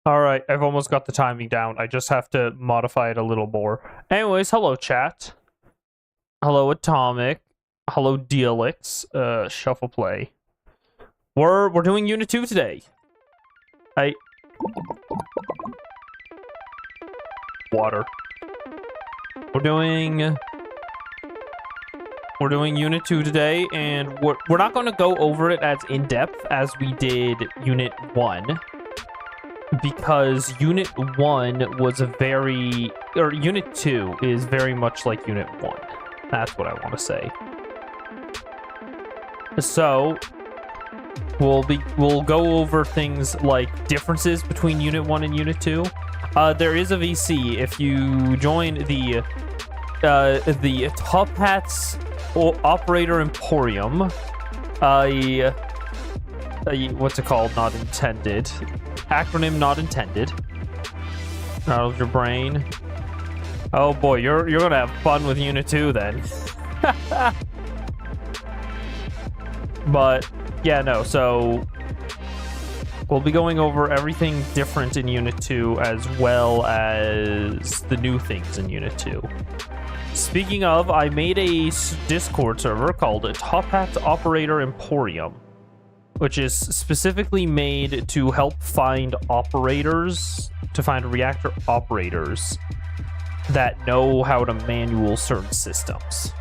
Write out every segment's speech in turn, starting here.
All right, I've almost got the timing down. I just have to modify it a little more. Anyways, hello chat. Hello Atomic. Hello Dealix. Shuffle play. We're doing Unit 2 today. Water. We're doing Unit 2 today, and we're not going to go over it as in-depth as we did Unit 1. Because Unit 1 was Unit 2 is very much like Unit 1. That's what I want to say. So, we'll go over things like differences between Unit 1 and Unit 2. There is a VC. If you join the Top Hats Operator Emporium, what's it called? Not intended. Acronym not intended. Rattled your brain. Oh boy, you're gonna have fun with Unit 2 then. But yeah, no, so we'll be going over everything different in Unit 2 as well as the new things in Unit 2. Speaking of, I made a Discord server called Top Hats Operator Emporium, which is specifically made to help find reactor operators that know how to manual certain systems.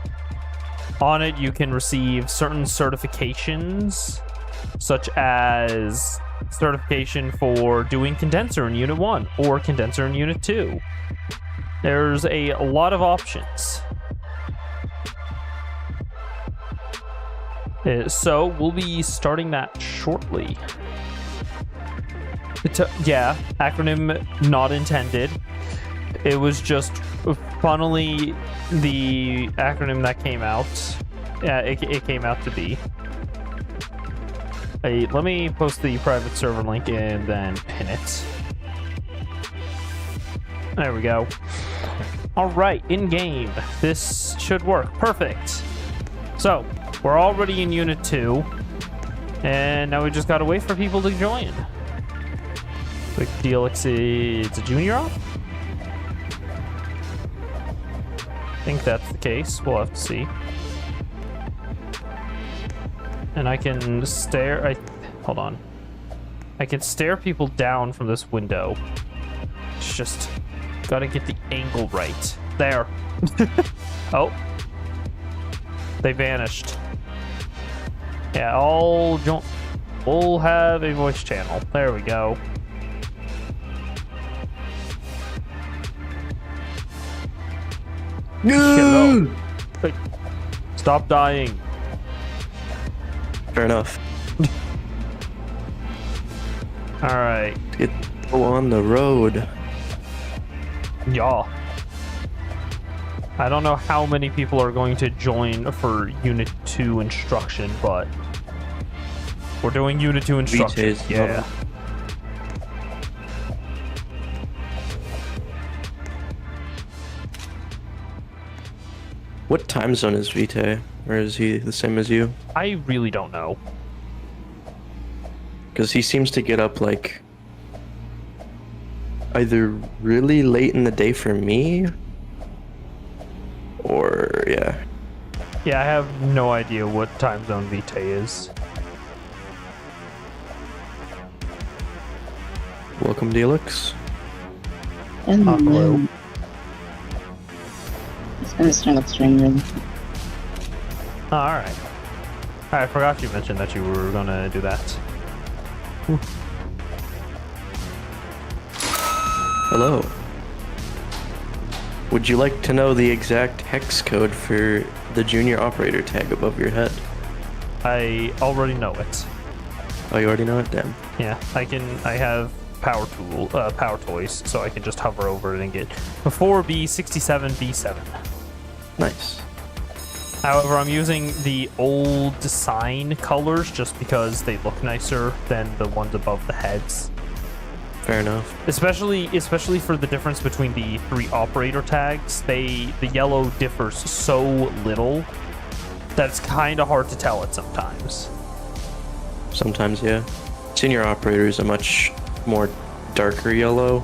On it, you can receive certain certifications, such as certification for doing condenser in Unit 1 or condenser in Unit 2. There's a lot of options. So we'll be starting that shortly. Yeah, acronym not intended. It was just funnily the acronym that came out. Yeah, it came out to be. Hey, let me post the private server link and then pin it. There we go. All right, in game. This should work. Perfect. So, we're already in Unit 2, and now we just gotta wait for people to join. Quick Dealix, it's a junior op? I think that's the case. We'll have to see. And I can stare... hold on. I can stare people down from this window. It's just... gotta get the angle right. There. Oh. They vanished. Yeah, we'll have a voice channel. There we go. No! Wait. Stop dying. Fair enough. Alright. Go on the road. Yeah. I don't know how many people are going to join for Unit 2 instruction, but we're doing Unit 2 instruction. Yeah. What time zone is Vitae? Or is he the same as you? I really don't know. Because he seems to get up like either really late in the day for me, or yeah. Yeah, I have no idea what time zone Vitae is. Welcome, Dealix. Hello. It's gonna start up stream. Oh, alright. I forgot you mentioned that you were gonna do that. Ooh. Hello. Would you like to know the exact hex code for the junior operator tag above your head? I already know it. Oh, you already know it? Damn. Yeah, I have power toys, so I can just hover over it and get 4B67B7. Nice. However, I'm using the old design colors just because they look nicer than the ones above the heads. Fair enough. Especially for the difference between the 3 operator tags. The yellow differs so little that it's kind of hard to tell it sometimes. Sometimes, yeah. Senior operator is a much more darker yellow,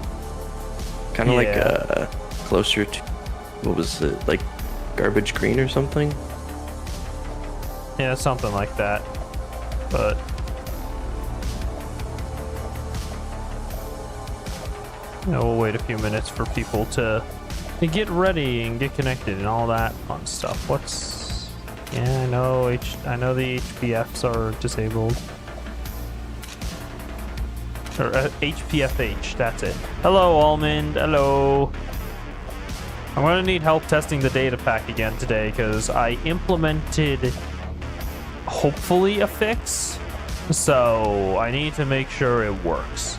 kind of like Yeah. closer to what was it, like garbage green or something. Yeah, something like that. But we'll wait a few minutes for people to get ready and get connected and all that fun stuff. What's... Yeah, I know the HPFs are disabled. Or HPFH, that's it. Hello, Almond. Hello. I'm gonna need help testing the data pack again today because I implemented hopefully a fix, so I need to make sure it works.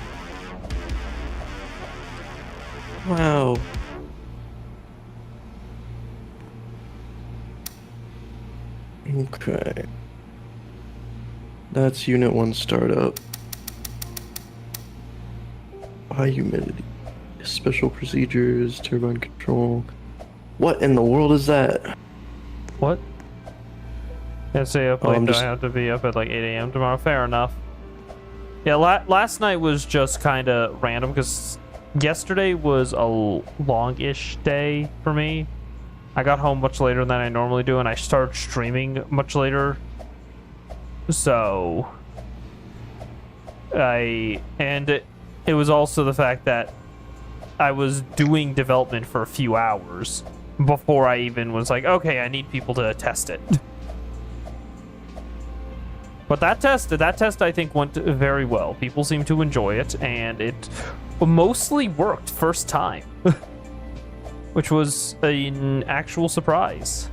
Wow. Okay. That's Unit 1 startup. High humidity. Special procedures, turbine control. What in the world is that? What? Can't stay up Oh, late, I'm though. just- I have to be up at like 8 a.m. tomorrow. Fair enough. Yeah, last night was just kind of random because yesterday was a long-ish day for me. I got home much later than I normally do, and I started streaming much later. So it was also the fact that I was doing development for a few hours before I even was like, okay, I need people to test it. But that test I think went very well. People seem to enjoy it, and it mostly worked first time, which was an actual surprise.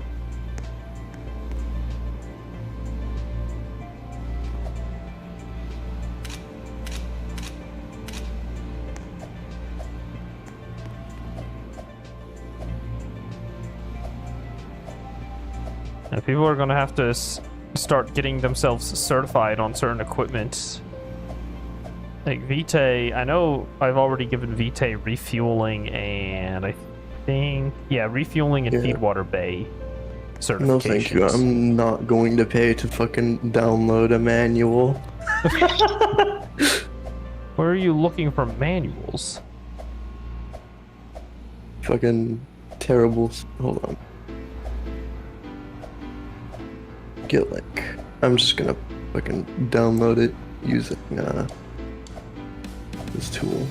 And people are going to have to start getting themselves certified on certain equipment. Like Vitae, I know I've already given Vitae refueling and I think, yeah, refueling and Yeah. Feedwater Bay certifications. No, thank you. I'm not going to pay to fucking download a manual. Where are you looking for manuals? Fucking terrible. Hold on. Get link. I'm just gonna fucking download it using this tool.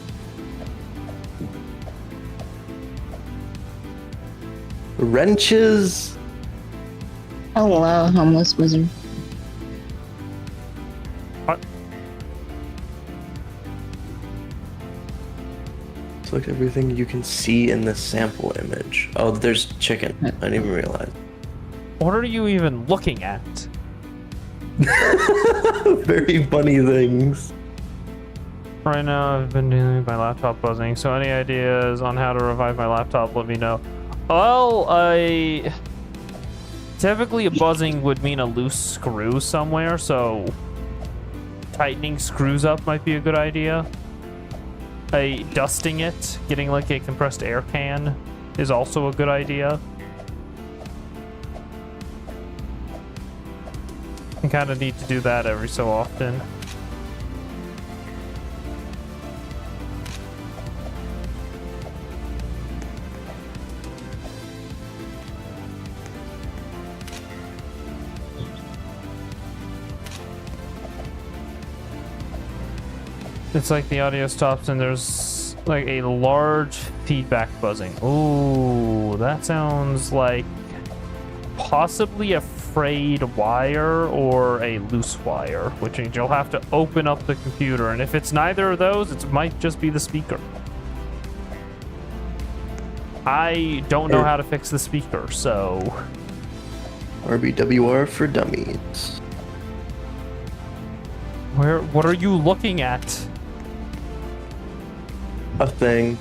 Wrenches. Oh wow, homeless wizard. What? It's like everything you can see in the sample image. Oh, there's chicken. I didn't even realize. What are you even looking at? Very funny things. Right now, I've been dealing with my laptop buzzing, so any ideas on how to revive my laptop, let me know. Well, typically a buzzing would mean a loose screw somewhere, so tightening screws up might be a good idea. Dusting it, getting like a compressed air can is also a good idea. You kind of need to do that every so often. It's like the audio stops and there's like a large feedback buzzing. Ooh, that sounds like possibly a frayed wire or a loose wire, which means you'll have to open up the computer, and if it's neither of those, it might just be the speaker. I don't know how to fix the speaker, so RBWR for dummies. what are you looking at? A thing.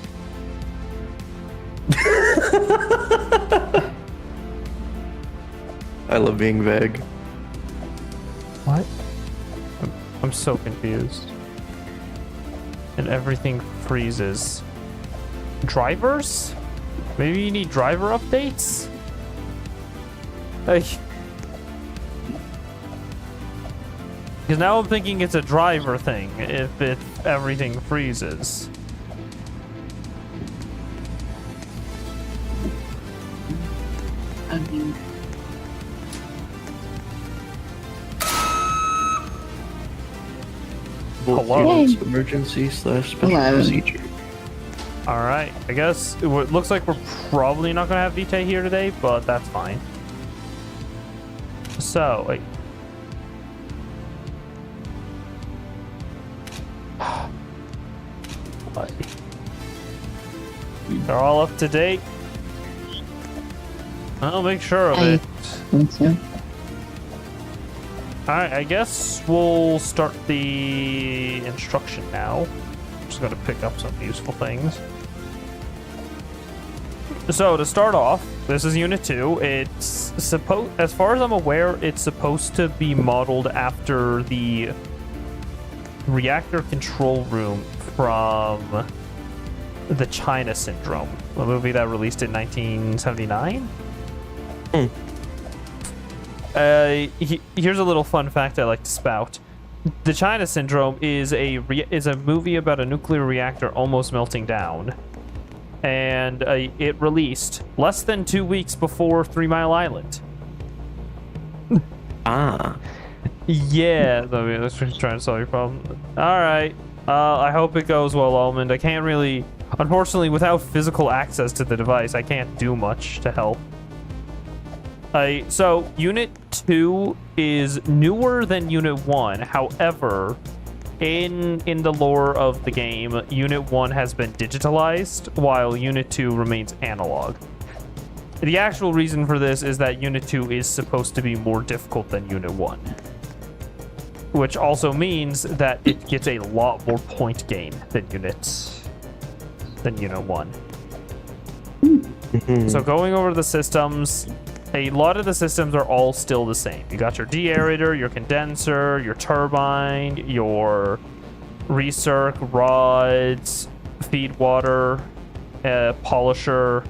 I love being vague. What? I'm so confused. And everything freezes. Drivers? Maybe you need driver updates? Like, Because now I'm thinking it's a driver thing if everything freezes. I mean, Hello? Units, emergency / special 11. procedure. All right, I guess it looks like we're probably not gonna have Vitae here today, but that's fine. So, wait. They're all up to date. I'll make sure of I it. think so. All right, I guess we'll start the instruction now. Just gonna pick up some useful things. So to start off, this is Unit 2. It's supposed, as far as I'm aware, it's supposed to be modeled after the reactor control room from the China Syndrome, a movie that released in 1979. Here's a little fun fact I like to spout. The China Syndrome is a movie about a nuclear reactor almost melting down. And it released less than 2 weeks before 3 Mile Island. Ah. Yeah, I mean, let's just try to solve your problem. All right. I hope it goes well, Almond. I can't really, unfortunately, without physical access to the device, I can't do much to help. So Unit 2 is newer than Unit 1. However, in the lore of the game, Unit 1 has been digitalized, while Unit 2 remains analog. The actual reason for this is that Unit 2 is supposed to be more difficult than Unit 1. Which also means that it gets a lot more point gain than Unit 1. So going over the systems, a lot of the systems are all still the same. You got your deaerator, your condenser, your turbine, your recirc, rods, feed water, polisher,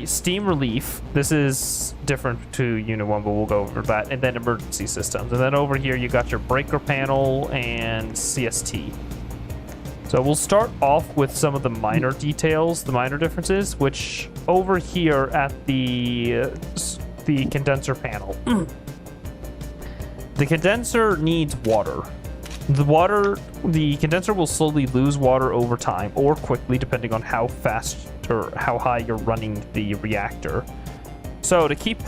steam relief. This is different to Unit 1, but we'll go over that. And then emergency systems. And then over here, you got your breaker panel and CST. So we'll start off with some of the minor details, the minor differences, which over here at the condenser panel. The condenser needs water. The condenser will slowly lose water over time or quickly, depending on how fast or how high you're running the reactor. So to keep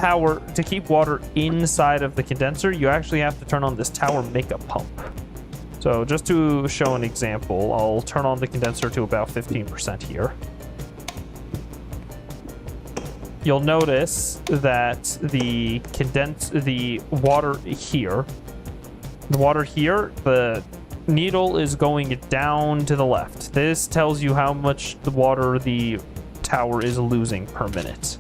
water inside of the condenser, you actually have to turn on this tower makeup pump. So just to show an example, I'll turn on the condenser to about 15% here. You'll notice that the water here, the needle is going down to the left. This tells you how much the water the tower is losing per minute.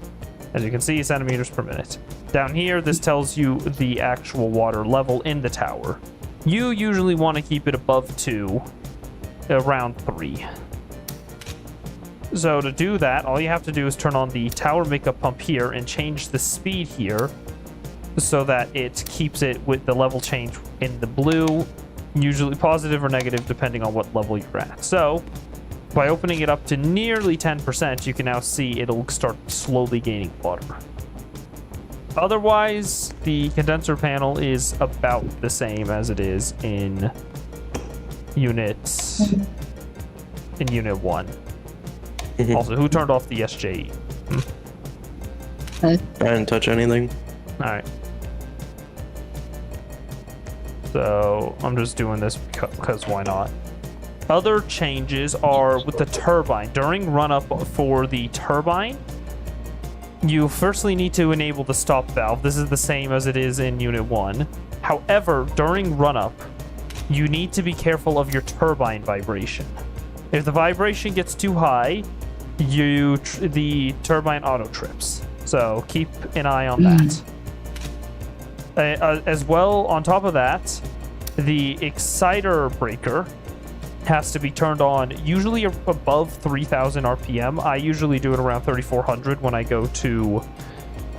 As you can see, centimeters per minute. Down here, this tells you the actual water level in the tower. You usually want to keep it above 2, around 3. So to do that, all you have to do is turn on the tower makeup pump here and change the speed here so that it keeps it with the level change in the blue, usually positive or negative depending on what level you're at. So by opening it up to nearly 10%, you can now see it'll start slowly gaining water. Otherwise, the condenser panel is about the same as it is in Unit 1. Also, who turned off the SJE? I didn't touch anything. All right. So I'm just doing this because why not? Other changes are with the turbine. During run-up for the turbine, you firstly need to enable the stop valve. This is the same as it is in Unit 1. However, during run-up, you need to be careful of your turbine vibration. If the vibration gets too high, the turbine auto-trips. So keep an eye on that. As well, on top of that, the exciter breaker has to be turned on usually above 3,000 RPM. I usually do it around 3,400 when I go to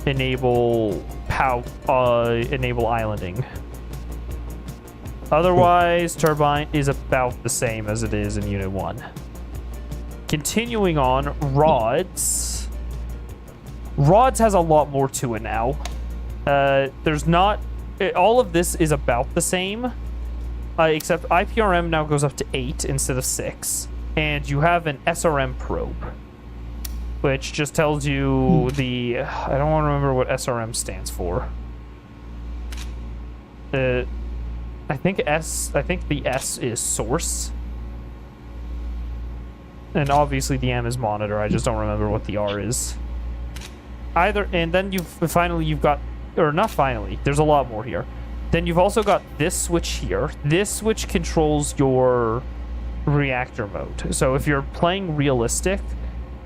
enable islanding. Otherwise, turbine is about the same as it is in Unit 1. Continuing on, rods. Rods has a lot more to it now. There's not... all of this is about the same, except IPRM now goes up to 8 instead of 6. And you have an SRM probe, which just tells you the... I don't want to remember what SRM stands for. I think the S is source. And obviously the M is monitor. I just don't remember what the R is. And then you've got, or not finally, there's a lot more here. Then you've also got this switch here. This switch controls your reactor mode. So if you're playing realistic,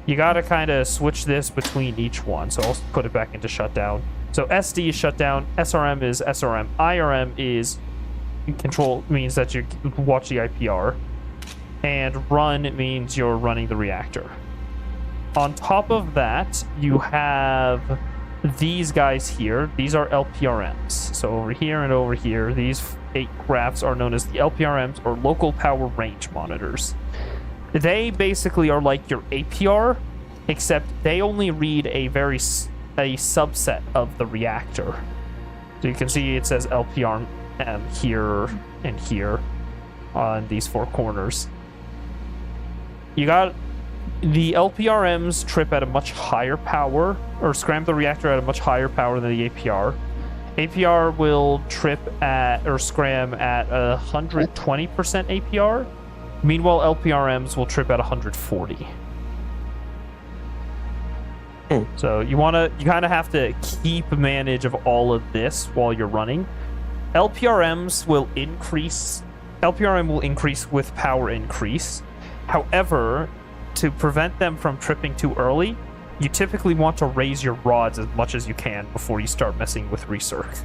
you gotta kind of switch this between each one. So I'll put it back into shutdown. So SD is shutdown, SRM is SRM, IRM is control, means that you watch the IPR, and run means you're running the reactor. On top of that, you have these guys here. These are LPRMs. So over here and over here, these 8 graphs are known as the LPRMs, or local power range monitors. They basically are like your APR, except they only read a subset of the reactor. So you can see it says LPRM here and here on these 4 corners. You got the LPRMs trip at a much higher power, or scram the reactor at a much higher power than the APR. APR will trip at, or scram at 120% APR. Meanwhile, LPRMs will trip at 140. So you kind of have to keep manage of all of this while you're running. LPRM will increase with power increase. However, to prevent them from tripping too early, you typically want to raise your rods as much as you can before you start messing with recirc.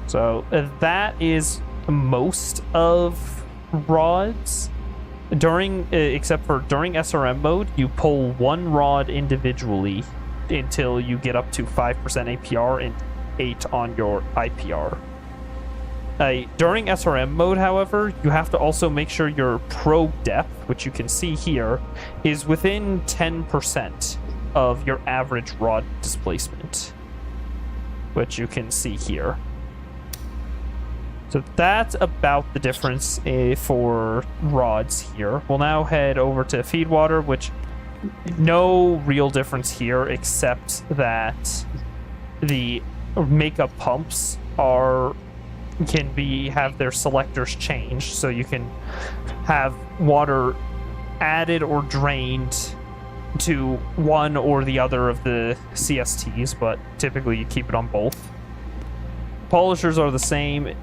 So that is most of rods. Except for during SRM mode, you pull 1 rod individually until you get up to 5% APR and 8 on your IPR. During SRM mode, however, you have to also make sure your probe depth, which you can see here, is within 10% of your average rod displacement, which you can see here. So that's about the difference for rods here. We'll now head over to feed water, which no real difference here except that the makeup pumps have their selectors changed, so you can have water added or drained to one or the other of the CSTs, but typically you keep it on both. Polishers are the same.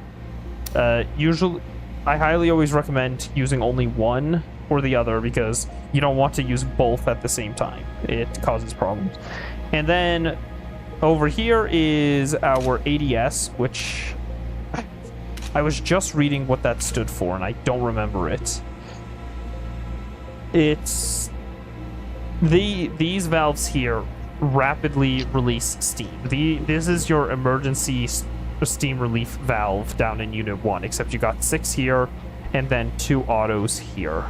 Usually, I highly always recommend using only one or the other because you don't want to use both at the same time. It causes problems. And then over here is our ADS, which I was just reading what that stood for, and I don't remember it. It's these valves here rapidly release steam. This is your emergency steam relief valve down in Unit 1, except you got 6 here and then 2 autos here.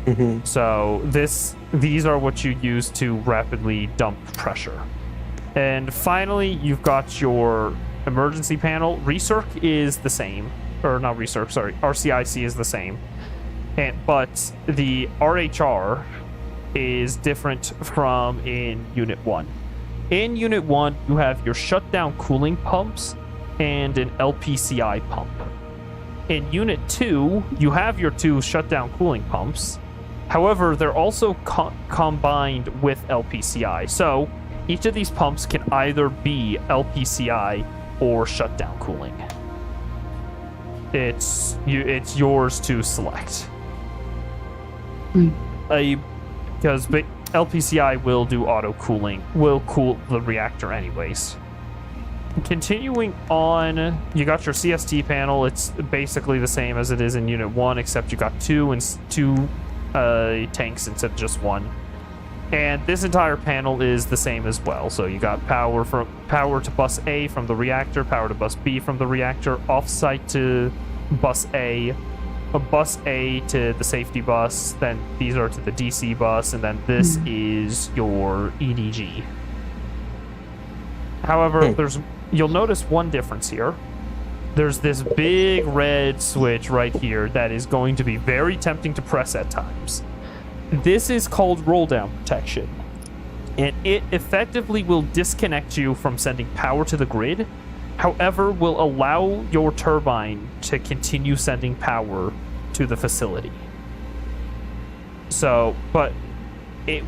Mm-hmm. So these are what you use to rapidly dump pressure. And finally, you've got your emergency panel. Recirc is the same, or not recirc, sorry, RCIC is the same. But the RHR is different from in Unit 1. In Unit 1, you have your shutdown cooling pumps and an LPCI pump. In Unit 2, you have your 2 shutdown cooling pumps. However, they're also combined with LPCI. So each of these pumps can either be LPCI or shutdown cooling. It's yours to select. Because LPCI will do auto cooling, will cool the reactor anyways. Continuing on, you got your CST panel. It's basically the same as it is in Unit 1, except you got 2 tanks instead of just 1. And this entire panel is the same as well. So you got power to bus A from the reactor, power to bus B from the reactor, offsite to bus A to the safety bus, then these are to the DC bus, and then this is your EDG. However, you'll notice one difference here. There's this big red switch right here that is going to be very tempting to press at times. This is called roll down protection, and it effectively will disconnect you from sending power to the grid, however will allow your turbine to continue sending power to the facility. So, but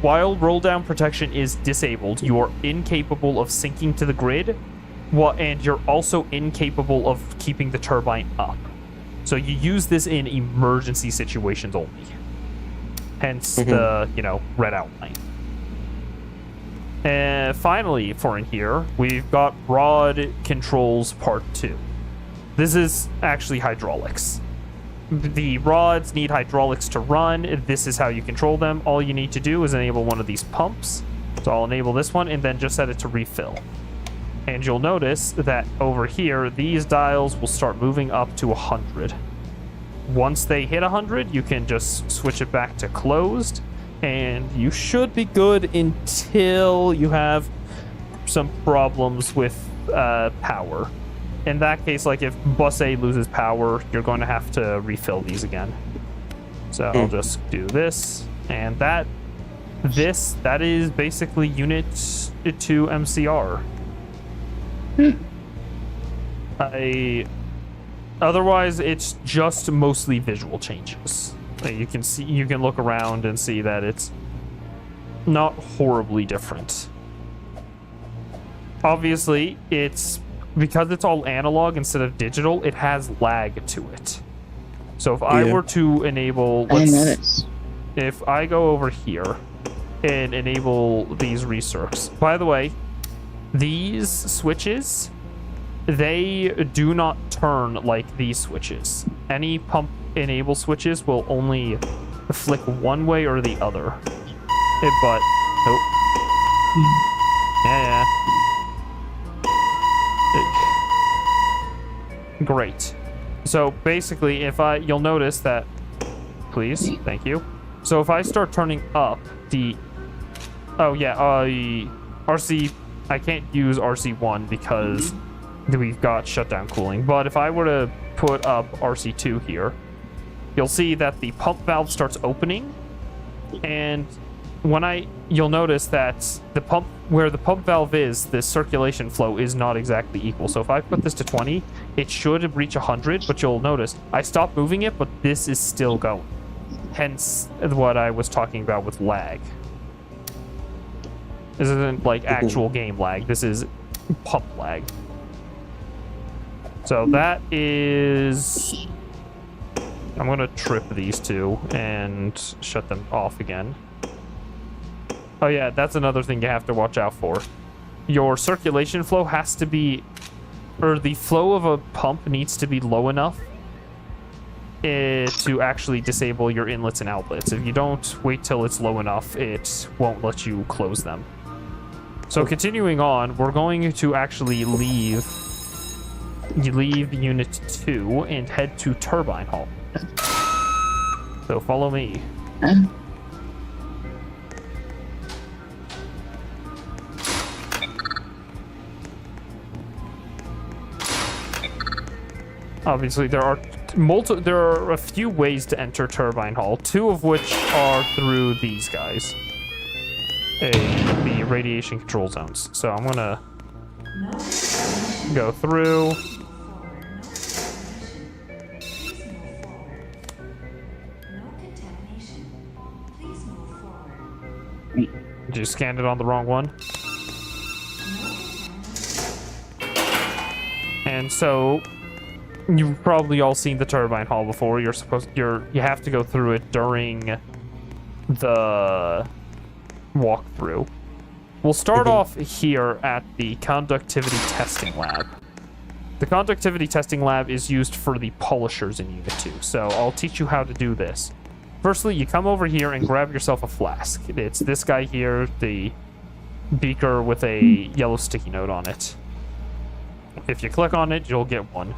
while roll down protection is disabled, you are incapable of syncing to the grid, and you're also incapable of keeping the turbine up. So you use this in emergency situations only. Hence the, red outline. And finally, for in here, we've got rod controls part 2. This is actually hydraulics. The rods need hydraulics to run. This is how you control them. All you need to do is enable one of these pumps. So I'll enable this one and then just set it to refill. And you'll notice that over here, these dials will start moving up to 100. Once they hit 100, you can just switch it back to closed, and you should be good until you have some problems with power. In that case, like if bus A loses power, you're going to have to refill these again. So I'll just do this, and that is basically Unit 2 MCR. Otherwise, it's just mostly visual changes. You can look around and see that it's not horribly different. Obviously, because it's all analog instead of digital, it has lag to it. So if I were to enable, if I go over here and enable these recircs. By the way, these switches, they do not turn like these switches. Any pump enable switches will only flick one way or the other. But nope. Yeah. Great. So basically, you'll notice that. Please, thank you. So if I start turning up the, RC. I can't use RC1 because we've got shutdown cooling. But if I were to put up RC2 here, you'll see that the pump valve starts opening, and you'll notice that where the pump valve is, the circulation flow is not exactly equal. So if I put this to 20, it should reach 100, but you'll notice I stopped moving it, but this is still going. Hence what I was talking about with lag. This isn't like actual game lag. This is pump lag. So that is... I'm going to trip these two and shut them off again. Oh yeah, that's another thing you have to watch out for. Your circulation flow has to be... or the flow of a pump needs to be low enough to actually disable your inlets and outlets. If you don't wait till it's low enough, it won't let you close them. So continuing on, we're going to actually leave Unit 2 and head to Turbine Hall. So follow me. Obviously, there are a few ways to enter Turbine Hall, two of which are through these guys. The radiation control zones. So I'm gonna go through. Did you scan it on the wrong one? And so you've probably all seen the Turbine Hall before. You have to go through it during the walkthrough. We'll start off here at the conductivity testing lab. The conductivity testing lab is used for the polishers in Unit 2, so I'll teach you how to do this. Firstly, you come over here and grab yourself a flask. It's this guy here, the beaker with a yellow sticky note on it. If you click on it, you'll get one.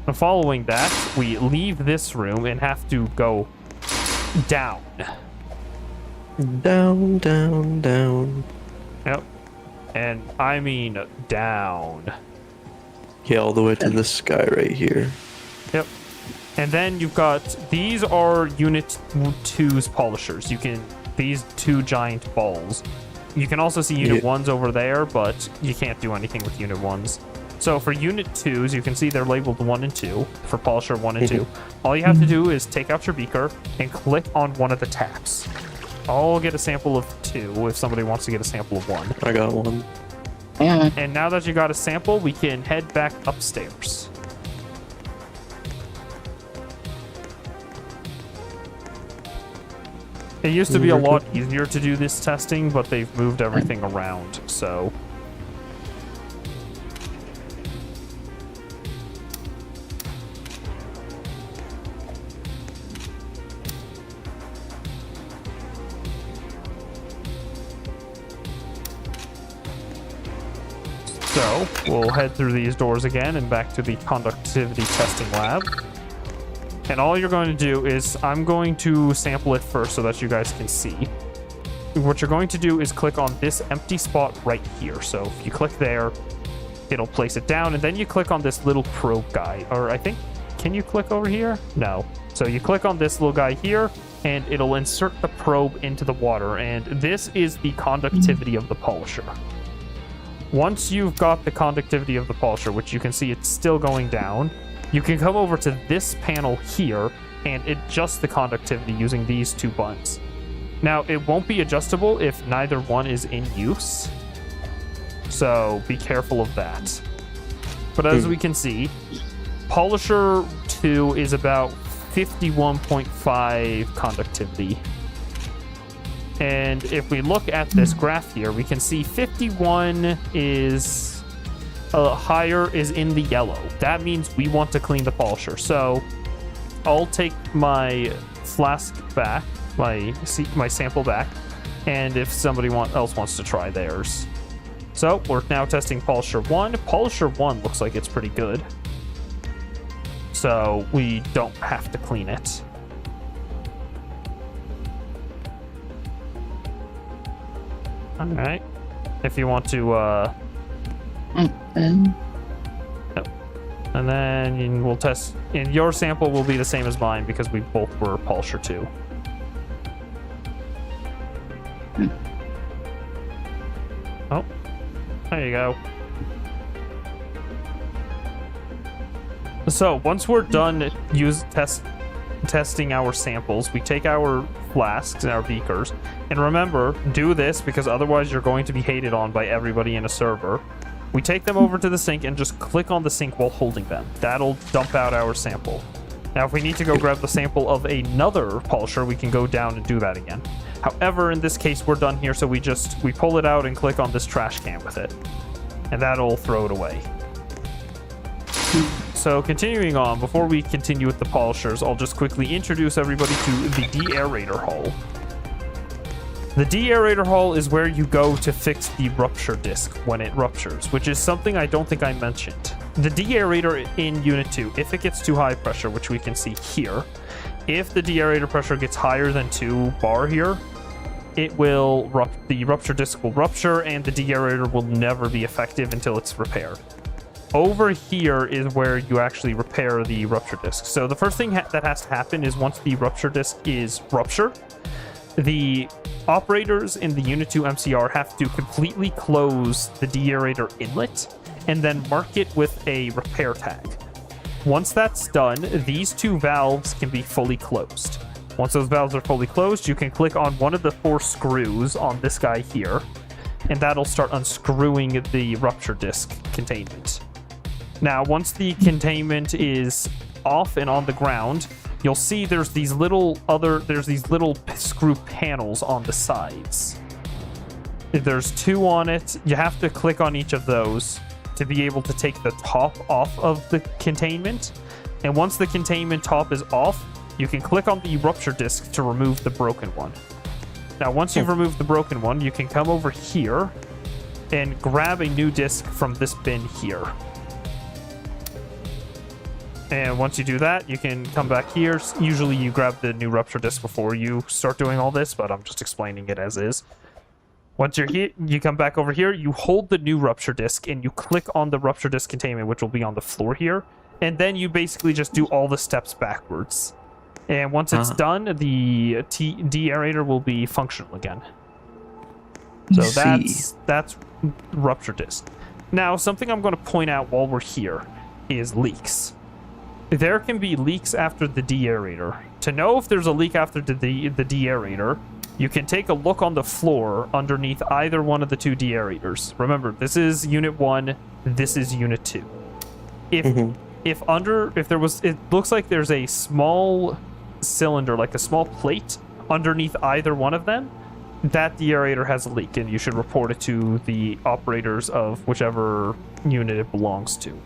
And following that, we leave this room and have to go down. Down, down, down. Yep. And I mean down. Yeah, all the way to the sky right here. Yep. And then you've got, these are Unit 2's polishers. These two giant balls. You can also see Unit 1's over there, but you can't do anything with Unit 1's. So for Unit 2's, you can see they're labeled 1 and 2 for polisher 1 and 2. All you have to do is take out your beaker and click on one of the taps. I'll get a sample of 2 if somebody wants to get a sample of 1. I got one. Yeah. And now that you got a sample, we can head back upstairs. It used to be a lot easier to do this testing, but they've moved everything around, so... So, we'll head through these doors again and back to the conductivity testing lab. And all you're going to do is, I'm going to sample it first so that you guys can see. What you're going to do is click on this empty spot right here. So if you click there, it'll place it down, and then you click on this little probe guy. Or I think, can you click over here? No. So you click on this little guy here, and it'll insert the probe into the water. And this is the conductivity of the polisher. Once you've got the conductivity of the polisher, which you can see it's still going down, you can come over to this panel here and adjust the conductivity using these two buttons. Now, it won't be adjustable if neither one is in use, so be careful of that. But as we can see, Polisher 2 is about 51.5 conductivity. And if we look at this graph here, we can see 51 is higher is in the yellow. That means we want to clean the polisher. So I'll take my flask back, my sample back, and if somebody else wants to try theirs. So we're now testing Polisher 1. Polisher 1 looks like it's pretty good. So we don't have to clean it. Alright. If you want to, And and then we'll test, and your sample will be the same as mine because we both were Polisher 2. Oh, there you go. So once we're done testing our samples, we take our flasks and our beakers, and remember, do this because otherwise you're going to be hated on by everybody in a server. We take them over to the sink and just click on the sink while holding them. That'll dump out our sample. Now, if we need to go grab the sample of another polisher, we can go down and do that again. However, in this case, we're done here, so we pull it out and click on this trash can with it. And that'll throw it away. So continuing on, before we continue with the polishers, I'll just quickly introduce everybody to the de-aerator hull. The de-aerator hull is where you go to fix the rupture disc when it ruptures, which is something I don't think I mentioned. The de-aerator in Unit 2, if it gets too high pressure, which we can see here, if the de-aerator pressure gets higher than 2 bar here, it will the rupture disc will rupture and the de-aerator will never be effective until it's repaired. Over here is where you actually repair the rupture disc. So the first thing that has to happen is once the rupture disc is ruptured, the operators in the Unit 2 MCR have to completely close the de-aerator inlet and then mark it with a repair tag. Once that's done, these 2 valves can be fully closed. Once those valves are fully closed, you can click on one of the 4 screws on this guy here, and that'll start unscrewing the rupture disc containment. Now, once the containment is off and on the ground, you'll see there's these little screw panels on the sides. There's 2 on it. You have to click on each of those to be able to take the top off of the containment. And once the containment top is off, you can click on the rupture disc to remove the broken one. Now, once you've removed the broken one, you can come over here and grab a new disc from this bin here. And once you do that, you can come back here. Usually you grab the new rupture disc before you start doing all this, but I'm just explaining it as is. Once you're here, you come back over here, you hold the new rupture disc, and you click on the rupture disc containment, which will be on the floor here. And then you basically just do all the steps backwards. And once it's done, the de-aerator will be functional again. So that's rupture disc. Now, something I'm going to point out while we're here is leaks. There can be leaks after the de-aerator. To know if there's a leak after the de-aerator, you can take a look on the floor underneath either one of the two de-aerators. Remember, this is Unit 1, this is Unit 2. It looks like there's a small cylinder, like a small plate underneath either one of them, that de-aerator has a leak, and you should report it to the operators of whichever unit it belongs to.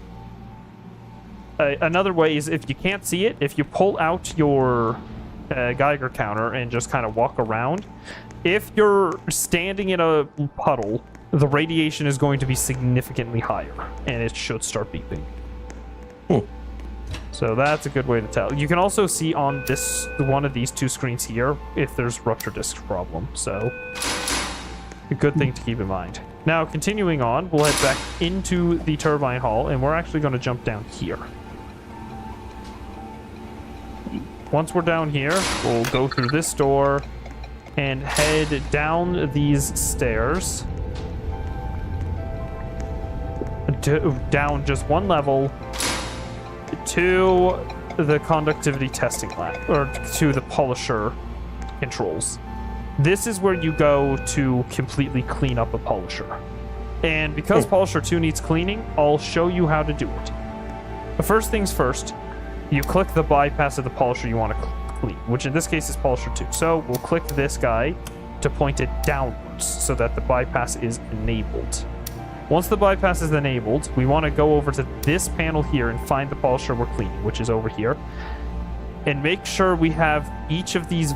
Another way is, if you can't see it, if you pull out your Geiger counter and just kind of walk around, if you're standing in a puddle, the radiation is going to be significantly higher, and it should start beeping. So that's a good way to tell. You can also see on this one of these two screens here if there's rupture disk problem, so a good thing to keep in mind. Now, continuing on, we'll head back into the turbine hall, and we're actually going to jump down here. Once we're down here, we'll go through this door and head down these stairs. Down just one level to the conductivity testing lab, or to the polisher controls. This is where you go to completely clean up a polisher. And because Polisher 2 needs cleaning, I'll show you how to do it. But first things first, you click the bypass of the polisher you want to clean, which in this case is Polisher 2. So we'll click this guy to point it downwards so that the bypass is enabled. Once the bypass is enabled, we want to go over to this panel here and find the polisher we're cleaning, which is over here. And make sure we have each of these,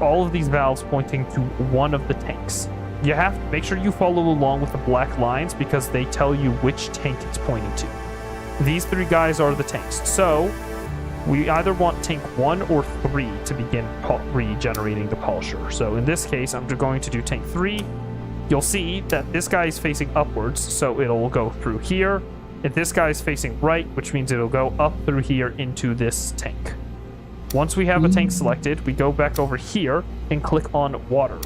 all of these valves pointing to one of the tanks. You have to make sure you follow along with the black lines because they tell you which tank it's pointing to. These three guys are the tanks. So we either want tank 1 or 3 to begin regenerating the polisher. So in this case, I'm going to do tank 3. You'll see that this guy is facing upwards, so it'll go through here. And this guy is facing right, which means it'll go up through here into this tank. Once we have a tank selected, we go back over here and click on water.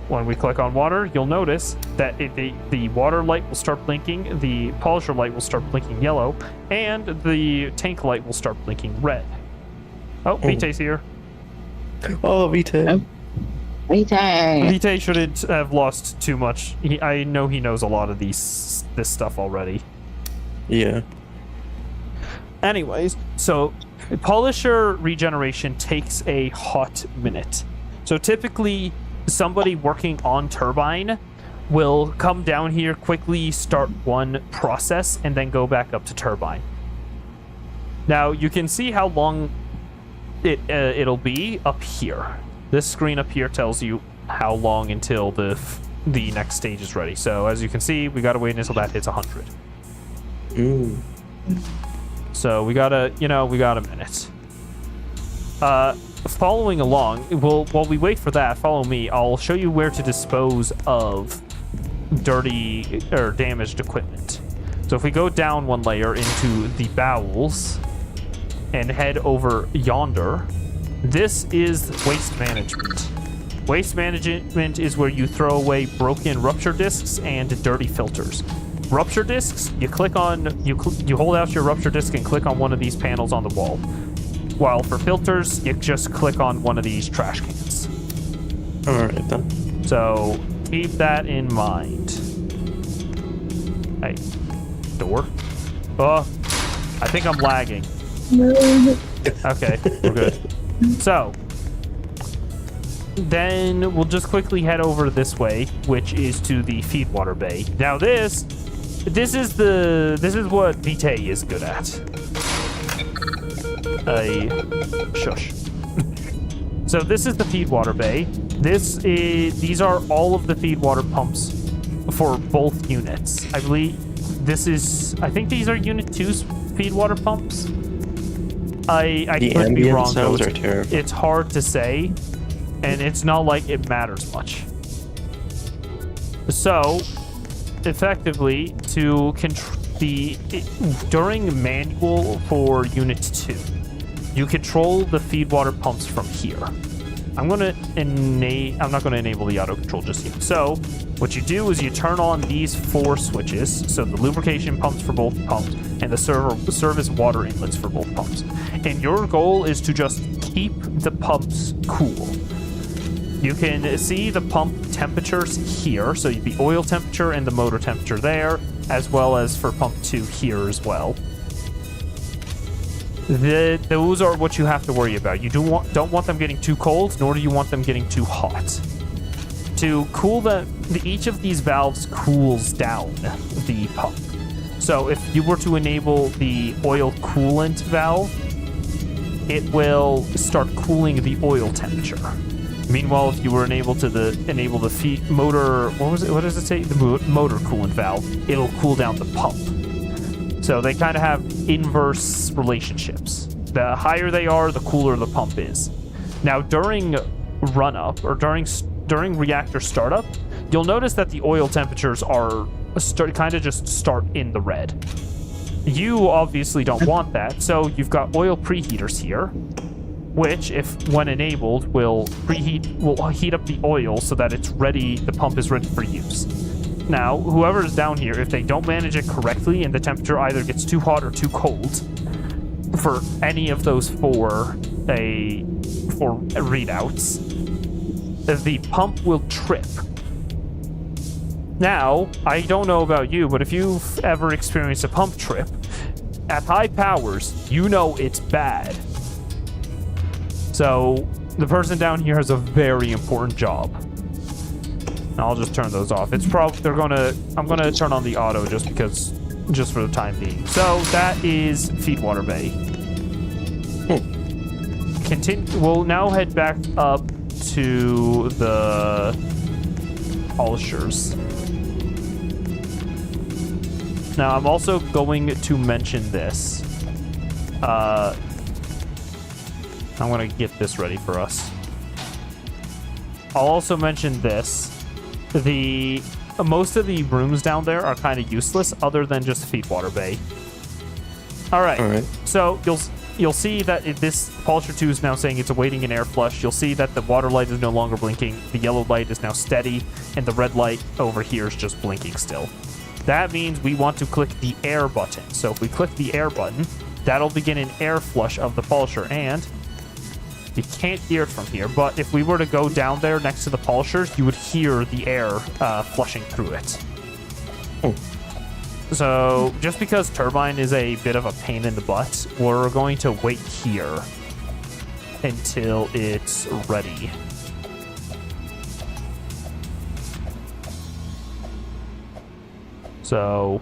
When we click on water, you'll notice that the water light will start blinking, the polisher light will start blinking yellow, and the tank light will start blinking red. Oh, Vitae's here. Oh, Vitae. Vitae shouldn't have lost too much. I know he knows a lot of this stuff already. Yeah. Anyways, so polisher regeneration takes a hot minute. So typically, somebody working on turbine will come down here, quickly start one process, and then go back up to turbine. Now, you can see how long it'll be up here. This screen up here tells you how long until the next stage is ready. So as you can see, we gotta wait until that hits 100. So we got a minute. Following along, while we wait for that, follow me. I'll show you where to dispose of dirty or damaged equipment. So if we go down one layer into the bowels and head over yonder, this is waste management. Waste management is where you throw away broken rupture discs and dirty filters. Rupture discs, you hold out your rupture disc and click on one of these panels on the wall. While for filters, you just click on one of these trash cans. Alright then. So keep that in mind. Hey, door. Oh, I think I'm lagging. Okay, we're good. So, then we'll just quickly head over this way, which is to the feedwater bay. Now this is what Vitae is good at. Shush. So this is the feed water bay. These are all of the feed water pumps for both units. I believe I think these are Unit 2's feed water pumps. I could be wrong though. Sounds are terrible. It's hard to say, and it's not like it matters much. So, effectively, during manual for Unit 2, you control the feed water pumps from here. I'm not going to enable the auto control just yet. So, what you do is you turn on these 4 switches, so the lubrication pumps for both pumps and the service water inlets for both pumps. And your goal is to just keep the pumps cool. You can see the pump temperatures here, so the oil temperature and the motor temperature there, as well as for pump 2 here as well. Those are what you have to worry about. You don't want them getting too cold, nor do you want them getting too hot. To cool each of these valves cools down the pump. So if you were to enable the oil coolant valve, it will start cooling the oil temperature. Meanwhile, if you were enable the feed motor, what does it say? The motor coolant valve, it'll cool down the pump. So they kind of have inverse relationships. The higher they are, the cooler the pump is. Now, during run-up, or during reactor startup, you'll notice that the oil temperatures are kind of just start in the red. You obviously don't want that, so you've got oil preheaters here, which, when enabled, will heat up the oil so that it's ready. The pump is ready for use. Now, whoever is down here, if they don't manage it correctly and the temperature either gets too hot or too cold for any of those four readouts, the pump will trip. Now, I don't know about you, but if you've ever experienced a pump trip, at high powers, you know it's bad. So, the person down here has a very important job. I'll just turn those off. I'm gonna turn on the auto just for the time being. So that is feed water bay. We'll now head back up to the polishers. Now I'm also going to mention this. I'm gonna get this ready for us. I'll also mention this. Most of the rooms down there are kind of useless, other than just feed water bay. All right. So you'll see that this Polisher 2 is now saying it's awaiting an air flush. You'll see that the water light is no longer blinking. The yellow light is now steady, and the red light over here is just blinking still. That means we want to click the air button. So if we click the air button, that'll begin an air flush of the Polisher, and you can't hear it from here, but if we were to go down there next to the polishers, you would hear the air flushing through it. So, just because turbine is a bit of a pain in the butt, we're going to wait here until it's ready. So,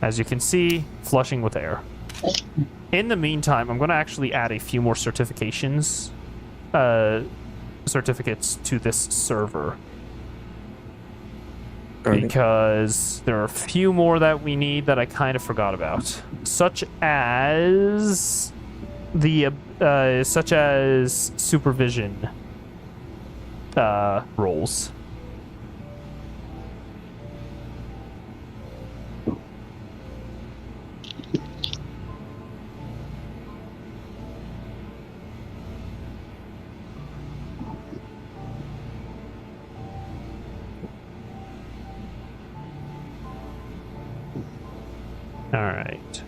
as you can see, flushing with air. In the meantime, I'm going to actually add a few more certificates to this server, because there are a few more that we need that I kind of forgot about, such as supervision roles. All right.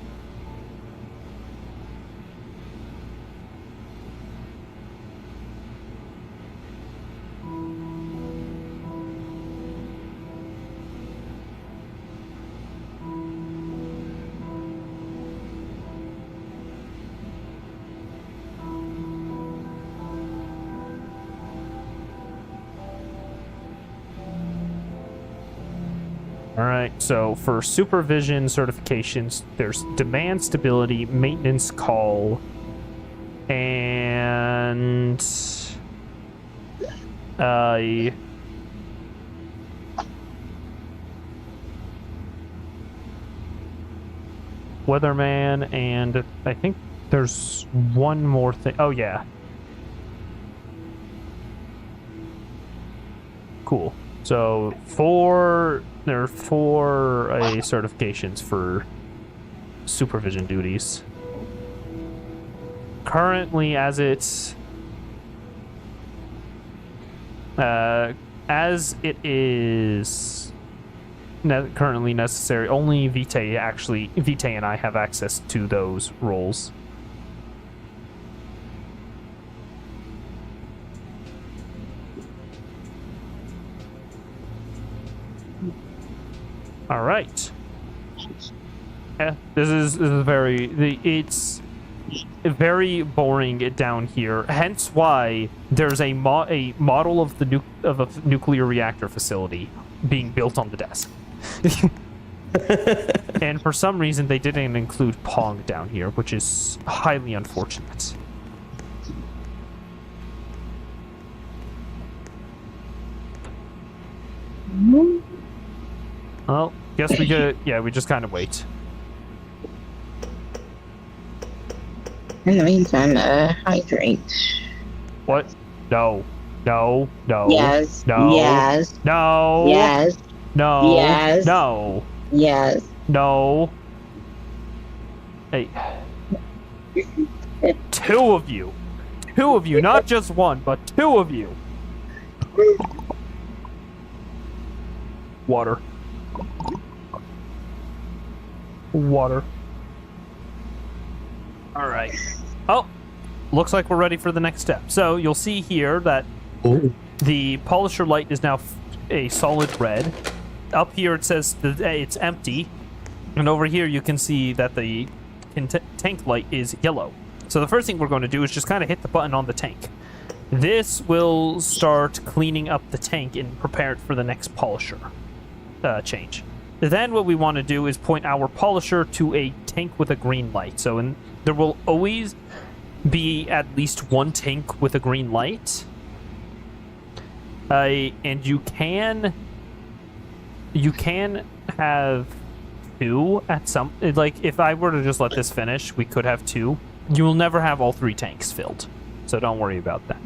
All right, so for supervision certifications, there's demand stability, maintenance call, And weatherman, and I think there's one more thing. Oh yeah. Cool. So there are four certifications for supervision duties. Currently, as it is currently necessary, only Vitae and I have access to those roles. All right. Yeah, it's very boring down here. Hence why there's a model of a nuclear reactor facility being built on the desk. And for some reason they didn't include Pong down here, which is highly unfortunate. Well, guess we could. Yeah, we just kind of wait. In the meantime, hydrate. What? No. No. No. Yes. No. Yes. No. Yes. No. Yes. No. Yes. No. Hey. Two of you. Two of you, not just one, but two of you. Water. Water. All right. Oh, looks like we're ready for the next step. So you'll see here that the polisher light is now a solid red. Up here it says that it's empty. And over here you can see that the tank light is yellow. So the first thing we're going to do is just kind of hit the button on the tank. This will start cleaning up the tank and prepare it for the next polisher change. Then what we want to do is point our polisher to a tank with a green light. So there will always be at least one tank with a green light. And you can have two at some... Like, if I were to just let this finish, we could have two. You will never have all three tanks filled. So don't worry about that.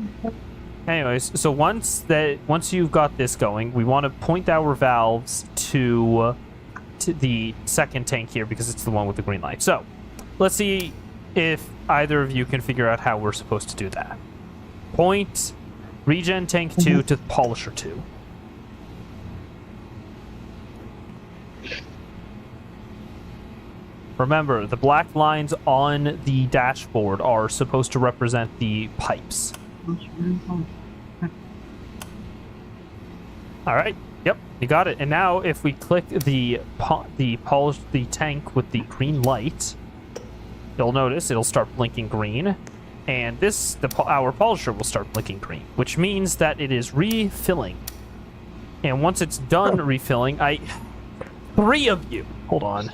Anyways, so once you've got this going, we want to point our valves to the second tank here because it's the one with the green light. So let's see if either of you can figure out how we're supposed to do that. Point regen tank 2 to polisher 2. Remember, the black lines on the dashboard are supposed to represent the pipes. All right. Yep, you got it. And now, if we click the tank with the green light, you'll notice it'll start blinking green, and our polisher will start blinking green, which means that it is refilling. And once it's done refilling, three of you. Hold on.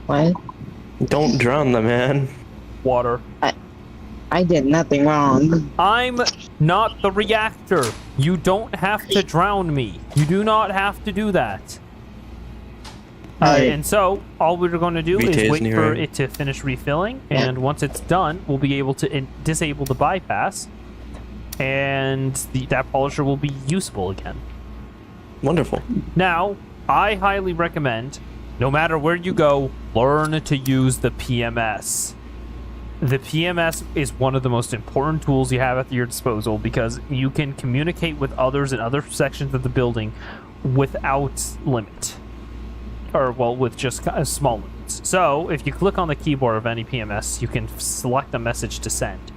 What? Don't drown the man. Water. I did nothing wrong. I'm not the reactor. You don't have to drown me. You do not have to do that. And so, all we're going to do is wait for it to finish refilling, and once it's done, we'll be able to disable the bypass, and that polisher will be usable again. Wonderful. Now, I highly recommend, no matter where you go, learn to use the PMS. The PMS is one of the most important tools you have at your disposal because you can communicate with others in other sections of the building without limit. Or, well, with just small limits. So, if you click on the keyboard of any PMS, you can select a message to send.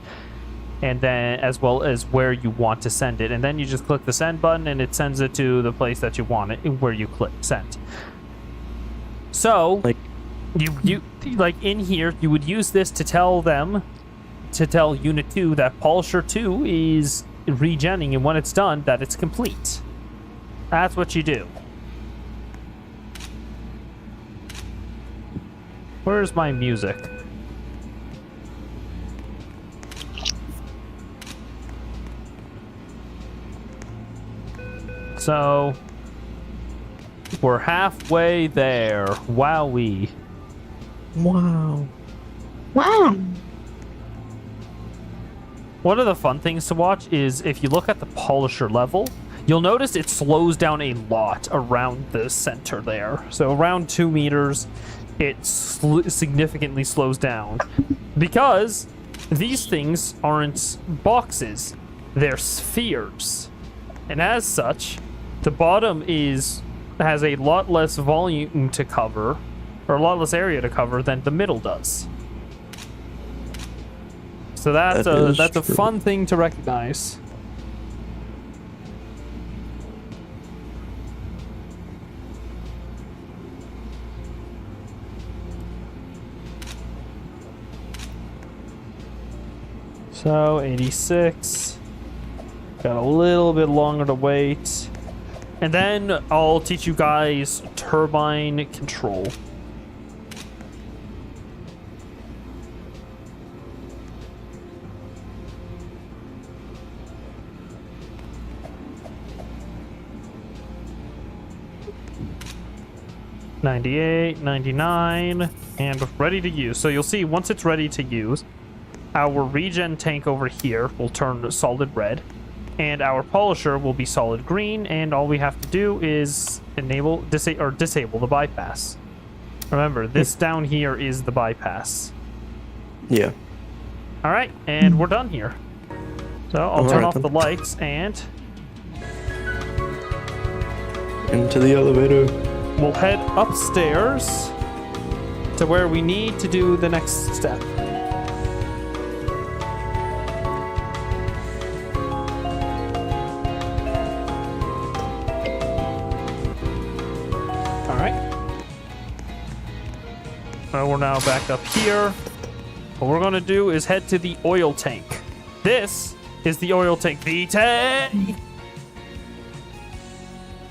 And then, as well as where you want to send it. And then you just click the send button and it sends it to the place that you want it, where you click send. So, you like in here, you would use this to tell Unit 2 that Polisher 2 is regenning, and when it's done, that it's complete. That's what you do. Where's my music? So we're halfway there. Wowee. Wow. Wow. One of the fun things to watch is if you look at the polisher level, you'll notice it slows down a lot around the center there. So around 2 meters, it significantly slows down because these things aren't boxes, they're spheres. And as such, the bottom has a lot less volume to cover, or a lot less area to cover than the middle does. So that's a fun thing to recognize. So 86. Got a little bit longer to wait. And then I'll teach you guys turbine control. $98, $99, and ready to use. So you'll see once it's ready to use, our regen tank over here will turn solid red, and our polisher will be solid green, and all we have to do is disable the bypass. Remember, this down here is the bypass. Yeah. All right, and we're done here. So I'll turn off then. the lights and Into the elevator. we'll head upstairs to where we need to do the next step. All right. Well, we're now back up here. What we're going to do is head to the oil tank. This is the oil tank. VT!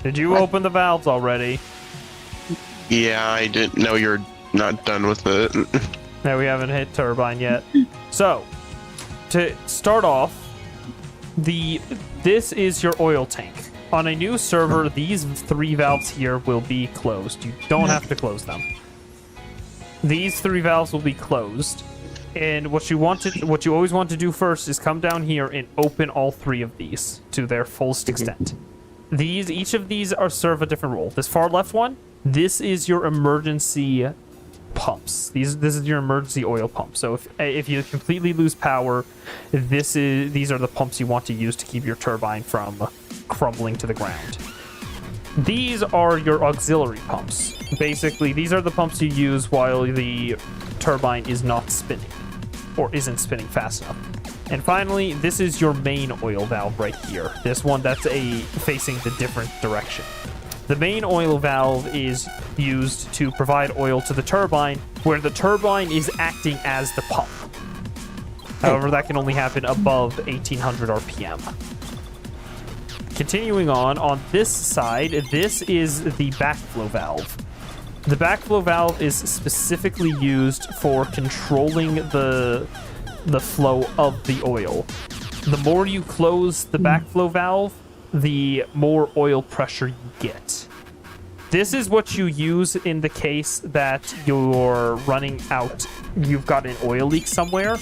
Did you open the valves already? Yeah, I didn't know you're not done with it. No, we haven't hit turbine yet. So, to start off, this is your oil tank. On a new server, these 3 valves here will be closed. You don't have to close them. These 3 valves will be closed. And what you always want to do first is come down here and open all 3 of these to their fullest extent. Each of these serve a different role. This far left one, this is your emergency pumps. This is your emergency oil pump. So if you completely lose power, these are the pumps you want to use to keep your turbine from crumbling to the ground. These are your auxiliary pumps. Basically, these are the pumps you use while the turbine is not spinning or isn't spinning fast enough. And finally, this is your main oil valve right here. This one that's facing the different direction. The main oil valve is used to provide oil to the turbine, where the turbine is acting as the pump. However, that can only happen above 1800 RPM. Continuing on this side, this is the backflow valve. The backflow valve is specifically used for controlling the flow of the oil. The more you close the backflow valve, the more oil pressure you get. This is what you use in the case that you're running out, you've got an oil leak somewhere,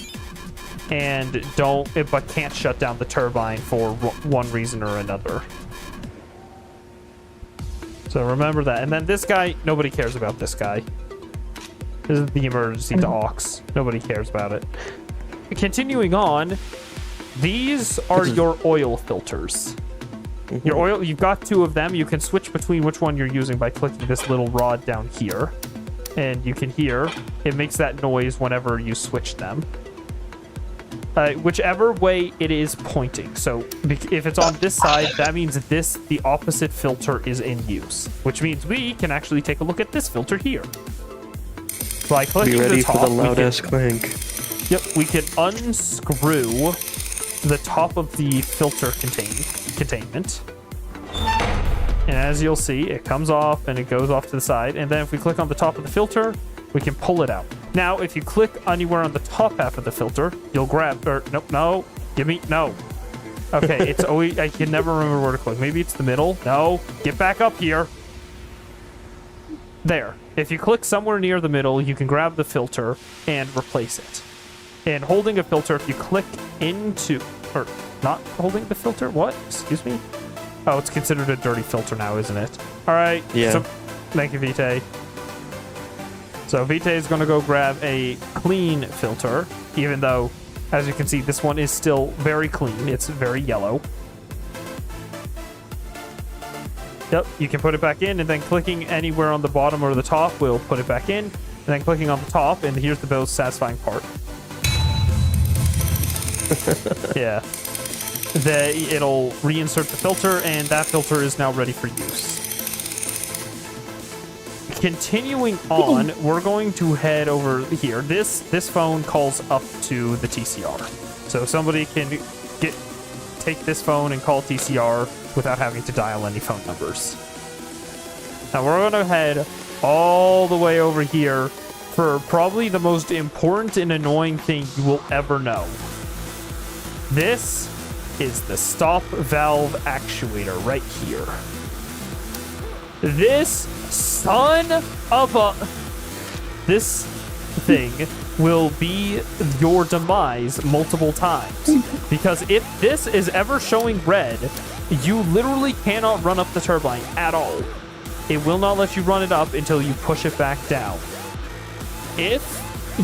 and but can't shut down the turbine for one reason or another. So remember that. And then this guy, nobody cares about this guy. This is the emergency aux. Nobody cares about it. Continuing on, these are your oil filters. Your oil, you've got 2 of them. You can switch between which one you're using by clicking this little rod down here. And you can hear it makes that noise whenever you switch them. Whichever way it is pointing. So if it's on this side, that means the opposite filter is in use, which means we can actually take a look at this filter here. By clicking Be ready the top, for the loud-ass clank. Yep, we can unscrew the top of the filter containment. And as you'll see, it comes off and it goes off to the side. And then if we click on the top of the filter, we can pull it out. Now, if you click anywhere on the top half of the filter, you'll grab, no. Okay, it's always... I can never remember where to click. Maybe it's the middle? No. Get back up here. There. If you click somewhere near the middle, you can grab the filter and replace it. And holding a filter, if you click into... Or not holding the filter? What? Excuse me? Oh, it's considered a dirty filter now, isn't it? All right. Yeah. So, thank you, Vitae. So Vitae is going to go grab a clean filter, even though, as you can see, this one is still very clean. It's very yellow. Yep, you can put it back in, and then clicking anywhere on the bottom or the top will put it back in, and then clicking on the top, and here's the most satisfying part. Yeah. It'll reinsert the filter, and that filter is now ready for use. Continuing on, we're going to head over here. This phone calls up to the TCR. So somebody can take this phone and call TCR without having to dial any phone numbers. Now we're going to head all the way over here for probably the most important and annoying thing you will ever know. This is the stop valve actuator right here. This this thing will be your demise multiple times. Because if this is ever showing red, you literally cannot run up the turbine at all. It will not let you run it up until you push it back down. If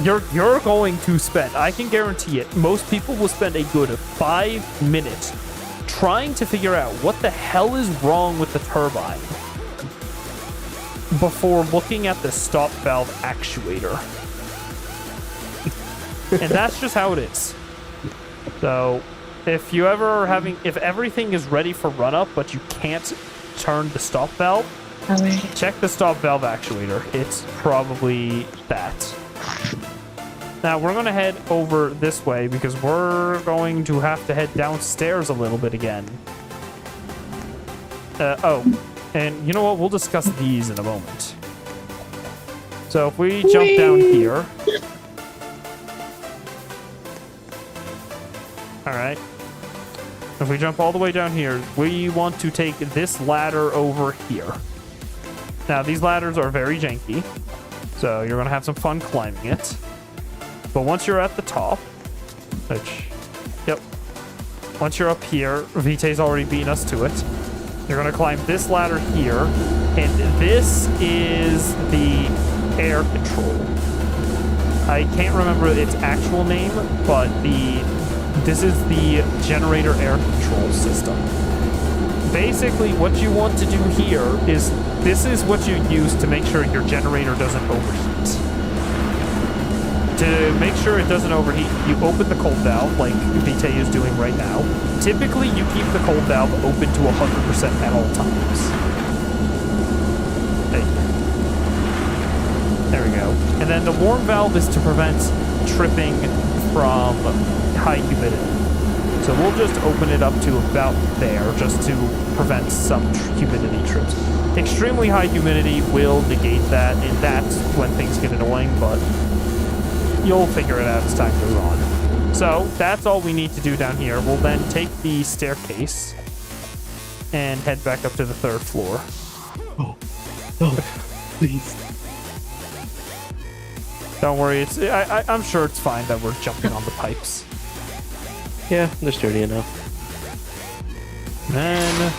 you're going to spend, I can guarantee it, most people will spend a good 5 minutes trying to figure out what the hell is wrong with the turbine before looking at the stop valve actuator. And that's just how it is. So if you ever are having, if everything is ready for run up but you can't turn the stop valve, check the stop valve actuator. It's probably that. Now we're going to head over this way because we're going to have to head downstairs a little bit again. And you know what? We'll discuss these in a moment. So if we jump down here. All right. If we jump all the way down here, we want to take this ladder over here. Now, these ladders are very janky, so you're going to have some fun climbing it. But once you're at the top, once you're up here, Vitae's already beaten us to it. You're going to climb this ladder here, and this is the air control. I can't remember its actual name, but this is the generator air control system. Basically, what you want to do here is, this is what you use to make sure your generator doesn't overheat. To make sure it doesn't overheat, you open the cold valve, like Vitae is doing right now. Typically, you keep the cold valve open to 100% at all times. There we go. And then the warm valve is to prevent tripping from high humidity. So we'll just open it up to about there, just to prevent some humidity trips. Extremely high humidity will negate that, and that's when things get annoying, but you'll figure it out as time goes on. So that's all we need to do down here. We'll then take the staircase and head back up to the 3rd floor. Oh, please. Don't worry, I'm sure it's fine that we're jumping on the pipes. Yeah, they're sturdy enough. Then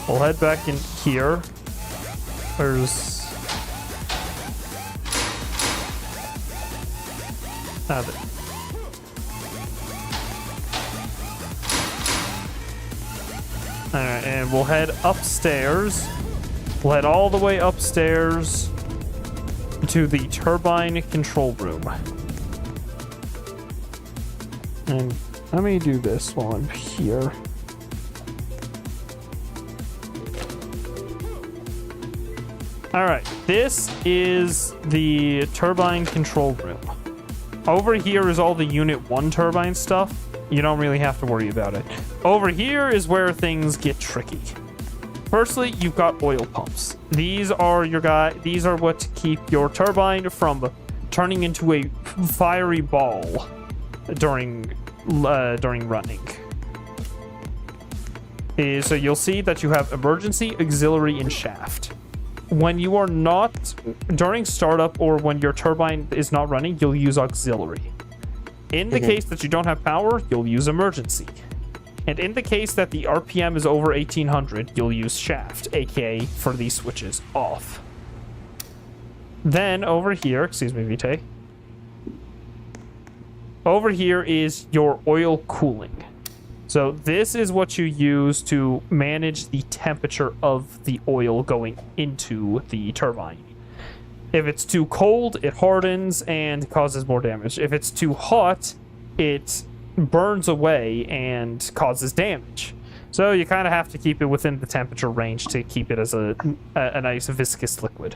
we'll head back in here. Where's... Alright, and we'll head upstairs. We'll head all the way upstairs to the turbine control room. And let me do this while I'm here. Alright, this is the turbine control room. Over here is all the Unit 1 turbine stuff. You don't really have to worry about it. Over here is where things get tricky. Firstly, you've got oil pumps. These are what keep your turbine from turning into a fiery ball during running. is, so you'll see that you have emergency, auxiliary, and shaft. When you are not, during startup or when your turbine is not running, you'll use auxiliary. In the case that you don't have power, you'll use emergency. And in the case that the RPM is over 1800, you'll use shaft, aka for these switches off. Then over here, excuse me, Vitae. Over here is your oil cooling. So this is what you use to manage the temperature of the oil going into the turbine. If it's too cold, it hardens and causes more damage. If it's too hot, it burns away and causes damage. So you kind of have to keep it within the temperature range to keep it as a nice viscous liquid.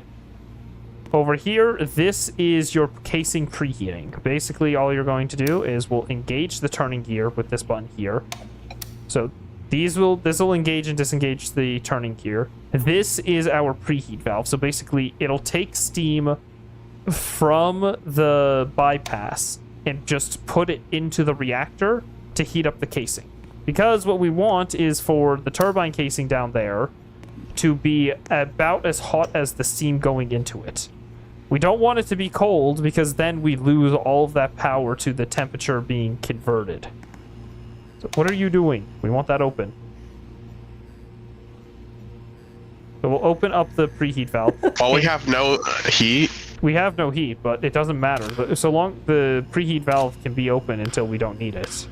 Over here, this is your casing preheating. Basically, all you're going to do is we'll engage the turning gear with this button here. So this will engage and disengage the turning gear. This is our preheat valve. So basically, it'll take steam from the bypass and just put it into the reactor to heat up the casing. Because what we want is for the turbine casing down there to be about as hot as the steam going into it. We don't want it to be cold because then we lose all of that power to the temperature being converted. So what are you doing? We want that open. So we'll open up the preheat valve. Well, we have no heat. We have no heat, but it doesn't matter. But so long the preheat valve can be open until we don't need it.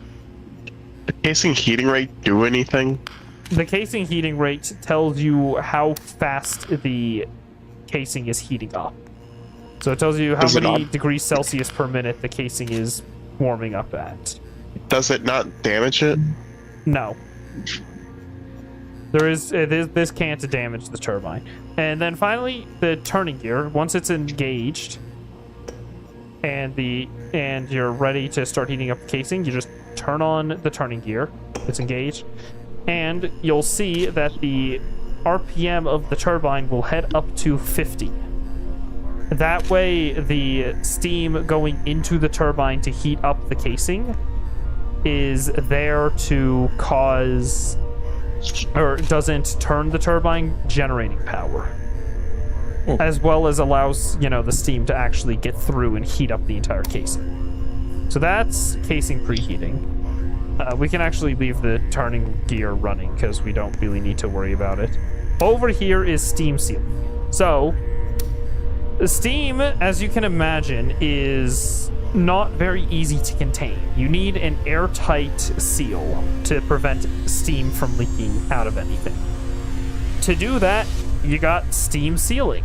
The casing heating rate do anything? The casing heating rate tells you how fast the casing is heating up. So it tells you how many degrees Celsius per minute the casing is warming up at. Does it not damage it? No. This can't damage the turbine. And then finally, the turning gear. Once it's engaged, and you're ready to start heating up the casing, you just turn on the turning gear. It's engaged, and you'll see that the RPM of the turbine will head up to 50. That way, the steam going into the turbine to heat up the casing is there to cause, or doesn't turn the turbine, generating power. As well as allows, the steam to actually get through and heat up the entire casing. So that's casing preheating. We can actually leave the turning gear running because we don't really need to worry about it. Over here is steam sealing. So the steam, as you can imagine, is not very easy to contain. You need an airtight seal to prevent steam from leaking out of anything. To do that, you got steam sealing.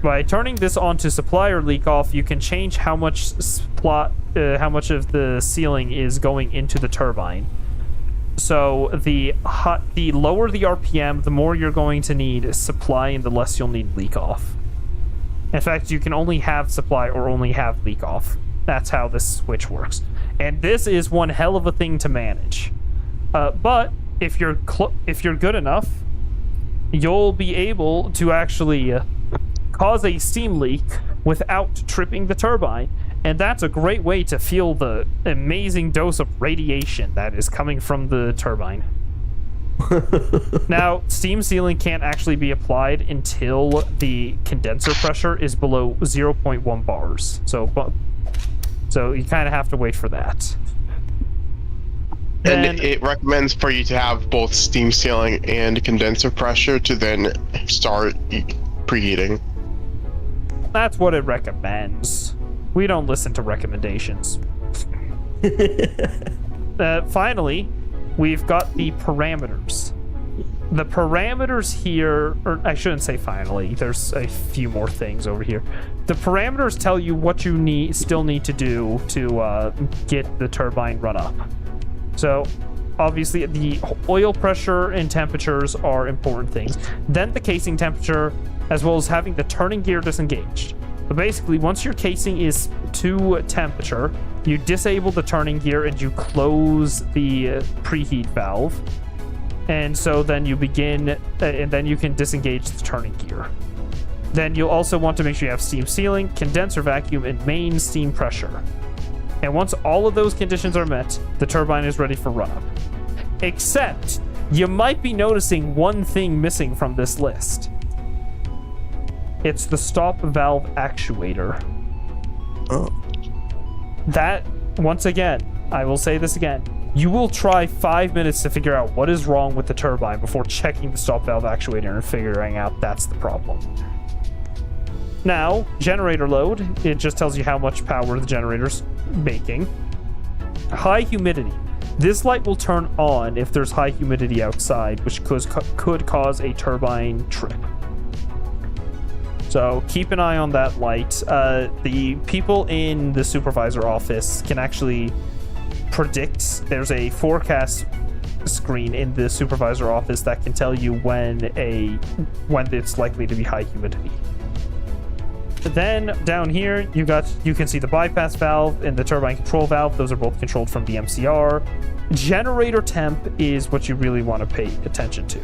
By turning this on to supply or leak off, you can change how much of the sealing is going into the turbine. So the lower the RPM, the more you're going to need supply and the less you'll need leak off. In fact, you can only have supply or only have leak off. That's how this switch works. And this is one hell of a thing to manage. But if you're good enough, you'll be able to actually cause a steam leak without tripping the turbine. And that's a great way to feel the amazing dose of radiation that is coming from the turbine. Now, steam sealing can't actually be applied until the condenser pressure is below 0.1 bars. So you kind of have to wait for that. And it recommends for you to have both steam sealing and condenser pressure to then start preheating. That's what it recommends. We don't listen to recommendations. Finally, we've got the parameters. The parameters here, or I shouldn't say finally, there's a few more things over here. The parameters tell you what you still need to do to get the turbine run up. So obviously the oil pressure and temperatures are important things. Then the casing temperature, as well as having the turning gear disengaged. But basically, once your casing is to temperature, you disable the turning gear and you close the preheat valve. And so then you begin, and then you can disengage the turning gear. Then you'll also want to make sure you have steam sealing, condenser vacuum, and main steam pressure. And once all of those conditions are met, the turbine is ready for run-up. Except you might be noticing one thing missing from this list. It's the stop valve actuator. Oh. That, once again, I will say this again. You will try 5 minutes to figure out what is wrong with the turbine before checking the stop valve actuator and figuring out that's the problem. Now, generator load, it just tells you how much power the generator's making. High humidity. This light will turn on if there's high humidity outside, which could cause a turbine trip. So keep an eye on that light. The people in the supervisor office can actually predict. There's a forecast screen in the supervisor office that can tell you when it's likely to be high humidity. Then down here you can see the bypass valve and the turbine control valve. Those are both controlled from the MCR. Generator temp is what you really want to pay attention to.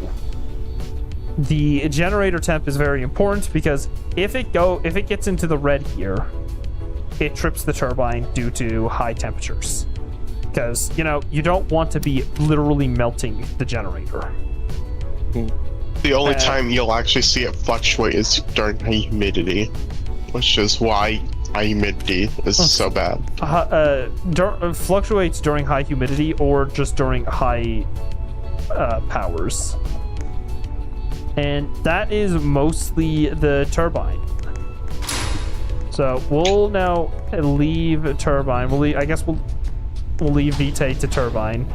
The generator temp is very important because if it gets into the red here, it trips the turbine due to high temperatures. Because, you don't want to be literally melting the generator. The only time you'll actually see it fluctuate is during high humidity, which is why high humidity is so bad. Fluctuates during high humidity or just during high powers. And that is mostly the turbine. So we'll now leave turbine. I guess we'll leave Vitae to turbine,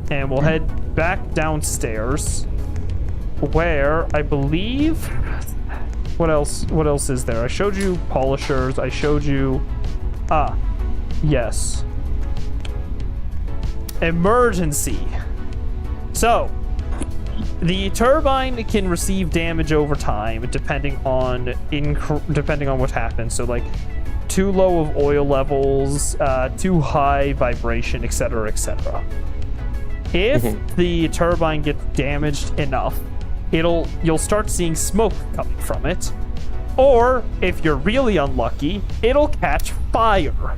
and we'll head back downstairs, where I believe. What else is there? I showed you polishers. I showed you. Yes. Emergency. So. The turbine can receive damage over time depending on what happens. So like too low of oil levels, too high vibration, etc., etc. If the turbine gets damaged enough, you'll start seeing smoke coming from it. Or if you're really unlucky, it'll catch fire.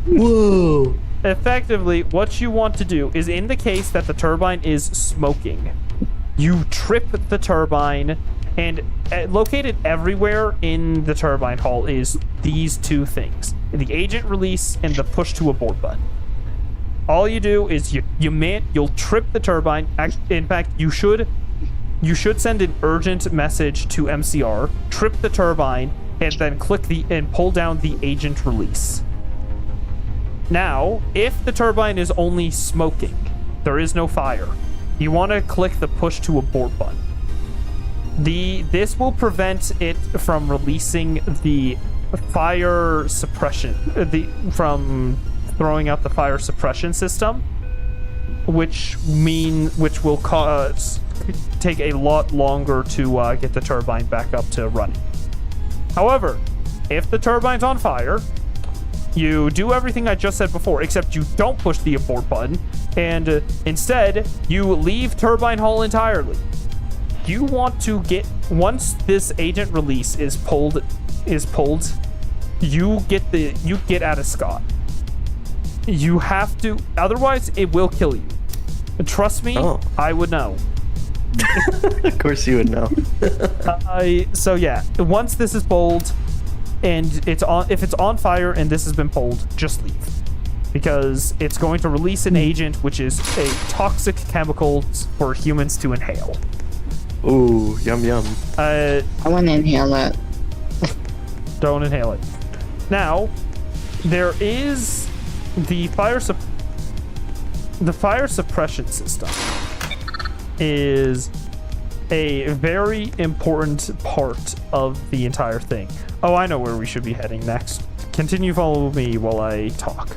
Whoa. Effectively, what you want to do is, in the case that the turbine is smoking, you trip the turbine, and located everywhere in the turbine hall is these two things: the agent release and the push to abort button. All you do is you'll trip the turbine. In fact, you should send an urgent message to MCR, trip the turbine, and then pull down the agent release. Now, if the turbine is only smoking, there is no fire, you want to click the push to abort button. This will prevent it from releasing the fire suppression, from throwing out the fire suppression system, which will take a lot longer to get the turbine back up to running. However, if the turbine's on fire, you do everything I just said before, except you don't push the abort button, and instead, you leave turbine hall entirely. You want to once this agent release is pulled, you get out of scot. You have to, otherwise it will kill you. Trust me, I would know. Of course you would know. So yeah, once this is pulled, and if it's on fire and this has been pulled, just leave, because it's going to release an agent which is a toxic chemical for humans to inhale. Ooh, yum yum. I want to inhale that. Don't inhale it. Now, there is the fire suppression system is a very important part of the entire thing. Oh, I know where we should be heading next. Continue follow me while I talk.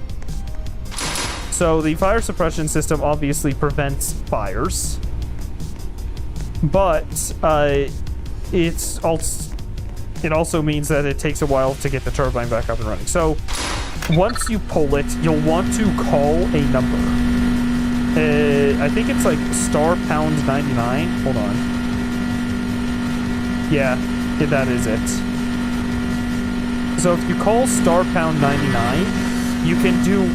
So the fire suppression system obviously prevents fires, but it also means that it takes a while to get the turbine back up and running. So once you pull it, you'll want to call a number. I think it's like *#99. Hold on. Yeah, that is it. So if you call *#99, you can do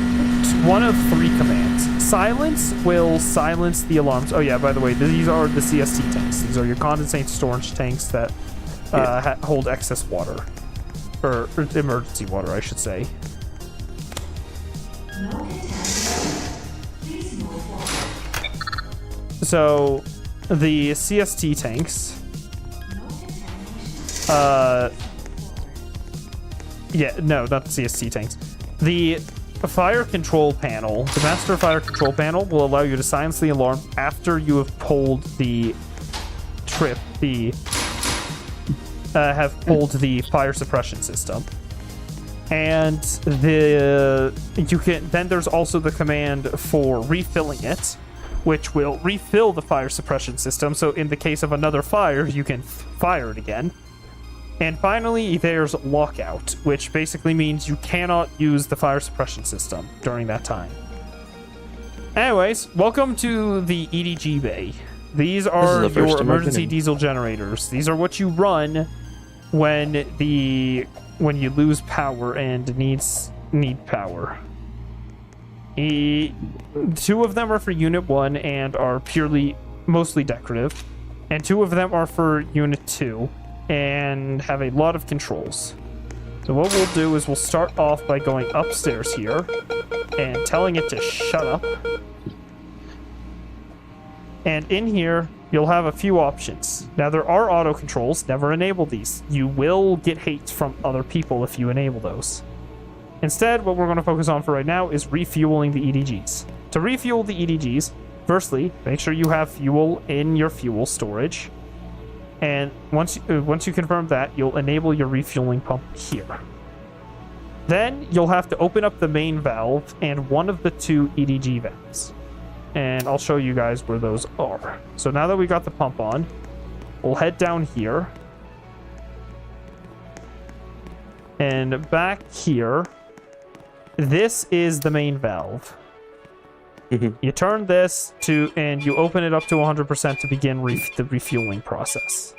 one of 3 commands. Silence will silence the alarms. Oh yeah, by the way, these are the CST tanks. These are your condensate storage tanks that hold excess water. Or emergency water, I should say. So, the CST tanks... yeah, no, not the CST tanks. The fire control panel, the master fire control panel, will allow you to silence the alarm after you have pulled the have pulled the fire suppression system. And then there's also the command for refilling it, which will refill the fire suppression system. So in the case of another fire, you can fire it again. And finally, there's lockout, which basically means you cannot use the fire suppression system during that time. Anyways, welcome to the EDG bay. These are your emergency diesel generators. These are what you run when you lose power and need power. 2 of them are for Unit 1 and are mostly decorative, and 2 of them are for Unit 2 and have a lot of controls. So what we'll do is we'll start off by going upstairs here and telling it to shut up. And in here, you'll have a few options. Now, there are auto controls. Never enable these. You will get hate from other people if you enable those. Instead, what we're going to focus on for right now is refueling the EDGs. To refuel the EDGs, firstly, make sure you have fuel in your fuel storage. And once you confirm that, you'll enable your refueling pump here. Then you'll have to open up the main valve and one of the 2 EDG valves. And I'll show you guys where those are. So now that we got the pump on, we'll head down here. And back here, this is the main valve. You turn this and you open it up to 100% to begin the refueling process.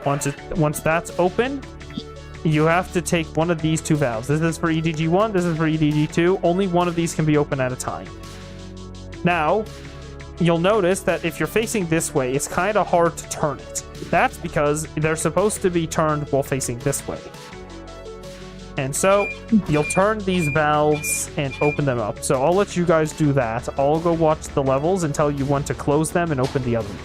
Once that's open, you have to take one of these 2 valves. This is for EDG1, this is for EDG2. Only one of these can be open at a time. Now, you'll notice that if you're facing this way, it's kind of hard to turn it. That's because they're supposed to be turned while facing this way. And so, you'll turn these valves and open them up. So I'll let you guys do that. I'll go watch the levels and tell you when to close them and open the other one.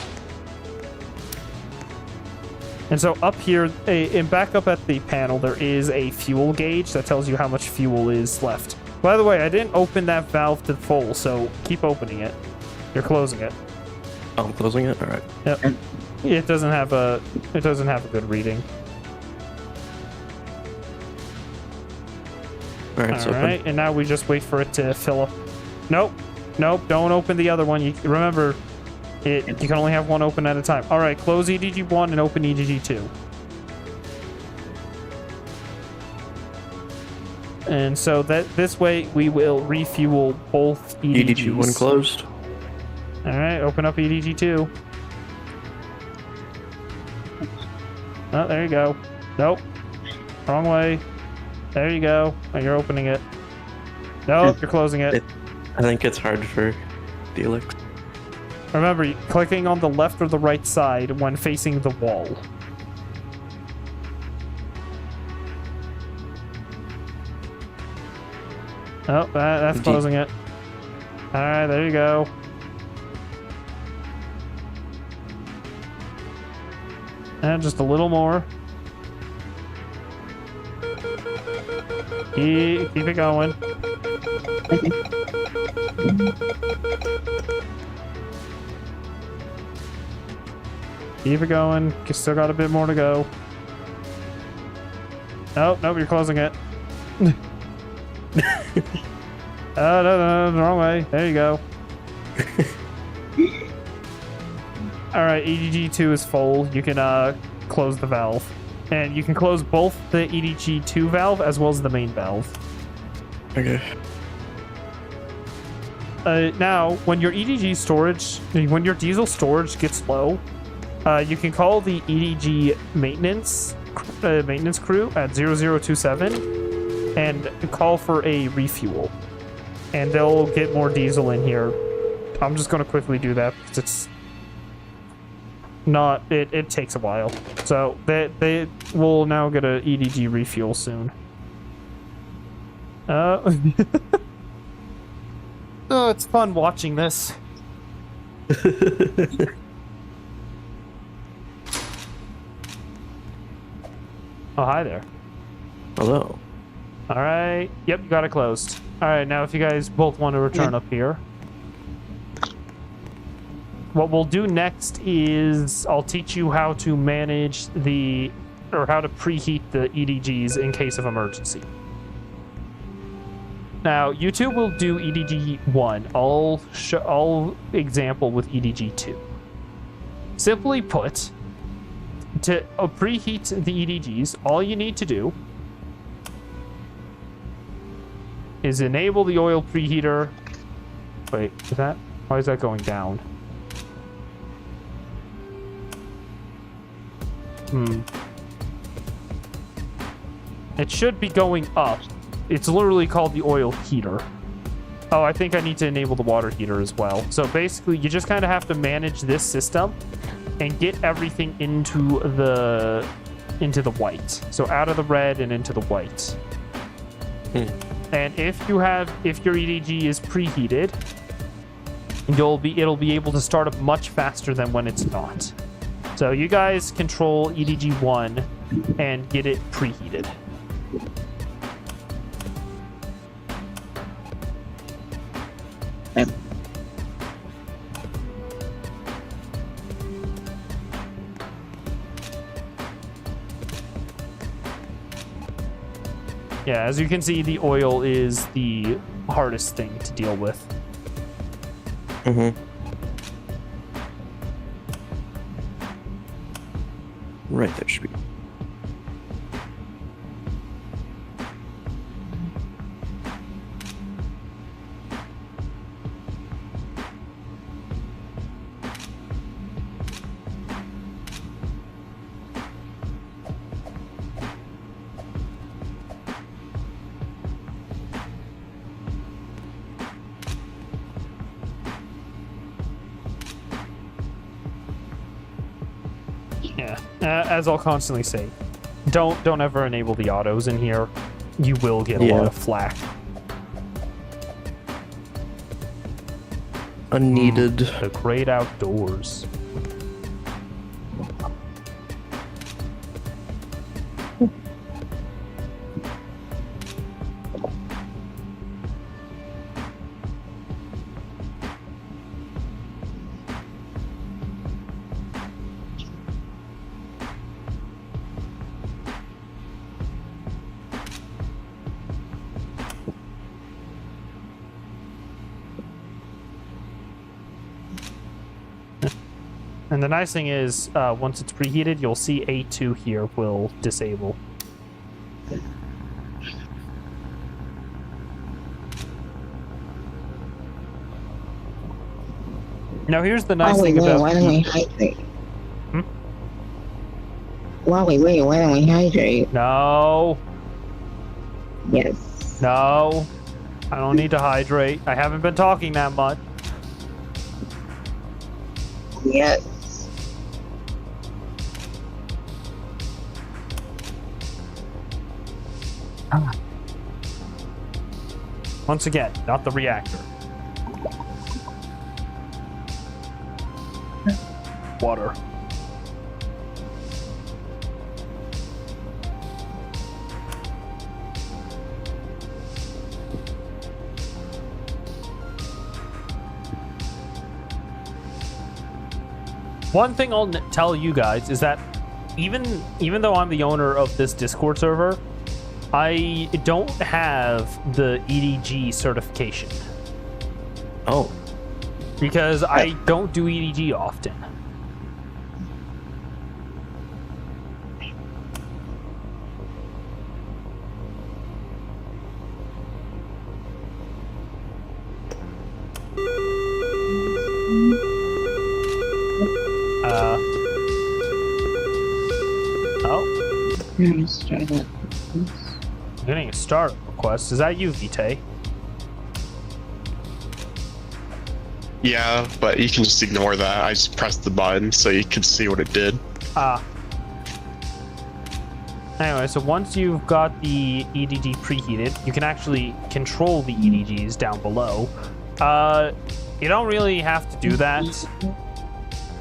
And so up here, and back up at the panel, there is a fuel gauge that tells you how much fuel is left. By the way, I didn't open that valve to full, so keep opening it. You're closing it. Oh, I'm closing it? Alright. Yep. It doesn't have a good reading. Alright, and now we just wait for it to fill up. Nope, don't open the other one. Remember, you can only have one open at a time. Alright, close EDG1 and open EDG2. And so this way we will refuel both EDGs. EDG1 closed. Alright, open up EDG2. Oh, there you go. Nope. Wrong way. There you go. Oh, you're opening it. Nope, you're closing it. I think it's hard for Delix. Remember, clicking on the left or the right side when facing the wall. Oh, that's closing it. Alright, there you go. And just a little more. Keep it going. Keep it going. You still got a bit more to go. Nope, you're closing it. Oh, no, the wrong way. There you go. Alright, EDG2 is full. You can close the valve. And you can close both the EDG2 valve as well as the main valve. Okay. Now, when your diesel storage gets low, you can call the EDG maintenance crew at 0027, and call for a refuel. And they'll get more diesel in here. I'm just going to quickly do that because it's not... It takes a while. So they will now get a EDG refuel soon. Oh, it's fun watching this. Oh, hi there. Hello. All right. Yep, you got it closed. All right, now if you guys both want to return up here. What we'll do next is I'll teach you how to manage how to preheat the EDGs in case of emergency. Now, you two will do EDG 1. I'll example with EDG 2. Simply put, to preheat the EDGs, all you need to do is enable the oil preheater. Wait, why is that going down? It should be going up. It's literally called the oil heater. Oh, I think I need to enable the water heater as well. So basically, you just kind of have to manage this system and get everything into the white. So out of the red and into the white. And if your EDG is preheated, it'll be able to start up much faster than when it's not. So you guys control EDG 1 and get it preheated. Yeah, as you can see, the oil is the hardest thing to deal with. Right, there should be. Yeah, as I'll constantly say, don't ever enable the autos in here. You will get a lot of flack. Unneeded. The great outdoors. And the nice thing is, once it's preheated, you'll see A2 here will disable. Now here's the nice thing about... Why don't we hydrate? Why don't we hydrate? No. Yes. No. I don't need to hydrate. I haven't been talking that much. Yes. Once again, not the reactor. Water. One thing I'll tell you guys is that even though I'm the owner of this Discord server, I don't have the EDG certification. Oh. Because I don't do EDG often. Let's try that. I'm getting a startup request. Is that you, Vitae? Yeah, but you can just ignore that. I just pressed the button so you can see what it did. Anyway, so once you've got the EDG preheated, you can actually control the EDGs down below. You don't really have to do that,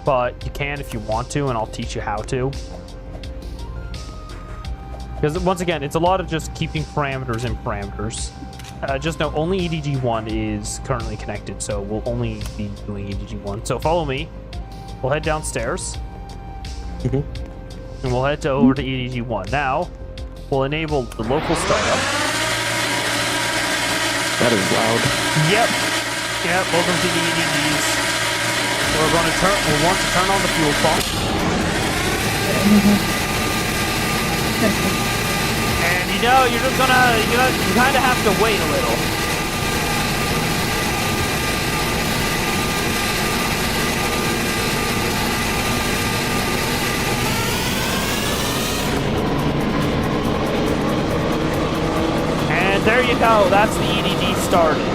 but you can if you want to, and I'll teach you how to. Because once again, it's a lot of just keeping parameters in parameters. Just know only EDG1 is currently connected, so we'll only be doing EDG1. So follow me. We'll head downstairs. Mhm. And we'll head over to EDG1. Now, we'll enable the local startup. That is loud. Yep. Yep, welcome to the EDGs. We'll want to turn on the fuel pump. And you know, you're just you kind of have to wait a little. And there you go, that's the EDG started.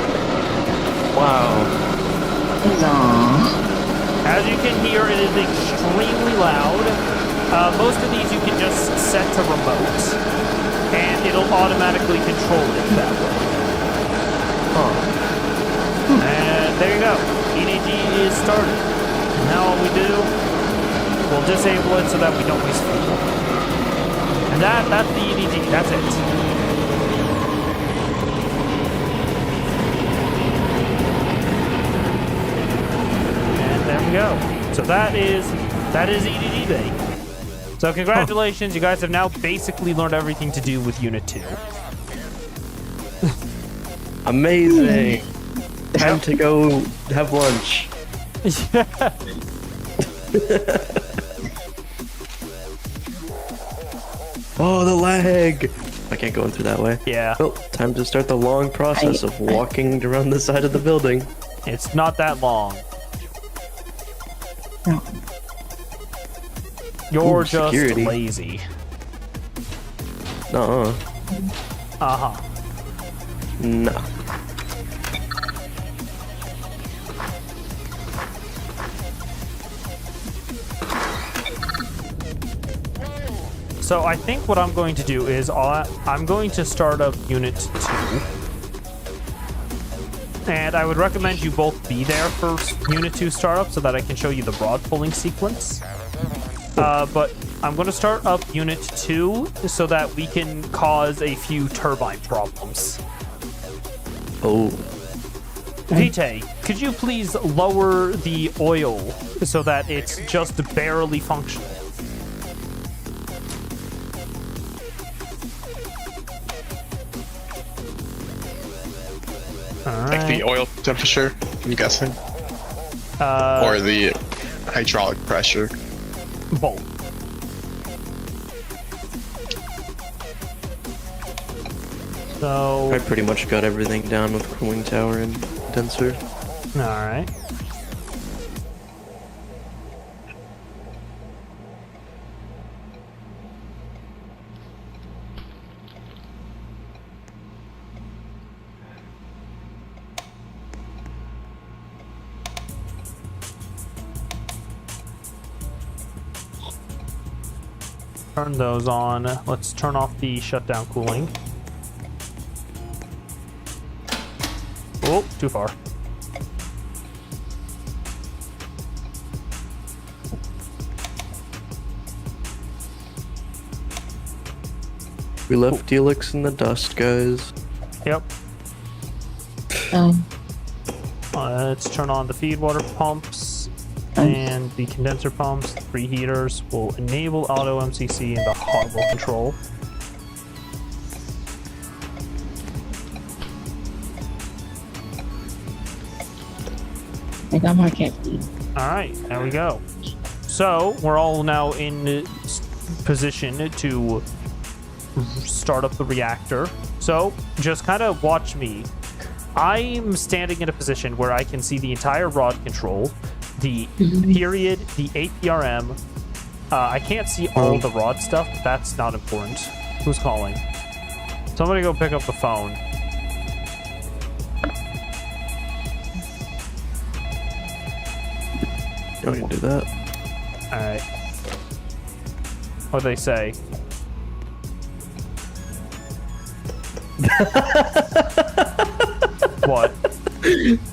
Wow. As you can hear, it is extremely loud. Most of these you can just set to remote, and it'll automatically control it that way. And there you go. EDG is started. And now what we do, we'll disable it so that we don't waste fuel. And that's the EDG. That's it. There we go. So that is EDD Day. So congratulations, you guys have now basically learned everything to do with Unit 2. Amazing. Time to go have lunch. Yeah. Oh, the lag. I can't go in through that way. Yeah. Well, time to start the long process of walking around the side of the building. It's not that long. You're just security. lazy. No. Uh-huh. No. So I think what I'm going to do is I'm going to start up Unit 2. And I would recommend you both be there for Unit 2 startup so that I can show you the rod pulling sequence. But I'm going to start up Unit 2 so that we can cause a few turbine problems. Oh. Vitae, could you please lower the oil so that it's just barely functional? Like the oil temperature, I'm guessing? Or the hydraulic pressure? Both. So, I pretty much got everything down with cooling tower and condenser. alright. Turn those on. Let's turn off the shutdown cooling. Oh, too far. We left Helix in the dust, guys. Yep. Let's turn on the feed water pumps and the condenser pumps, the preheaters. We'll enable auto MCC and the hot roll control. I got my cat feed. All right, there we go. So we're all now in position to start up the reactor. So just kind of watch me. I'm standing in a position where I can see the entire rod control, the period, the APRM. I can't see all the rod stuff, but that's not important. Who's calling? Somebody go pick up the phone. You can do that. Alright. What'd they say? What?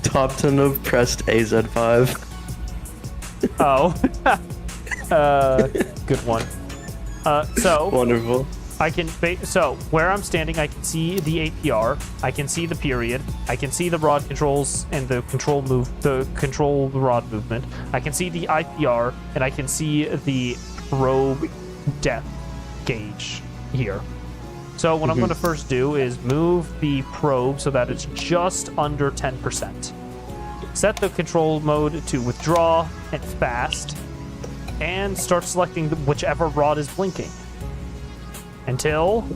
Top 10 of pressed AZ5. Oh. Good one. So Wonderful. I can so where I'm standing, I can see the APR, I can see the period, I can see the rod controls and the control rod movement. I can see the IPR, and I can see the probe depth gauge here. So what I'm going to first do is move the probe so that it's just under 10%. Set the control mode to withdraw and fast, and start selecting whichever rod is blinking until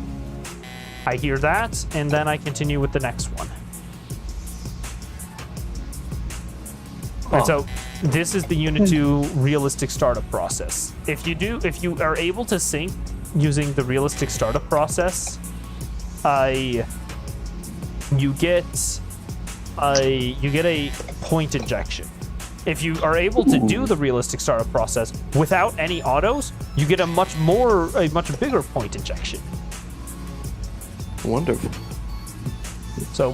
I hear that, and then I continue with the next one. And so this is the Unit 2 realistic startup process. If you are able to sync using the realistic startup process, you get a point injection. If you are able to do the realistic startup process without any autos, you get a much bigger point injection. Wonderful. So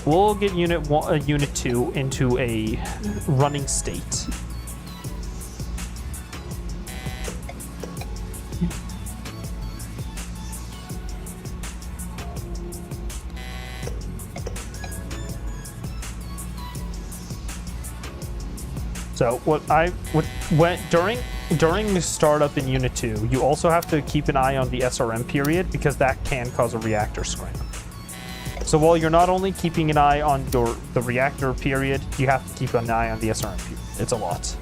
we'll get Unit 2 into a running state. So during the startup in Unit 2, you also have to keep an eye on the SRM period, because that can cause a reactor scram. So while you're not only keeping an eye on the reactor period, you have to keep an eye on the SRM period. It's a lot.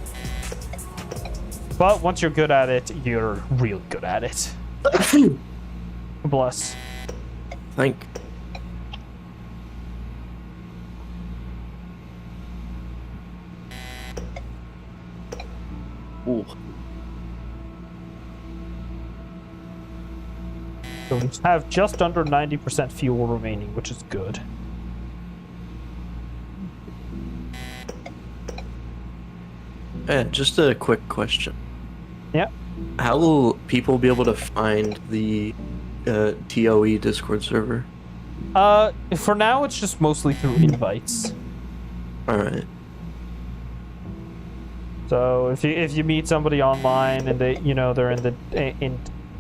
But once you're good at it, you're really good at it. Bless. Thank. Ooh. So we have just under 90% fuel remaining, which is good. Just a quick question. Yeah. How will people be able to find the TOE Discord server? For now, it's just mostly through invites. All right. So if you meet somebody online and they're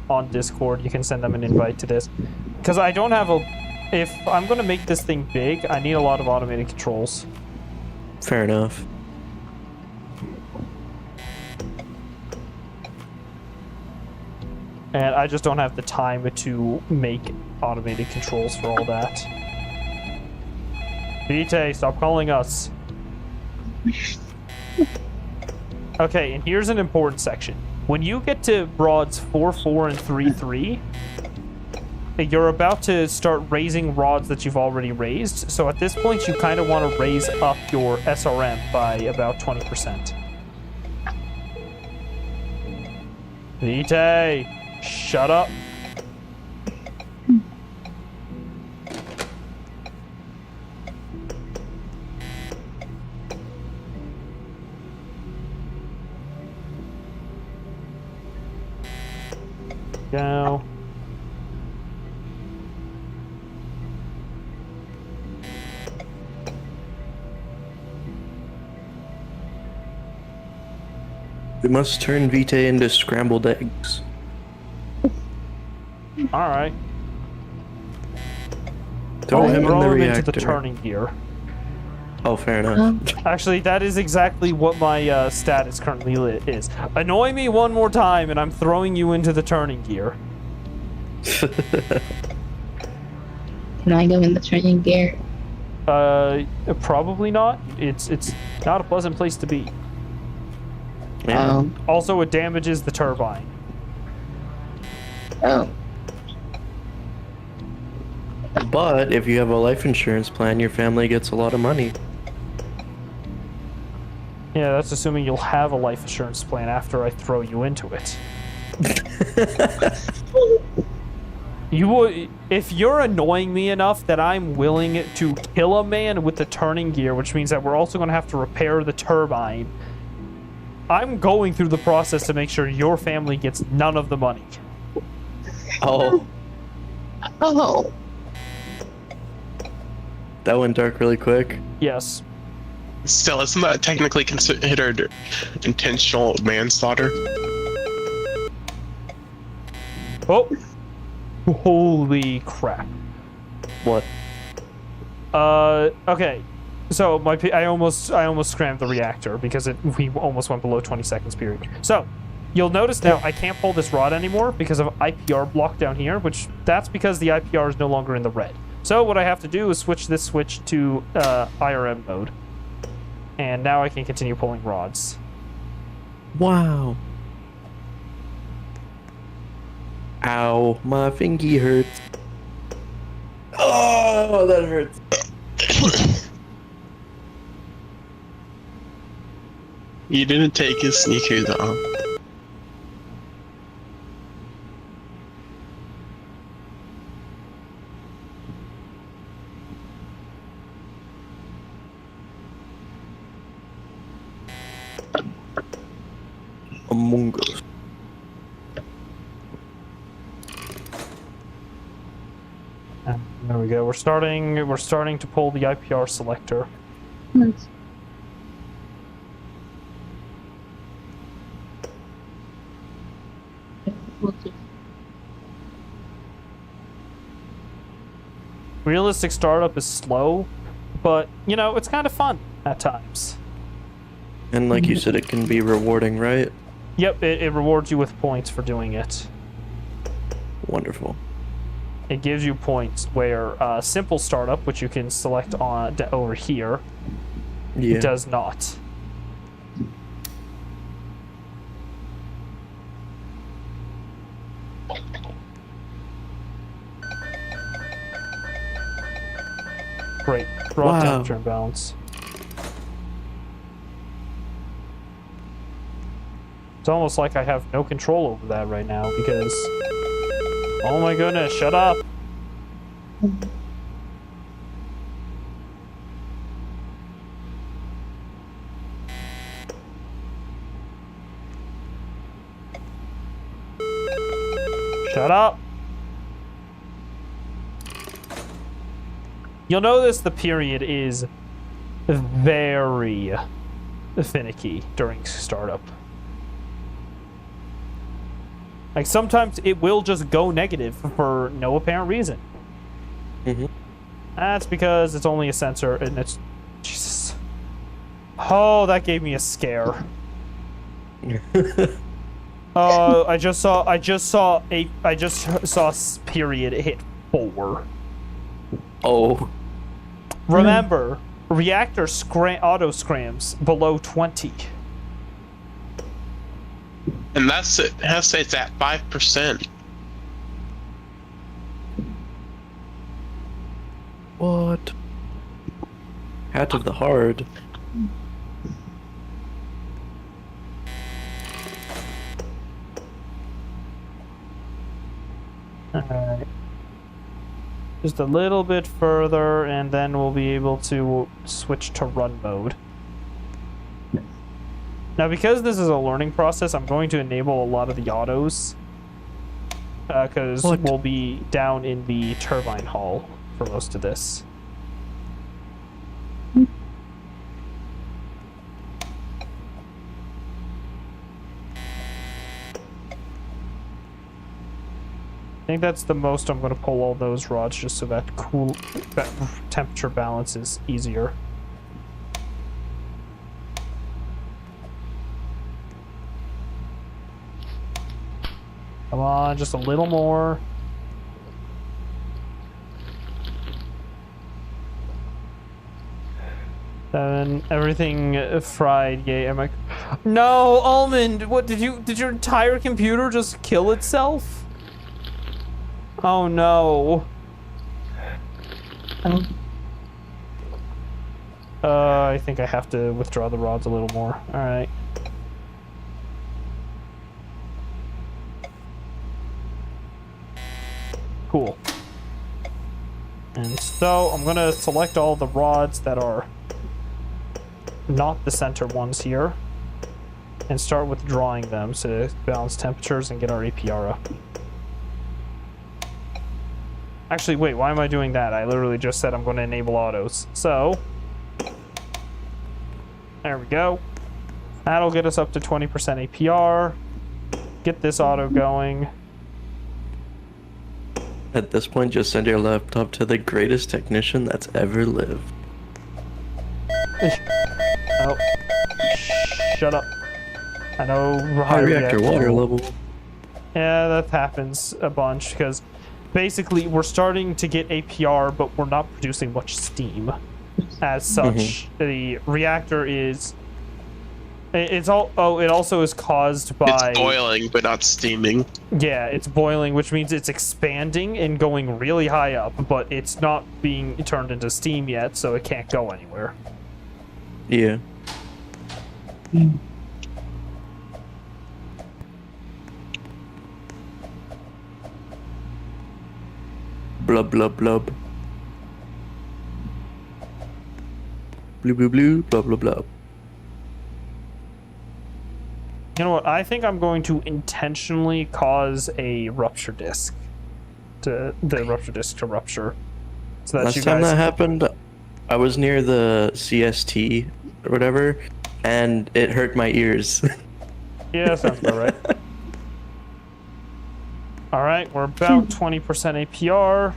on Discord, you can send them an invite to this. Because I don't have if I'm going to make this thing big, I need a lot of automated controls. Fair enough. And I just don't have the time to make automated controls for all that. Vite, stop calling us. Okay, and here's an important section. When you get to rods 4-4 and 3-3, you're about to start raising rods that you've already raised. So at this point, you kind of want to raise up your SRM by about 20%. Vite, shut up. Go. We must turn Vite into scrambled eggs. All right. Throw him in the Throw him reactor. into the turning gear. Oh, fair enough. Actually, that is exactly what my status currently is. Annoy me one more time, and I'm throwing you into the turning gear. Can I go in the turning gear? Probably not. It's not a pleasant place to be. Yeah. Also, it damages the turbine. Oh. But if you have a life insurance plan, your family gets a lot of money. Yeah, that's assuming you'll have a life insurance plan after I throw you into it. If you're annoying me enough that I'm willing to kill a man with the turning gear, which means that we're also going to have to repair the turbine, I'm going through the process to make sure your family gets none of the money. Oh, Oh, that went dark really quick. Yes. Still, isn't that technically considered intentional manslaughter? Oh. Holy crap. What? Okay. So I almost scrammed the reactor because we almost went below 20 seconds period. So you'll notice now I can't pull this rod anymore because of IPR block down here, which that's because the IPR is no longer in the red. So what I have to do is switch this switch to IRM mode. And now I can continue pulling rods. Wow. Ow, my fingy hurts. Oh, that hurts. You didn't take his sneaker though. Among Us. There we go. We're starting to pull the IPR selector. nice. Realistic startup is slow, but you know, it's kind of fun at times. And like you said, it can be rewarding, right? Yep, it rewards you with points for doing it. Wonderful. It gives you points where simple startup, which you can select on over here, Yeah. does not. Great. Raw Wow. temperature imbalance. It's almost like I have no control over that right now because... Oh my goodness, shut up! Shut up! You'll notice the period is very finicky during startup. Like, sometimes it will just go negative for no apparent reason. Mm-hmm. That's because it's only a sensor and it's... Jesus. Oh, that gave me a scare. I just saw period hit 4. Oh. Remember, reactor auto scrams below 20. And that's it. It has to say it's at 5%. What? Hat of the Hard. Alright. Just a little bit further, and then we'll be able to switch to run mode. Now, because this is a learning process, I'm going to enable a lot of the autos. Because we'll be down in the turbine hall for most of this. I think that's the most I'm going to pull all those rods just so that that temperature balance is easier. Come on, just a little more. Then everything fried. Yay! I'm like, no, Almond. What did your entire computer just kill itself? Oh no. I think I have to withdraw the rods a little more. All right. Cool. And so I'm gonna select all the rods that are not the center ones here and start withdrawing them to balance temperatures and get our APR up. Actually, wait, why am I doing that? I literally just said I'm going to enable autos. So, there we go. That'll get us up to 20% APR. Get this auto going. At this point, just send your laptop to the greatest technician that's ever lived. Oh, shut up. I know High reactor water level. Yeah, that happens a bunch because basically we're starting to get APR, but we're not producing much steam. As such, the reactor is. It's all. Oh, it also is caused by. It's boiling, but not steaming. Yeah, it's boiling, which means it's expanding and going really high up, but it's not being turned into steam yet, so it can't go anywhere. Yeah. Blub blub blub. Blue blue blue blub blub blub. You know what? I think I'm going to intentionally cause a rupture disk. The rupture disk to rupture. So that Last you time guys. that happened, I was near the CST or whatever, and it hurt my ears. Yeah, that sounds about right. All right, we're about 20% APR.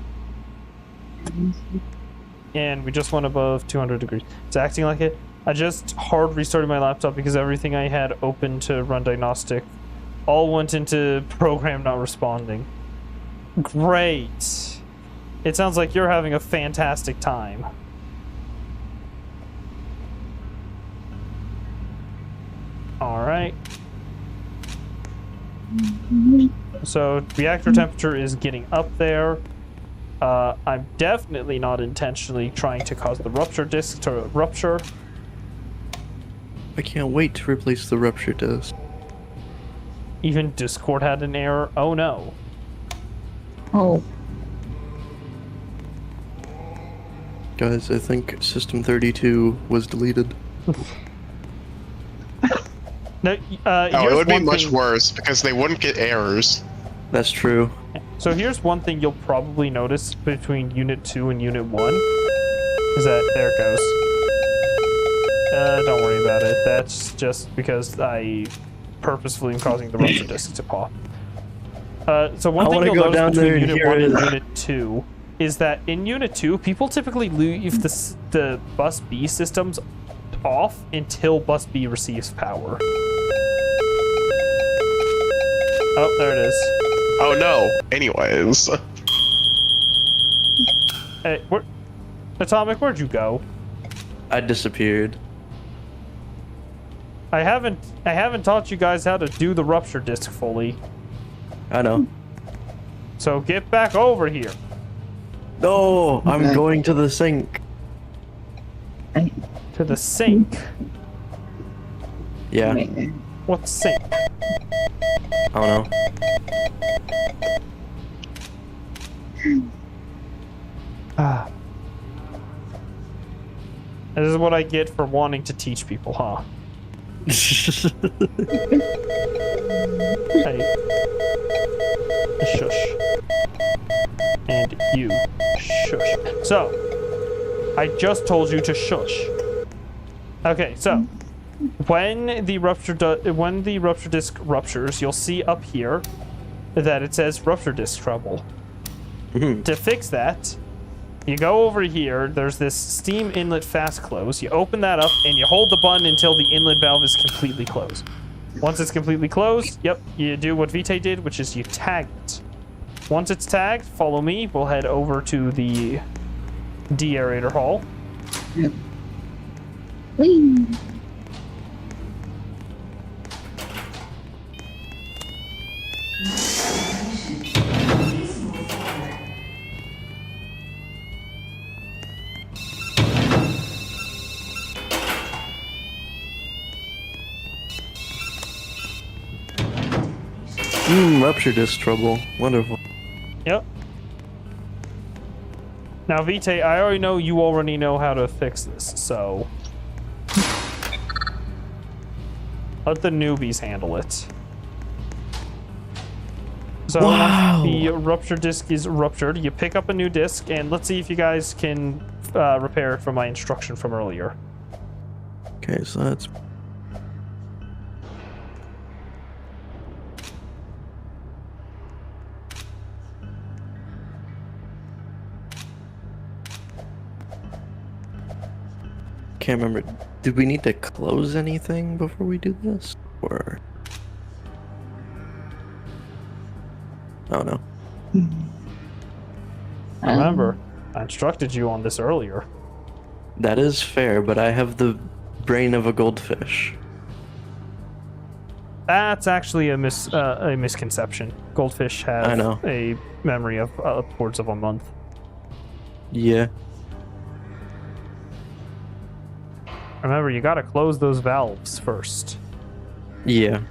And we just went above 200 degrees. It's acting like it. I just hard restarted my laptop because everything I had open to run diagnostic all went into program not responding. Great. It sounds like you're having a fantastic time. All right. So reactor temperature is getting up there. I'm definitely not intentionally trying to cause the rupture disk to rupture. I can't wait to replace the rupture disk. Even Discord had an error. Oh no. Oh, Guys, I think System 32 was deleted. No, Oh, it here's would be one much thing- worse because they wouldn't get errors. That's true. So here's one thing you'll probably notice between Unit 2 and Unit 1. Is that, there it goes. Don't worry about it. That's just because I purposefully am causing the rupture disk to pop. So one I thing wanna you'll go notice down there between and Unit hear 1 and it. Unit 2 is that in Unit 2, people typically leave the Bus B systems off until Bus B receives power. Oh, there it is. Oh no. Anyways. Hey, Atomic, where'd you go? I disappeared. I haven't taught you guys how to do the rupture disk fully. I know. So get back over here. No, I'm Okay. going to the sink. To the sink. Yeah, wait. What sink? I don't know. Ah. This is what I get for wanting to teach people, huh? Hey. Shush. And you. Shush. So, I just told you to shush. Okay, so when the rupture disk ruptures, you'll see up here that it says rupture disk trouble. To fix that, you go over here, there's this steam inlet fast close. You open that up and you hold the button until the inlet valve is completely closed. Once it's completely closed, yep, you do what Vitae did, which is you tag it. Once it's tagged, follow me. We'll head over to the deaerator hall. Whee! Rupture disk trouble. Wonderful. Yep. Now, Vitae, I already know you already know how to fix this, so let the newbies handle it. So Wow. once the rupture disc is ruptured, you pick up a new disc, and let's see if you guys can repair it from my instruction from earlier. Okay, so that's can't remember. Did we need to close anything before we do this? Or oh no. Remember, I instructed you on this earlier. That is fair, but I have the brain of a goldfish. That's actually a misconception. Goldfish have I know. a memory of upwards of a month. Yeah. Remember, you gotta close those valves first. Yeah.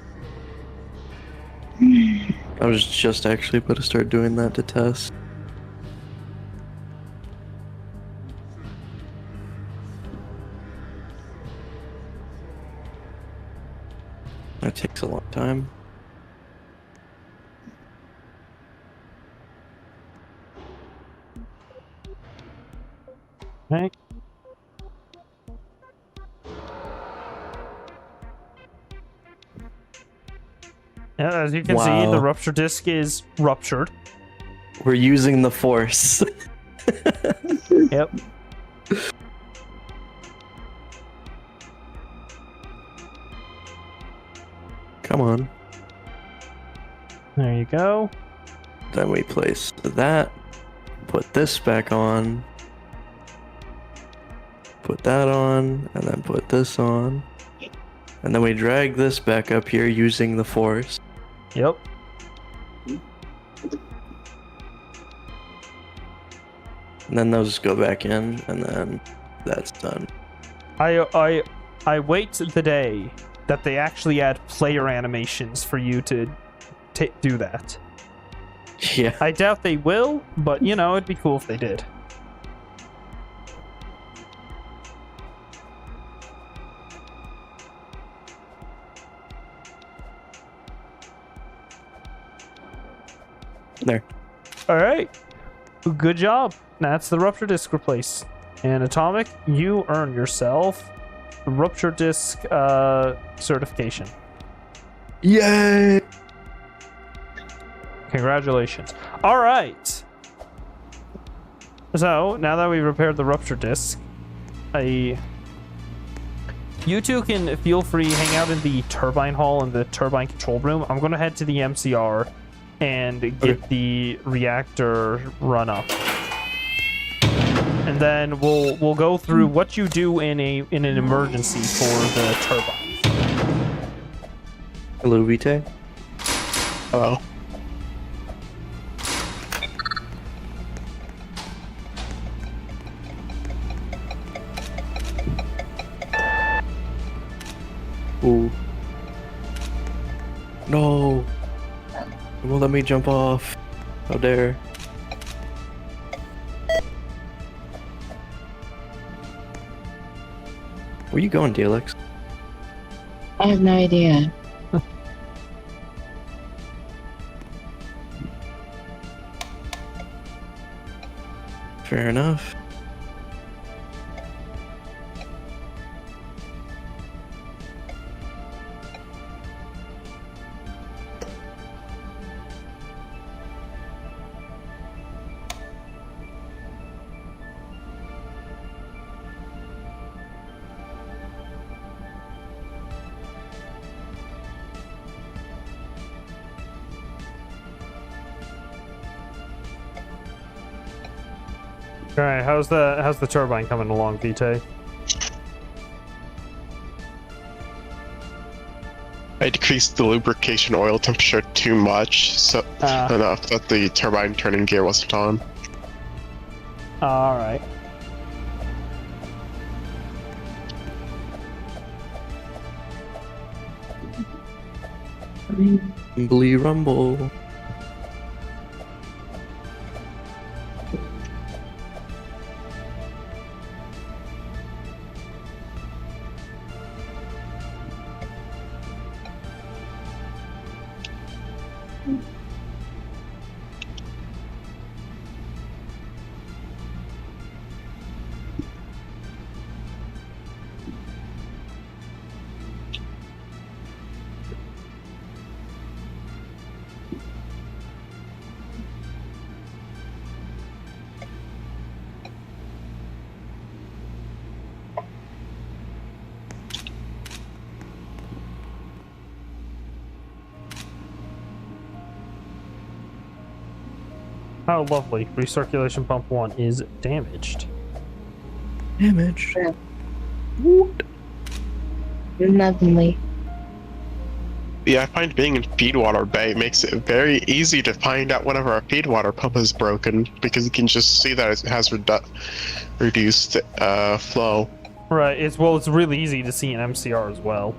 I was just actually about to start doing that to test. That takes a long time. Okay. Yeah, as you can see, Wow. the rupture disc is ruptured. We're using the force. Yep. Come on. There you go. Then we place that. Put this back on. Put that on. And then put this on. And then we drag this back up here using the force. Yep. And then those go back in. And then that's done. I wait the day that they actually add player animations for you to do that. Yeah. I doubt they will, but you know, it'd be cool if they did. There. All right. Good job. That's the rupture disc replaced. And Atomic, you earn yourself the rupture disc certification. Yay! Congratulations. All right. So now that we've repaired the rupture disc, you two can feel free hang out in the turbine hall in the turbine control room. I'm going to head to the MCR and get the reactor run up, and then we'll go through what you do in an emergency for the turbine. Hello, Vitae. Hello. Ooh. No. It won't let me jump off. How dare. Where you going, Daleks? I have no idea. Fair enough. All right, how's the turbine coming along, Vitae? I decreased the lubrication oil temperature too much, so enough that the turbine turning gear wasn't on. All right. Rumbly rumble. Oh, lovely. Recirculation pump 1 is damaged. Damage. Yeah. What? Lovely. Yeah, I find being in Feedwater Bay makes it very easy to find out whenever a feedwater pump is broken because you can just see that it has reduced flow. Right. It's really easy to see in MCR as well.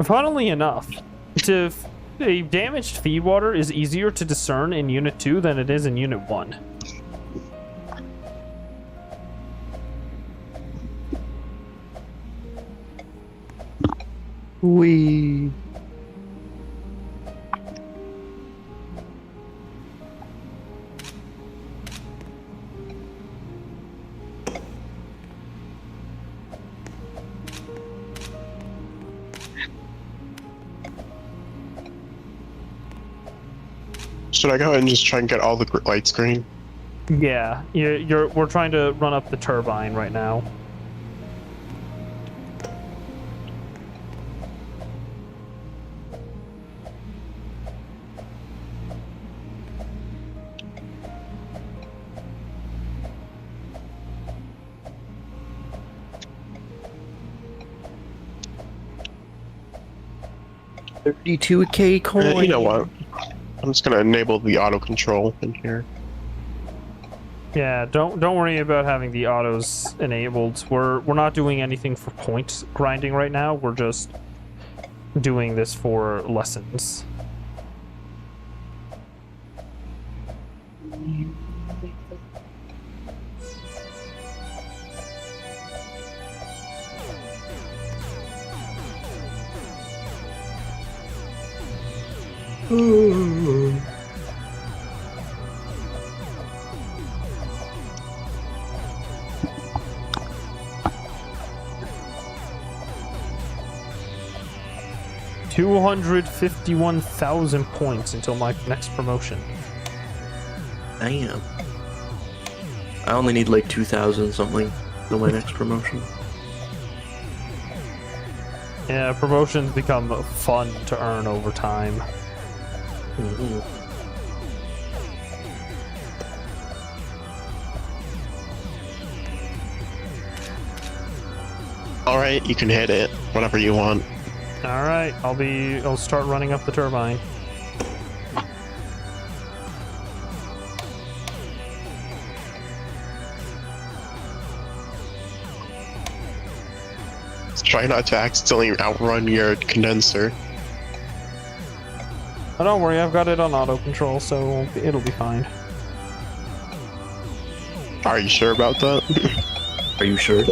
Funnily enough, a damaged feed water is easier to discern in Unit 2 than it is in Unit 1. We. Should I go ahead and just try and get all the lights green? Yeah, we're trying to run up the turbine right now. $32K coin. You know what? I'm just gonna enable the auto control in here. Yeah, don't worry about having the autos enabled. We're not doing anything for point grinding right now. We're just doing this for lessons. $251,000 points until my next promotion. Damn. I only need like 2,000 something for my next promotion. Yeah, promotions become fun to earn over time. Mm-hmm. Alright, you can hit it whenever you want. Alright, I'll start running up the turbine. Just try not to accidentally outrun your condenser. Oh, don't worry, I've got it on auto control, so it'll be fine. Are you sure about that? Are you sure?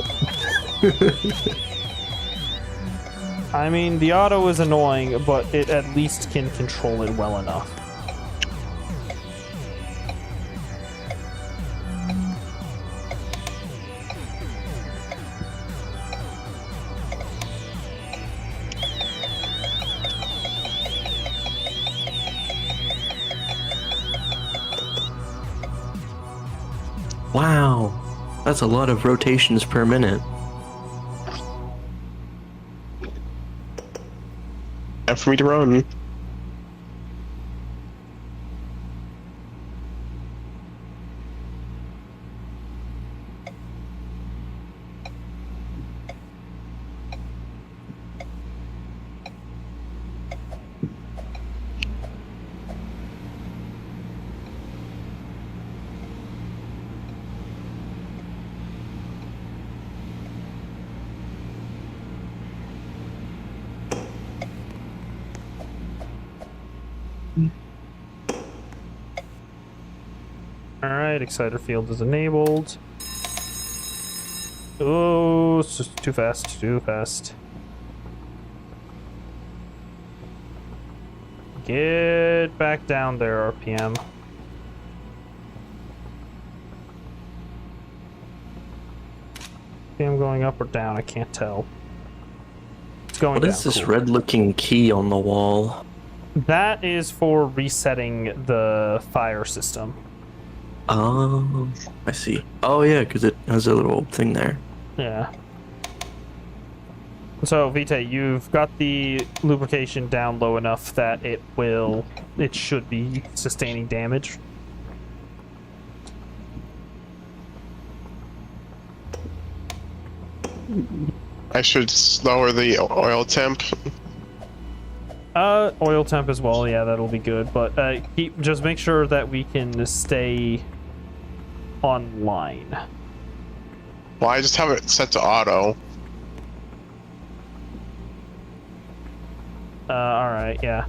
I mean, the auto is annoying, but it at least can control it well enough. Wow. That's a lot of rotations per minute. Time for me to run. Alright, exciter field is enabled. Oh, it's just too fast, too fast. Get back down there, RPM. RPM going up or down, I can't tell. It's going What down. is this Cool. red looking key on the wall? That is for resetting the fire system. Oh, I see. Oh yeah, because it has a little thing there. Yeah. So, Vite, you've got the lubrication down low enough that it should be sustaining damage. I should lower the oil temp. Oil temp as well, yeah, that'll be good. But, just make sure that we can stay online. Well, I just have it set to auto. Alright, yeah.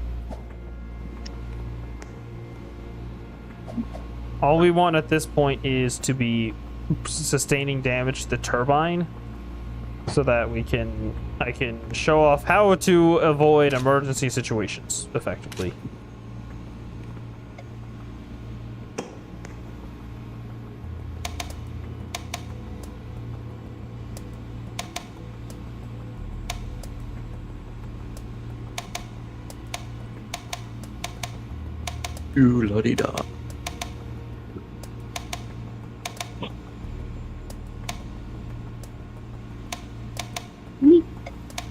All we want at this point is to be sustaining damage to the turbine so that I can show off how to avoid emergency situations effectively. Ooh, la-di-da.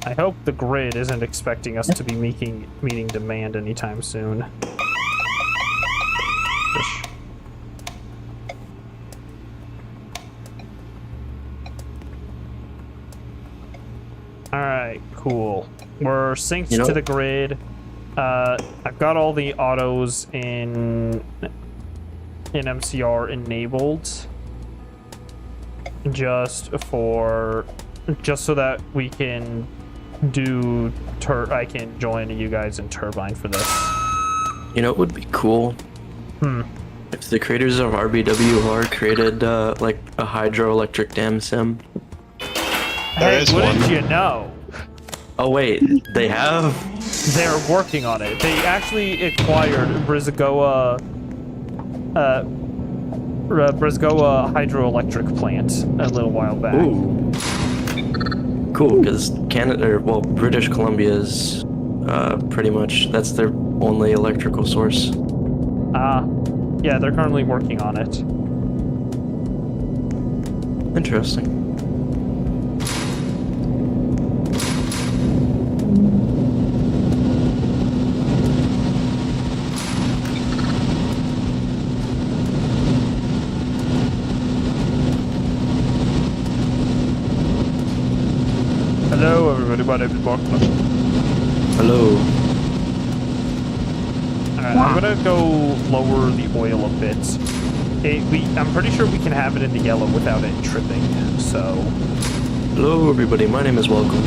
I hope the grid isn't expecting us to be meeting demand anytime soon. Ish. Alright, cool. We're synced to the grid. I've got all the autos in MCR enabled. Just so that we can I can join you guys in Turbine for this. You know, it would be cool if the creators of RBWR created like a hydroelectric dam sim. Hey, wouldn't you know? Oh wait, they have? They're working on it. They actually acquired Brizgoa hydroelectric plant a little while back. Ooh. Cool, because British Columbia's pretty much, that's their only electrical source. Yeah, they're currently working on it. Interesting. Hello, everybody. My name is Mark. Hello. Alright, I'm gonna go lower the oil a bit. I'm pretty sure we can have it in the yellow without it tripping, so... Hello, everybody. My name is Welcome.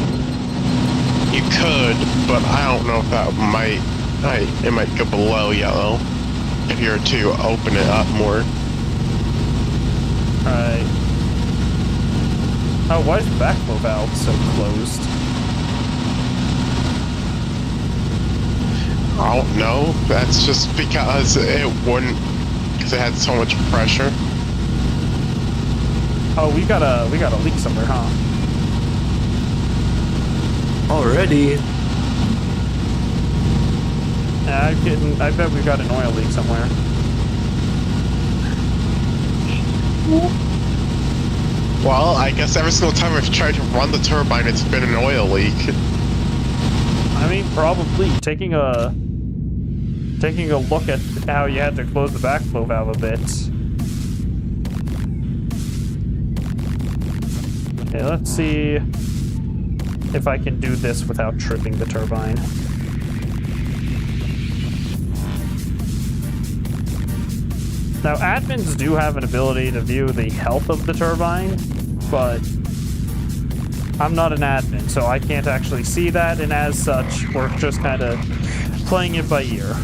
You could, but I don't know if that it might go below yellow if you were to open it up more. Alright. Oh, why is the backflow valve so closed? I don't know. That's just because it had so much pressure. Oh, we got a leak somewhere, huh? Already? Yeah, I bet we've got an oil leak somewhere. Well, I guess every single time I've tried to run the turbine, it's been an oil leak. I mean, probably. Taking a look at how you had to close the backflow valve a bit. Okay, let's see if I can do this without tripping the turbine. Now, admins do have an ability to view the health of the turbine, but I'm not an admin, so I can't actually see that, and as such, we're just kind of playing it by ear.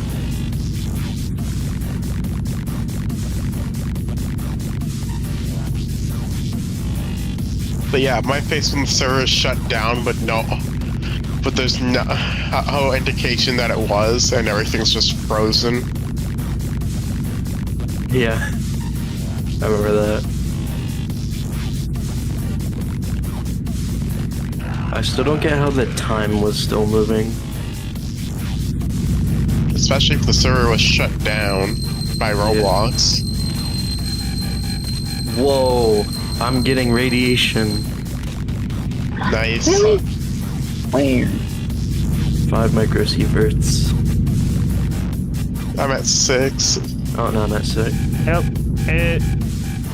But yeah, my face when the server is shut down, but there's no indication that it was, and everything's just frozen. Yeah. I remember that. I still don't get how the time was still moving. Especially if the server was shut down by Roblox. Whoa, I'm getting radiation. Nice. Really? Where? 5 microsieverts. I'm at 6. Oh no, I'm at 6. Yep.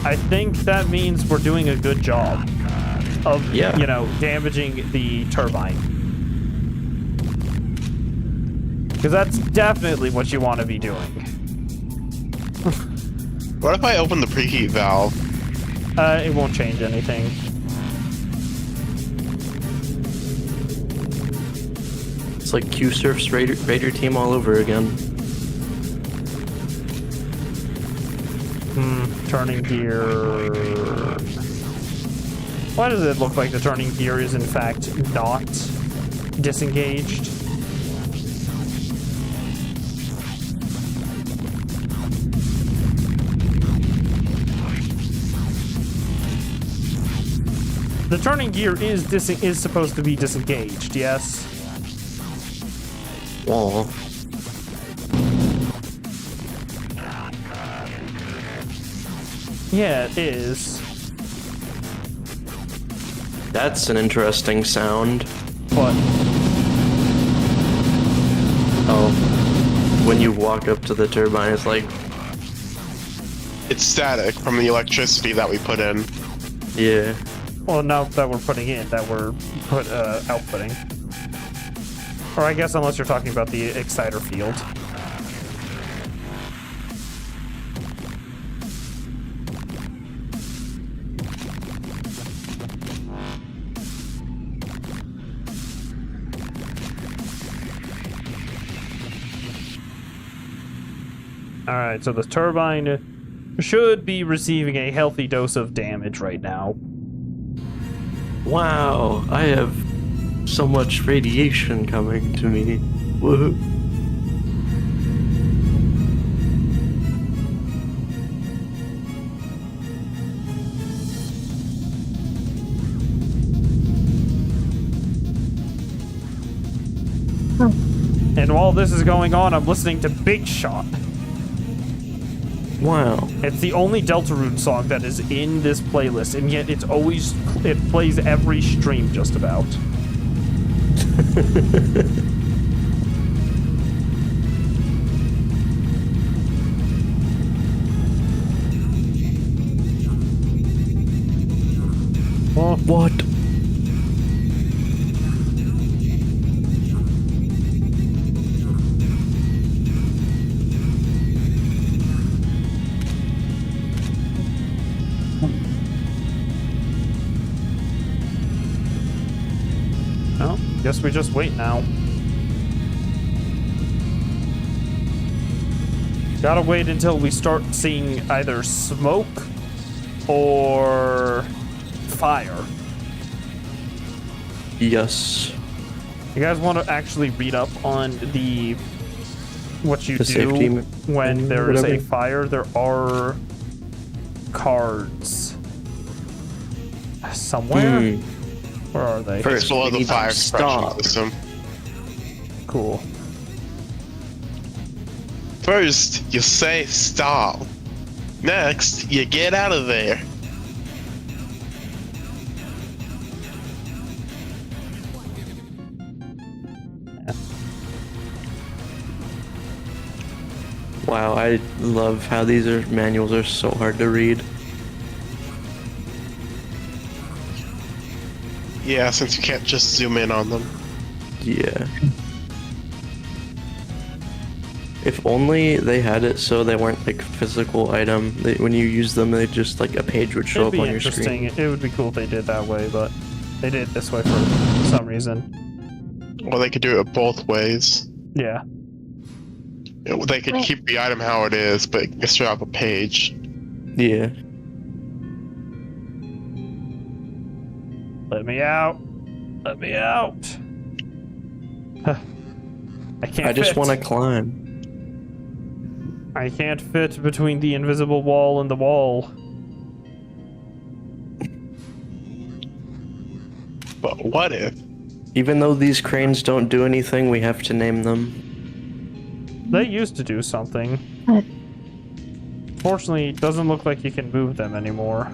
I think that means we're doing a good job of, Yeah. you know, damaging the turbine. Because that's definitely what you want to be doing. What if I open the preheat valve? It won't change anything. It's like Q-Surf's Raider team all over again. Turning gear. Why does it look like the turning gear is in fact not disengaged? The turning gear is supposed to be disengaged, yes? Wall. Yeah, it is. That's an interesting sound. But Oh. When you walk up to the turbine, it's like, It's static from the electricity that we put in. yeah. well, now that we're putting in, that we're outputting. Or I guess unless you're talking about the exciter field. Alright, so the turbine should be receiving a healthy dose of damage right now. Wow, I have so much radiation coming to me. Woohoo. And while this is going on, I'm listening to Big Shot. Wow. It's the only Deltarune song that is in this playlist, and yet it plays every stream just about. What? Well, guess we just wait now. Gotta wait until we start seeing either smoke or fire. Yes. You guys want to actually read up on what you The do safety when there is a whatever. fire? There are cards somewhere. Where are they? First, It's below we the need to fire suppression stop. system. Cool. First, you say stop. Next, you get out of there. Wow, I love how manuals are so hard to read. Yeah, since you can't just zoom in on them. Yeah. If only they had it so they weren't like physical item. When you use them, they just like a page would show It'd up be on your interesting. screen. It would be cool if they did that way, but they did it this way for some reason. Well, they could do it both ways. Yeah. They could keep the item how it is, but show up a page. Yeah. Let me out. Let me out. I can't I just fit. want to climb. I can't fit between the invisible wall and the wall. But what if? Even though these cranes don't do anything, we have to name them. They used to do something. What? Fortunately, it doesn't look like you can move them anymore.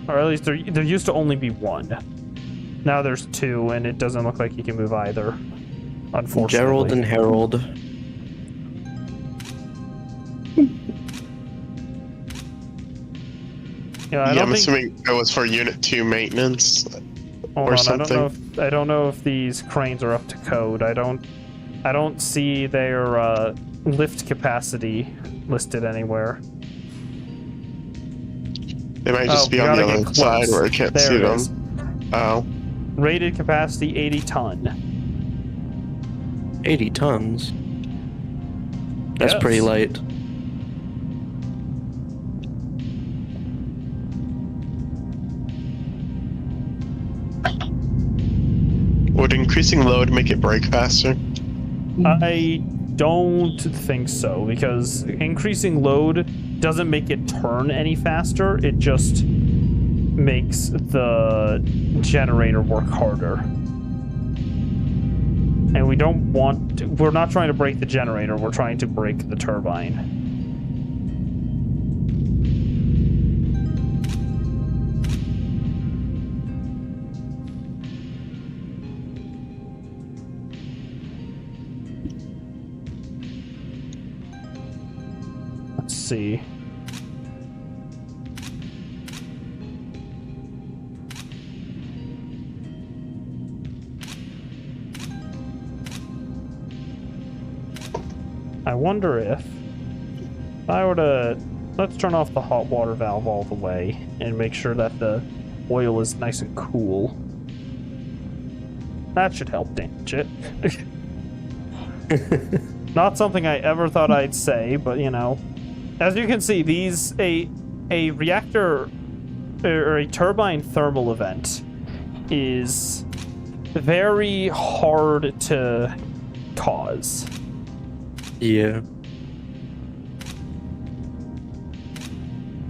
Or at least there used to only be one. Now there's 2, and it doesn't look like you can move either. Unfortunately. Gerald and Harold. Yeah, I Yeah, don't I'm think. assuming it was for Unit 2 maintenance. Hold or on, something. I don't know if these cranes are up to code. I don't see their lift capacity listed anywhere. They might just Oh, be we on the gotta other get side close. where I can't There see it them. is. Oh. Rated capacity 80 ton. 80 tons. That's Yes. pretty light. Would increasing load make it break faster? I don't think so, because increasing load doesn't make it turn any faster. It just makes the generator work harder. And we don't want to, we're not trying to break the generator, we're trying to break the turbine. Let's see. I wonder if I were to, let's turn off the hot water valve all the way and make sure that the oil is nice and cool. That should help damage it. Not something I ever thought I'd say, but you know, as you can see, these a reactor or a turbine thermal event is very hard to cause. Yeah.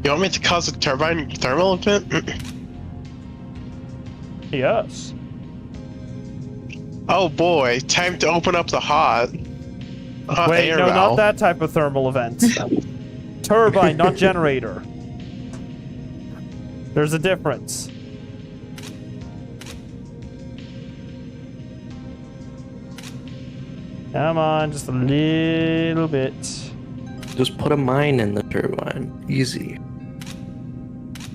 You want me to cause a turbine thermal event? Yes. Oh boy, time to open up the hot Wait, air no, valve. not that type of thermal event. Turbine, not generator. There's a difference. Come on, just a little bit. Just put a mine in the turbine. Easy.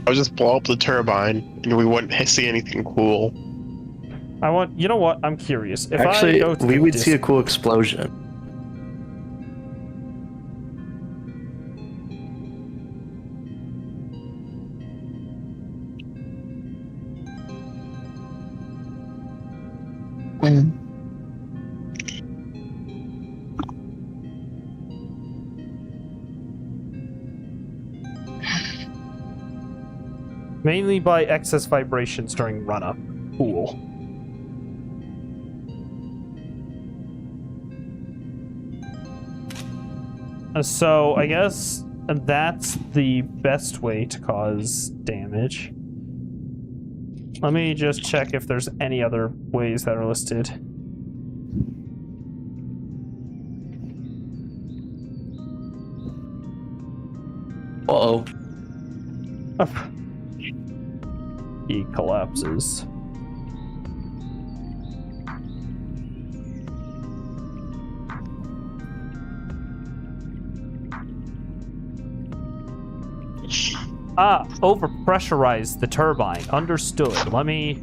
I would just blow up the turbine and we wouldn't see anything cool. I want, you know what? I'm curious. If Actually, I go to we the would see a cool explosion. mainly by excess vibrations during run-up. Cool. So I guess that's the best way to cause damage. Let me just check if there's any other ways that are listed. Uh-oh. He collapses. Ah, overpressurize the turbine. Understood. Let me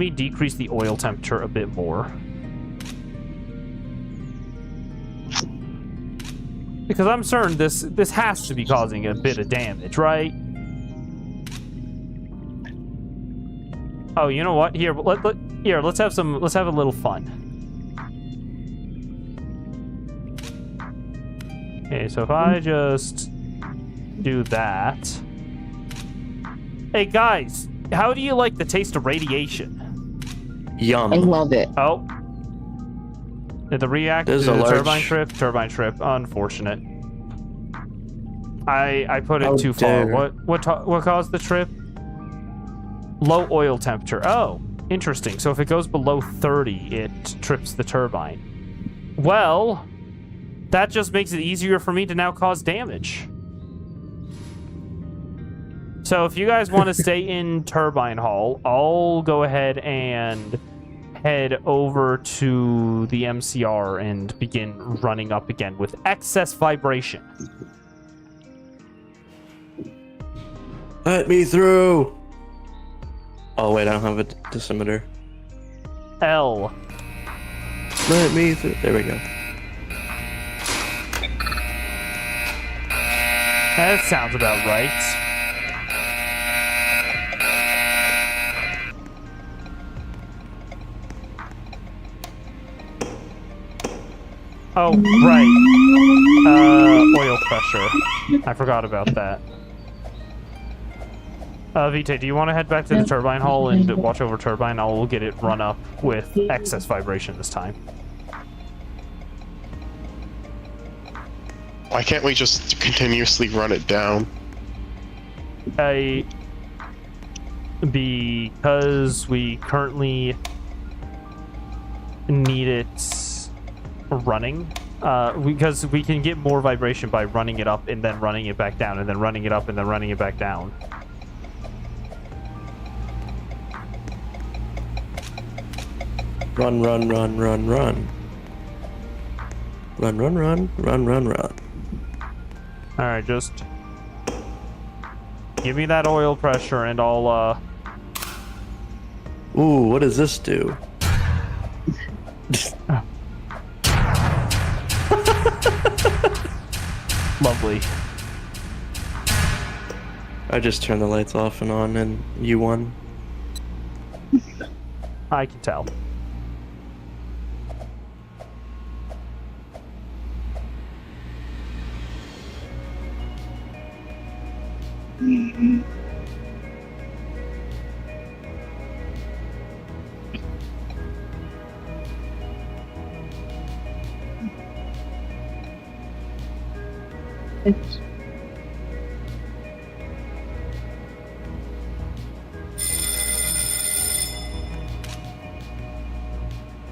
decrease the oil temperature a bit more. Because I'm certain this has to be causing a bit of damage, right? Oh, you know what? Here, let's have a little fun. Okay, so if I just do that. Hey guys, how do you like the taste of radiation? Yum. I love it. Oh. Did the reactor There's a large... turbine trip? Turbine trip. Unfortunate. I put it How too far. dare. What caused the trip? Low oil temperature. Oh, interesting. So if it goes below 30, it trips the turbine. Well, that just makes it easier for me to now cause damage. So if you guys want to stay in Turbine Hall, I'll go ahead and head over to the MCR and begin running up again with excess vibration. Let me through. Oh wait, I don't have a decimeter. L. Let me through. There we go. That sounds about right. Oh, right. Oil pressure. I forgot about that. Vite, do you want to head back to the turbine hall and watch over turbine? I'll get it run up with excess vibration this time. Why can't we just continuously run it down? Because we currently need it running. Because we can get more vibration by running it up and then running it back down, and then running it up and then running it back down. Run, run, run, run, run. Run, run, run, run, run, run. Alright, just give me that oil pressure and I'll, Ooh, what does this do? Lovely. I just turned the lights off and on and you won. I can tell.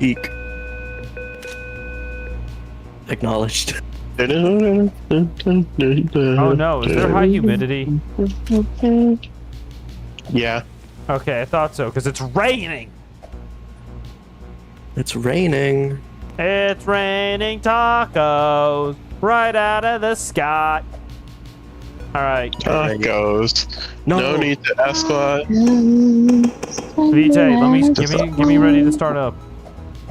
Eek. Acknowledged. Oh no, is there high humidity? Yeah. Okay, I thought so, because it's raining! It's raining. It's raining tacos right out of the sky. Alright, Tacos. No. No need to escalate. Vijay, give me ready to start up.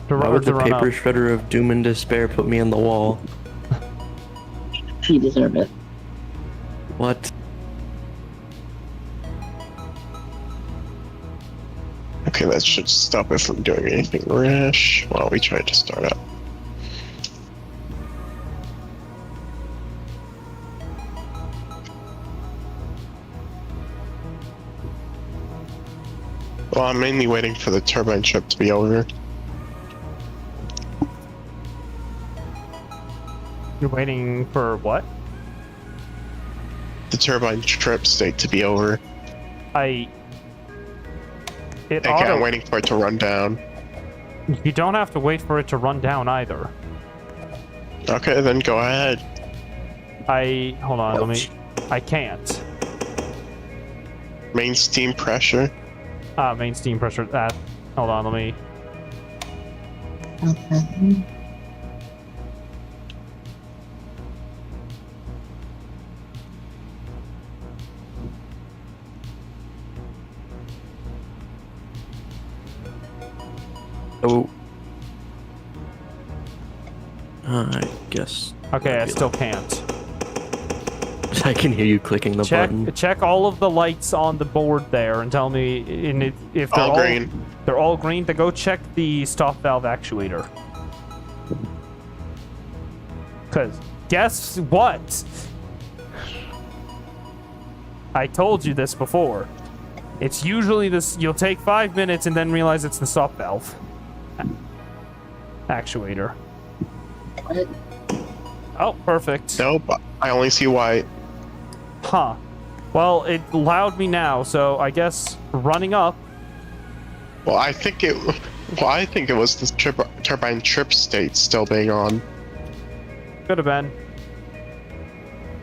Why would the run paper up. shredder of doom and despair put me on the wall? You deserve it. What? Okay, that should stop it from doing anything rash while we try to start up. Well, I'm mainly waiting for the turbine trip to be over. You're waiting for what? The turbine trip state to be over. I'm waiting for it to run down. You don't have to wait for it to run down either. Okay, then go ahead. Hold on, I can't. Main steam pressure. Main steam pressure, hold on, let me... Okay. Oh. I guess. Okay, I still can't. I can hear you clicking the button. Check all of the lights on the board there and tell me if they're All green. They're all green. Then go check the stop valve actuator. Cause guess what? I told you this before. It's usually this. You'll take 5 minutes and then realize it's the stop valve actuator. What? Oh, perfect. Nope, I only see white. Huh. Well, it allowed me now, so I guess running up. Well, I think it was the turbine trip state still being on. Could have been.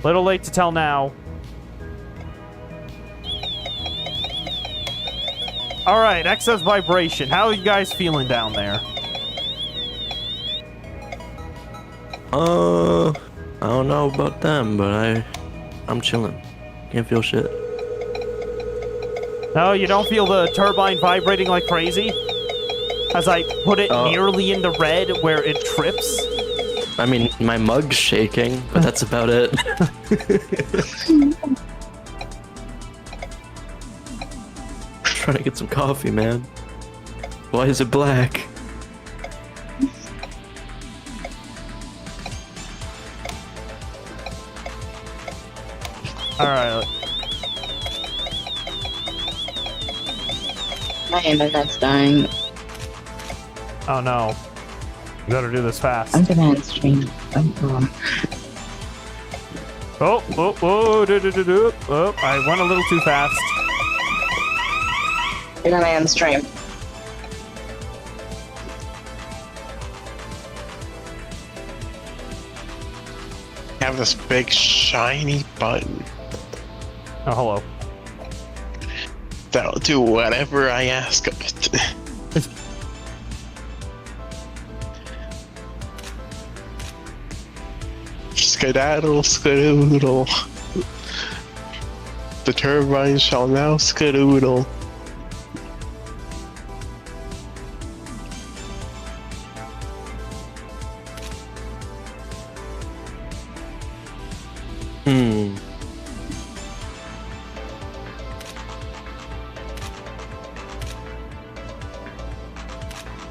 Little late to tell now. All right, excess vibration. How are you guys feeling down there? I don't know about them, but I'm chilling. Can't feel shit. No, you don't feel the turbine vibrating like crazy? As I put it nearly in the red where it trips? I mean, my mug's shaking, but that's about it. Trying to get some coffee, man. Why is it black? Alright. My internet's dying. Oh no. You better do this fast. I'm gonna end stream. Oh, I went a little too fast. You're gonna end stream. Have this big shiny button Oh, hello. that'll do whatever I ask of it. Skedaddle, skedoodle. The turbine shall now skedoodle. Hmm.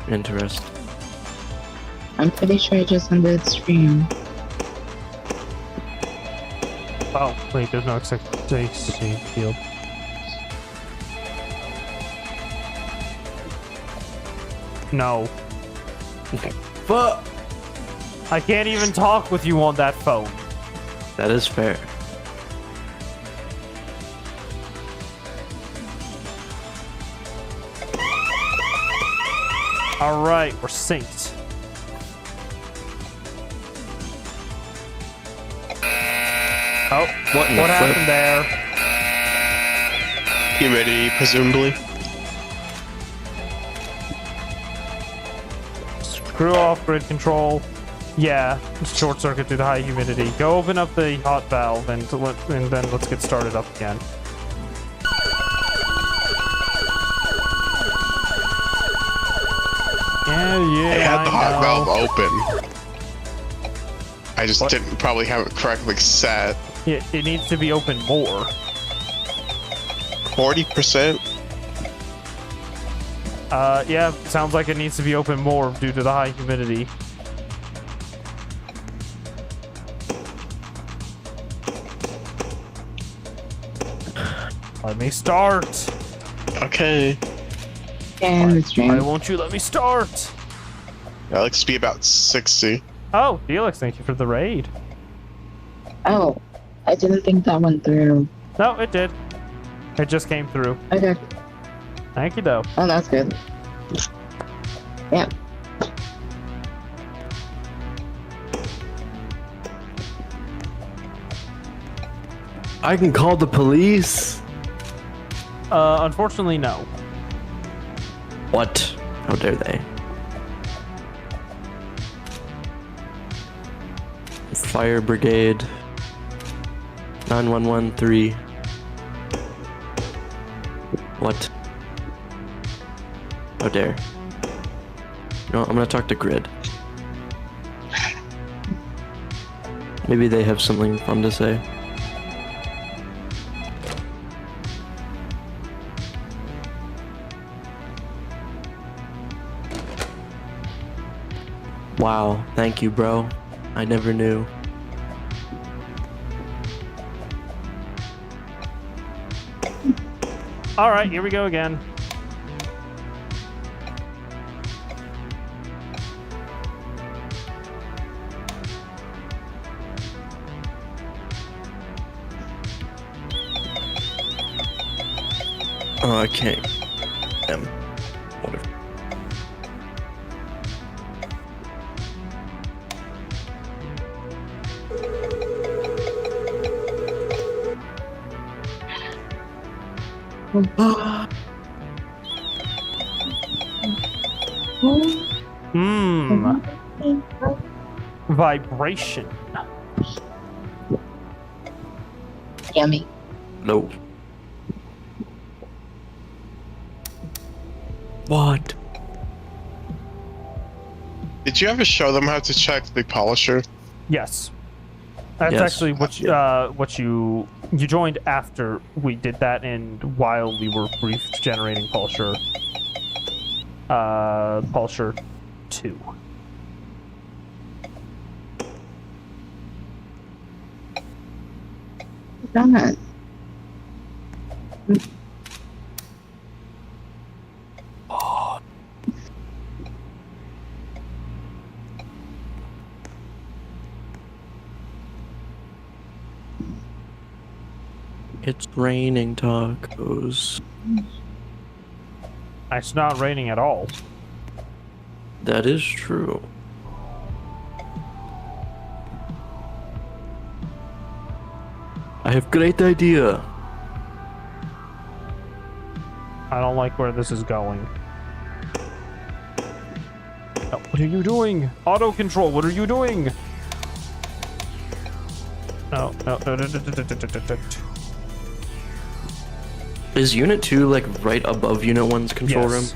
Interesting. I'm pretty sure I just ended stream. Oh, wait, there's no expectation field. No. But I can't even talk with you on that phone. that is fair. Alright, we're synced. Oh, What in the what flip? happened there? Humidity, presumably. Screw off grid control. Yeah, short circuit due to high humidity. Go open up the hot valve and then let's get started up again. Yeah, I had the hot know. valve open. I just didn't probably have it correctly set. It needs to be open more. 40%? Yeah, sounds like it needs to be open more due to the high humidity. Let me start. Okay. And the stream. Why won't you let me start? That looks to be about 60. Oh, Felix, thank you for the raid. Oh, I didn't think that went through. No, it did. It just came through. Okay. Thank you, though. Oh, that's good. Yeah. I can call the police. Unfortunately, no. What? How dare they? Fire brigade. 9113. What? How dare? No, I'm gonna talk to Grid. Maybe they have something fun to say. Wow, thank you, bro. I never knew. All right, here we go again. Oh, I can't. Whatever. Vibration. Yummy. No. What? Did you ever show them how to check the polisher? Yes. That's Yes. actually what you joined after we did that, and while we were briefed generating Polisher 2. Done. It's raining tacos. It's not raining at all. That is true. I have great idea. I don't like where this is going. Oh, what are you doing? Auto control, what are you doing? No. Is Unit 2 like right above Unit 1's control room? Yes.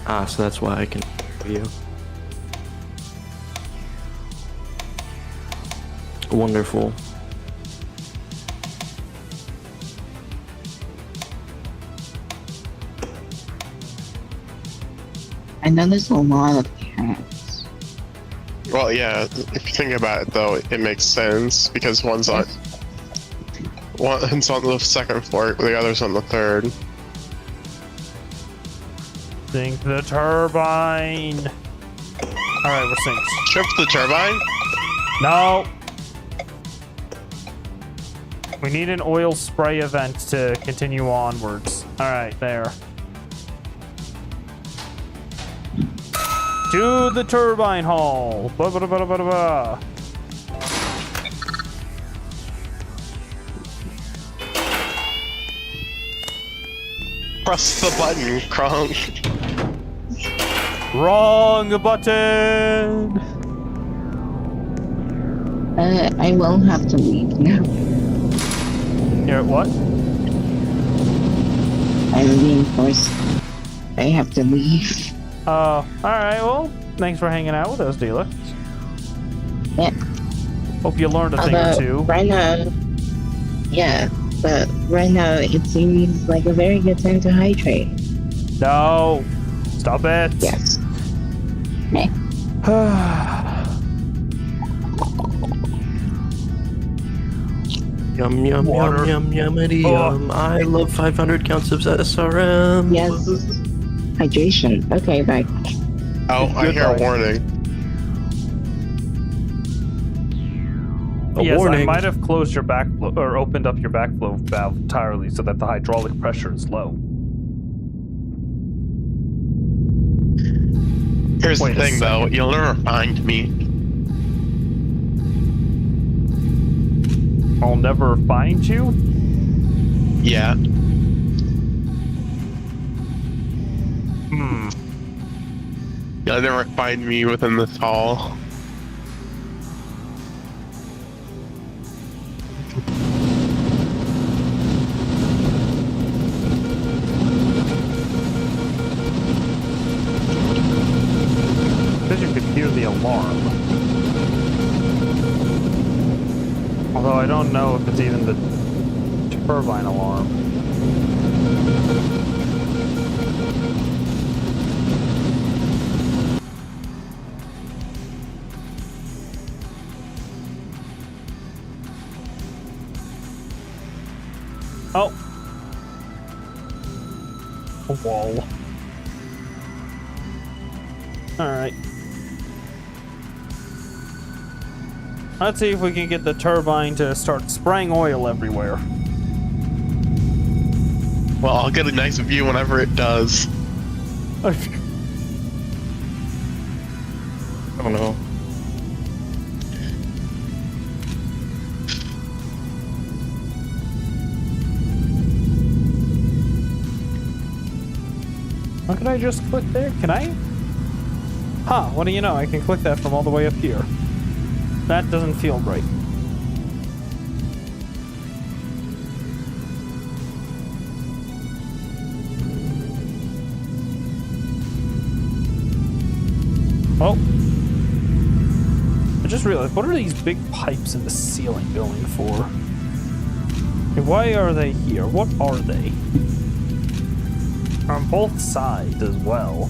Ah, so that's why I can view. Wonderful. I know there's a lot of cats. Well, yeah. If you think about it, though, it makes sense because one's on the second floor, the other's on the third. Sink the turbine. Alright, we're synced. Trip the turbine? No. We need an oil spray event to continue onwards. Alright, there. To the turbine hall. Blah, blah, blah, blah, blah, blah. Press the button, Kronk. Wrong button. I will have to leave now. Here, what? I'm being forced. I have to leave. Oh, alright, well, thanks for hanging out with us, dealer. Yeah. Hope you learned a thing or Although, two. right now, yeah, but right now it seems like a very good time to hydrate. No. Stop it. Yes. Okay. Yum yum Water. yum yum yummity Oh. yum. I love 500 counts of SRM. Yes. Hydration. Okay, bye. Oh, I hear a Goodbye. warning. A Yes, warning. I might have closed your backflow or opened up your backflow valve entirely so that the hydraulic pressure is low. Here's Wait the a thing, though. second. You'll never find me. I'll never find you? Yeah. Hmm. You'll never find me within this hall. Said you could hear the alarm. Although I don't know if it's even the turbine alarm. Oh. Whoa. Alright. Let's see if we can get the turbine to start spraying oil everywhere. Well, I'll get a nice view whenever it does. I don't know. How can I just click there? Can I? Huh, what do you know? I can click that from all the way up here. that doesn't feel right. Oh. I just realized, what are these big pipes in the ceiling going for? Okay, why are they here? What are they? On both sides as well.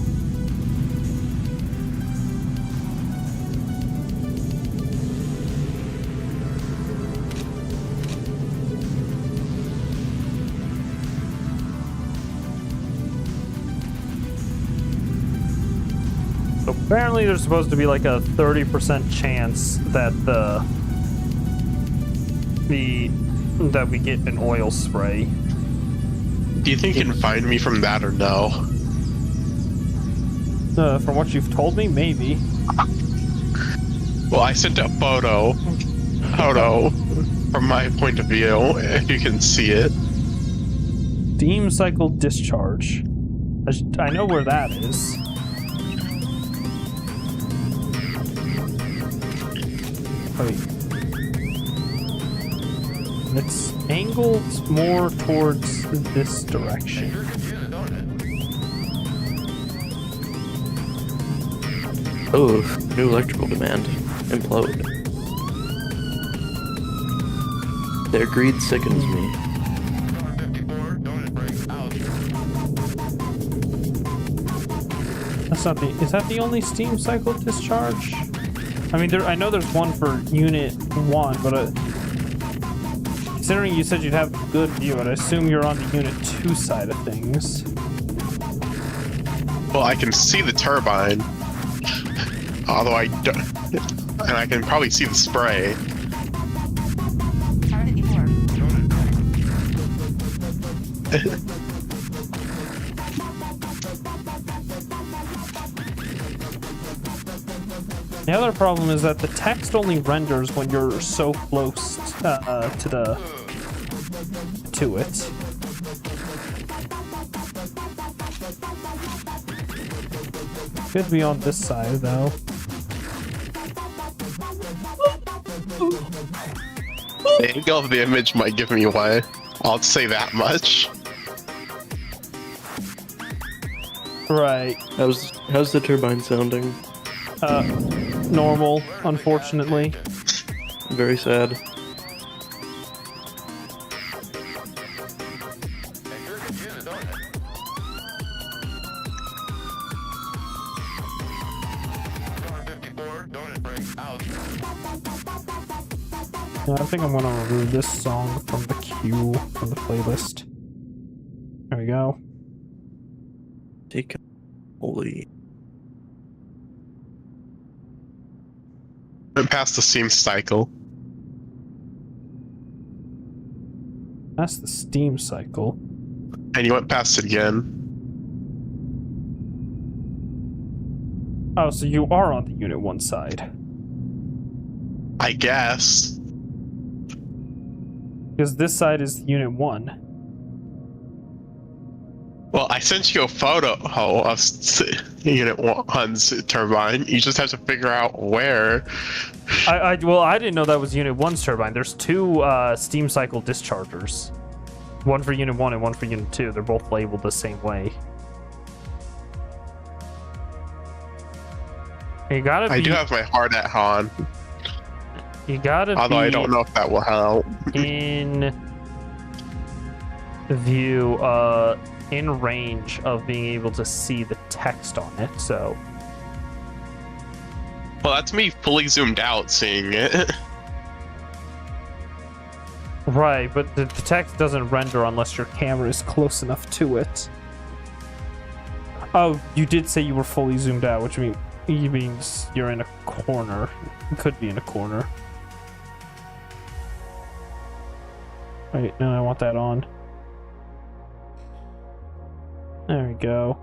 So apparently there's supposed to be like a 30% chance that that we get an oil spray. Do you think you can find me from that or no? From what you've told me, maybe. Well, I sent a photo from my point of view, if you can see it. Steam cycle discharge. I know where that is. Wait. It's angled more towards this direction. Oh, new electrical demand. Implode. Their greed sickens me. That's not the. Is that the only steam cycle discharge? I mean, I know there's one for Unit 1, but considering you said you'd have good view, I'd assume you're on the Unit 2 side of things. Well, I can see the turbine, although I don't, and I can probably see the spray. The other problem is that the text only renders when you're so close to it. Could be on this side though. The angle of the image might give me away. I'll say that much. Right. How's the turbine sounding? Normal, unfortunately. Very sad. Yeah, I think I'm gonna remove this song from the queue, from the playlist. There we go. Take holy. Went past the steam cycle. That's the steam cycle. And you went past it again. Oh, so you are on the Unit 1 side. I guess. Because this side is Unit 1. Well, I sent you a photo of Unit 1's turbine. You just have to figure out where. Well, I didn't know that was Unit 1's turbine. There's two steam cycle dischargers. One for Unit 1 and one for Unit 2. They're both labeled the same way. You gotta be... I do have my heart at Han. You gotta Although be... I don't know if that will help. In view, in range of being able to see the text on it, so... Well, that's me fully zoomed out seeing it. Right, but the text doesn't render unless your camera is close enough to it. Oh, you did say you were fully zoomed out, which means you're in a corner. You could be in a corner. Wait, no, I want that on. There we go.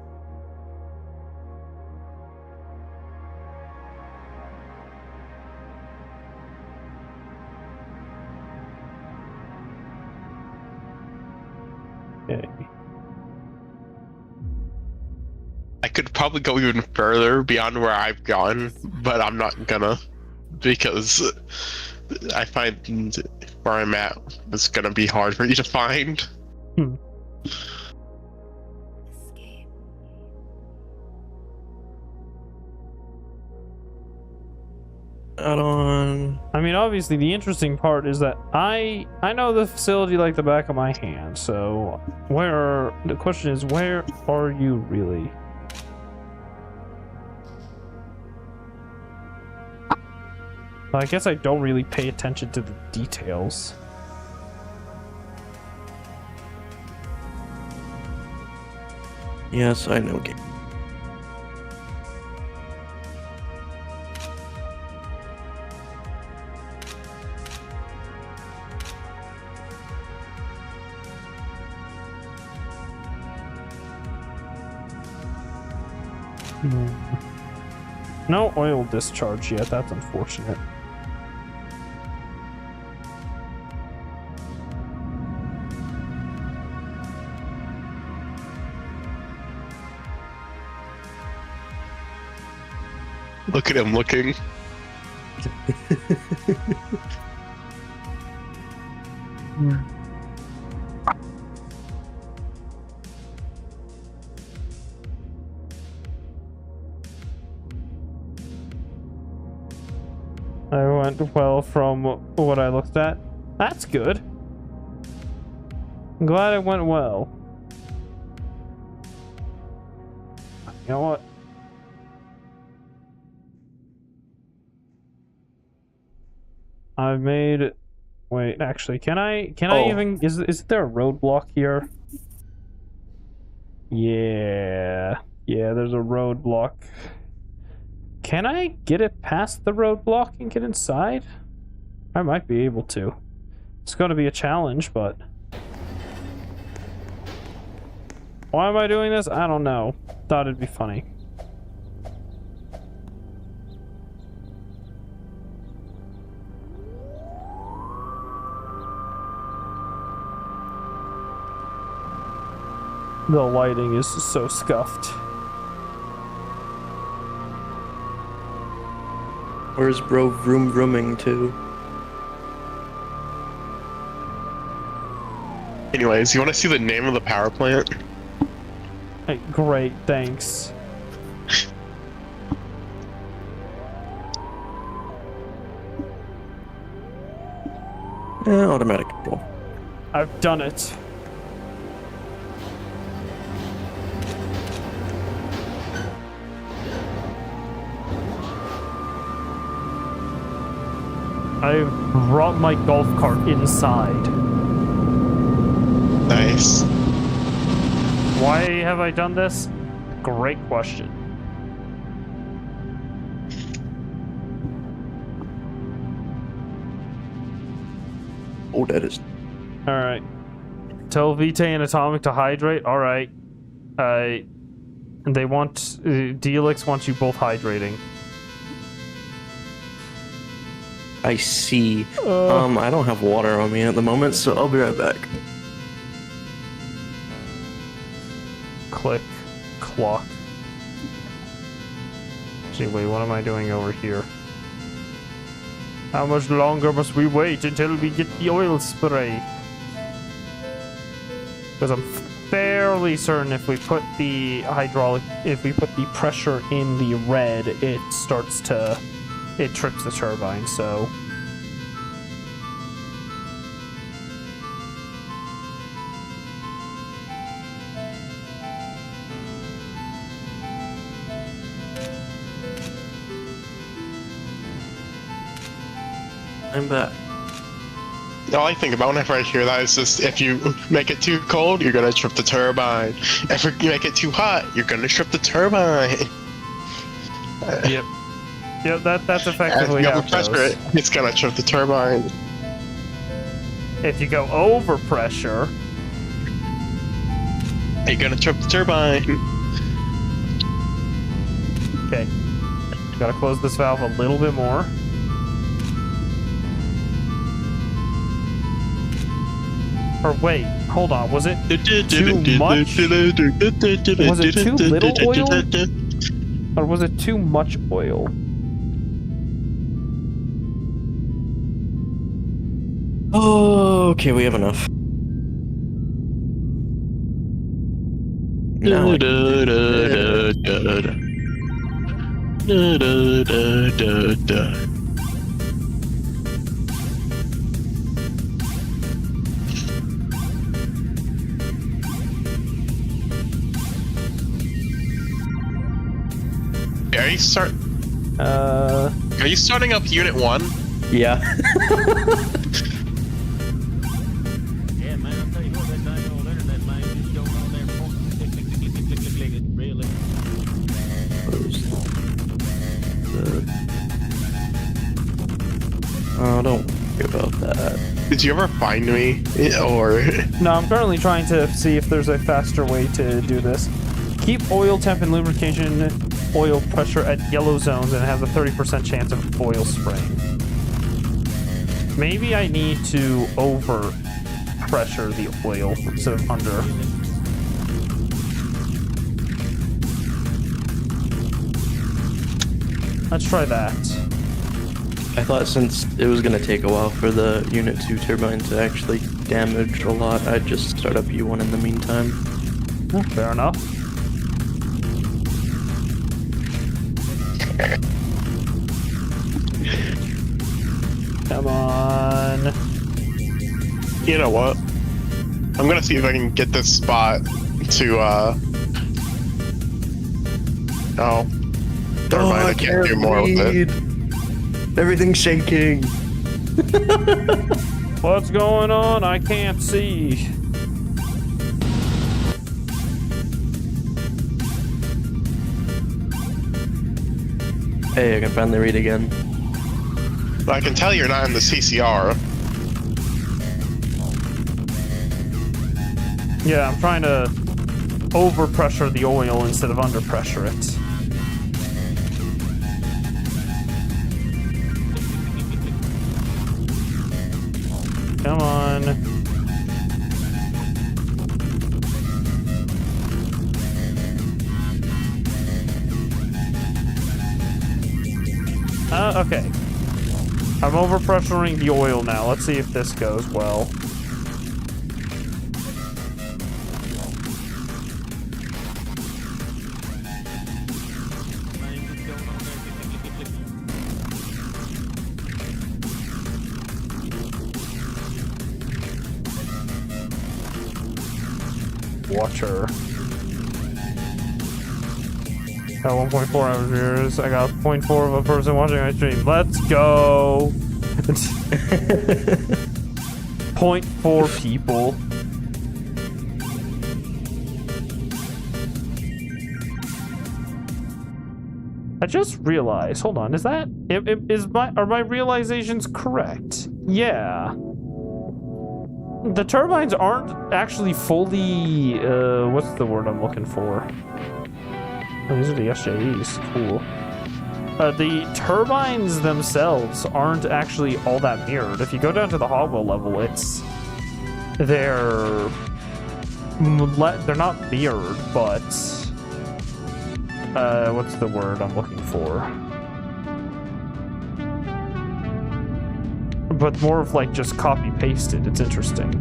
Okay. I could probably go even further beyond where I've gone, but I'm not gonna. because I find where I'm at is gonna be hard for you to find. Hmm. Out on. I mean, obviously, the interesting part is that I know the facility like the back of my hand. So, the question is, where are you really? I guess I don't really pay attention to the details. Yes, I know. Game. No oil discharge yet. That's unfortunate. Look at him looking. I went well from what I looked at. That's good. I'm glad it went well. You know what? I've made. Wait, actually, can I even? Is there a roadblock here? Yeah, there's a roadblock. Can I get it past the roadblock and get inside? I might be able to. It's going to be a challenge, but... Why am I doing this? I don't know. Thought it'd be funny. The lighting is so scuffed. Where's bro vroom vrooming to? Anyways, you want to see the name of the power plant? Hey, great, thanks. Automatic control. I've done it. I've brought my golf cart inside. Nice. Why have I done this? Great question. Oh, that is. Alright. Tell Vitae and Atomic to hydrate. Alright. They want... Delix wants you both hydrating. I see. I don't have water on me at the moment, so I'll be right back. Click. Clock. Gee, wait, what am I doing over here? How much longer must we wait until we get the oil spray? Because I'm fairly certain if we put the pressure in the red, it trips the turbine, so... I'm back. All I think about whenever I hear that is just if you make it too cold, you're gonna trip the turbine. If you make it too hot, you're gonna trip the turbine. Yep. Yep, that's effectively how it goes. Pressure, it's gonna trip the turbine. If you go over pressure, you're gonna trip the turbine. okay. Gotta close this valve a little bit more. Or wait, hold on, was it too much? Was it too little oil? Or was it too much oil? Oh, okay, we have enough. Now I Are you start? Are you starting up Unit 1? yeah. Yeah, man, I'll tell you what, that dang old internet, man, just going on there, click, click, click, click, click, click, click, click, really. Oh, don't worry about that. Did you ever find me? Or No, I'm currently trying to see if there's a faster way to do this. Keep oil temp and lubrication oil pressure at yellow zones and it has a 30% chance of oil spraying. Maybe I need to over pressure the oil instead of under. Let's try that. I thought since it was gonna take a while for the Unit 2 turbine to actually damage a lot, I'd just start up U1 in the meantime. Fair enough. Come on. you know what? I'm gonna see if I can get this spot to oh. Never mind, I can't do more with it. Everything's shaking. What's going on? I can't see. Hey, I can finally read again. But I can tell you're not in the CCR. Yeah, I'm trying to overpressure the oil instead of underpressure it. Come on. Okay. I'm overpressuring the oil now. Let's see if this goes well. Man, just going on there, click, click, click, click, click. Watch her. Got 1.4 average viewers. I got 0.4 of a person watching my stream. Let's go. 0.4 people. I just realized. Hold on. Is that are my realizations correct? Yeah. The turbines aren't actually fully. What's the word I'm looking for? Oh, these are the SJEs. Cool. The turbines themselves aren't actually all that mirrored. If you go down to the Hogwell level, they're not mirrored, but what's the word I'm looking for? But more of like just copy pasted. It's interesting.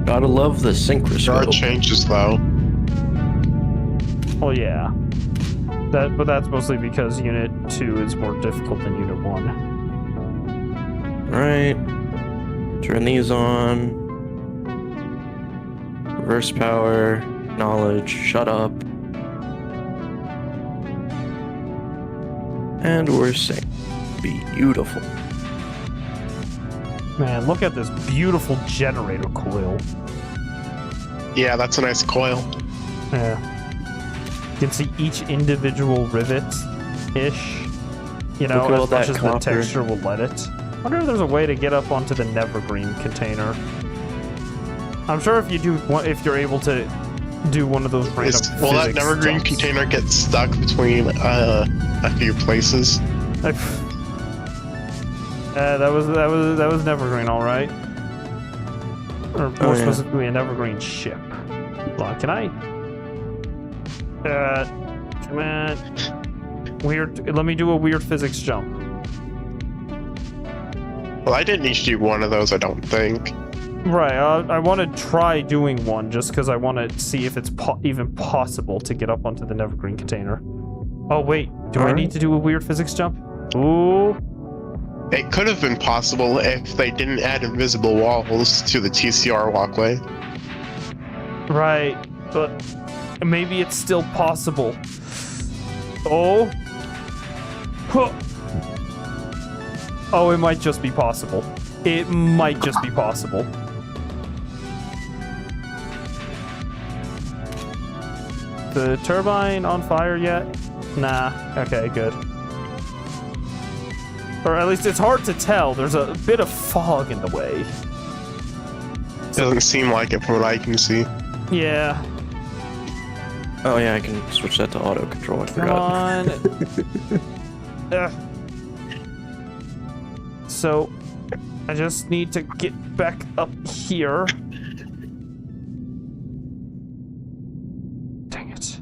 Gotta love the There are synchroscope. changes though. Well, yeah. But that's mostly because Unit 2 is more difficult than Unit 1. Right. Turn these on. Reverse power. Knowledge. Shut up. And we're synced. Beautiful. Man, look at this beautiful generator coil. Yeah, that's a nice coil. Yeah. You can see each individual rivet-ish. You know, Look at all as much that as the copper. texture will let it. I wonder if there's a way to get up onto the Nevergreen container. I'm sure if you're able to do one of those random Will that physics Nevergreen jumps. container get stuck between a few places? That was Nevergreen, all right. Or more yeah. specifically, a Nevergreen ship. Hold on, can I? Come on. Weird. Let me do a weird physics jump. Well, I didn't need to do one of those, I don't think. Right. I want to try doing one just because I want to see if it's even possible to get up onto the Nevergreen container. Oh wait, do I need to do a weird physics jump? Ooh. It could have been possible if they didn't add invisible walls to the TCR walkway. Right, but maybe it's still possible. Oh. Huh. Oh, it might just be possible. It might just be possible. The turbine on fire yet? Nah. Okay, good. Or at least it's hard to tell. There's a bit of fog in the way. Doesn't seem like it from what I can see. Yeah. Oh yeah, I can switch that to auto control. I Come forgot. on. Ugh. So, I just need to get back up here. Dang it.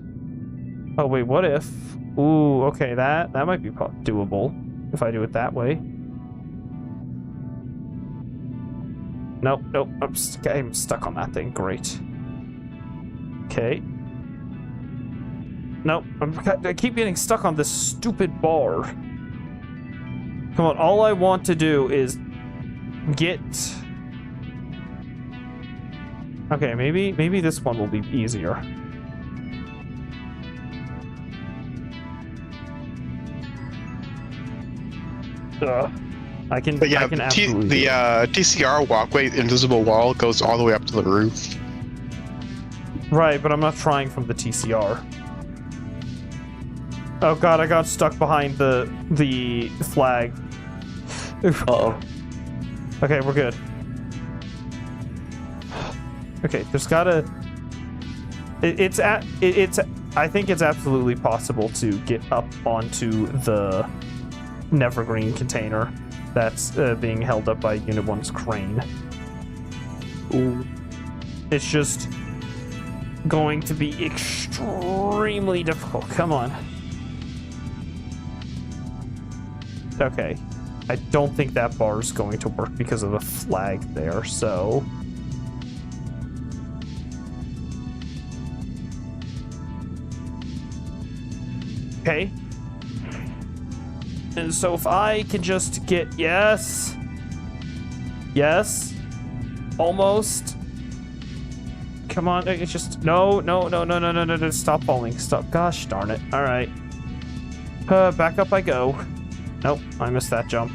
Oh wait, what if? Ooh, okay, that might be doable if I do it that way. Nope, I'm stuck on that thing. Great. Okay. Nope, I keep getting stuck on this stupid bar. Come on, all I want to do is get... Okay, maybe this one will be easier. I can. But yeah, I can the absolutely. TCR walkway invisible wall goes all the way up to the roof. Right, but I'm not trying from the TCR. Oh god, I got stuck behind the flag. Uh-oh. Okay, we're good. Okay, there's gotta... It's I think it's absolutely possible to get up onto the Nevergreen container that's being held up by Unit 1's crane. Ooh. It's just going to be extremely difficult. Come on. Okay. I don't think that bar is going to work because of the flag there, so... Okay. And so if I can just get... Yes. Yes. Almost. Come on. It's just... No. Stop falling. Stop. Gosh darn it. All right. Back up I go. Nope. I missed that jump.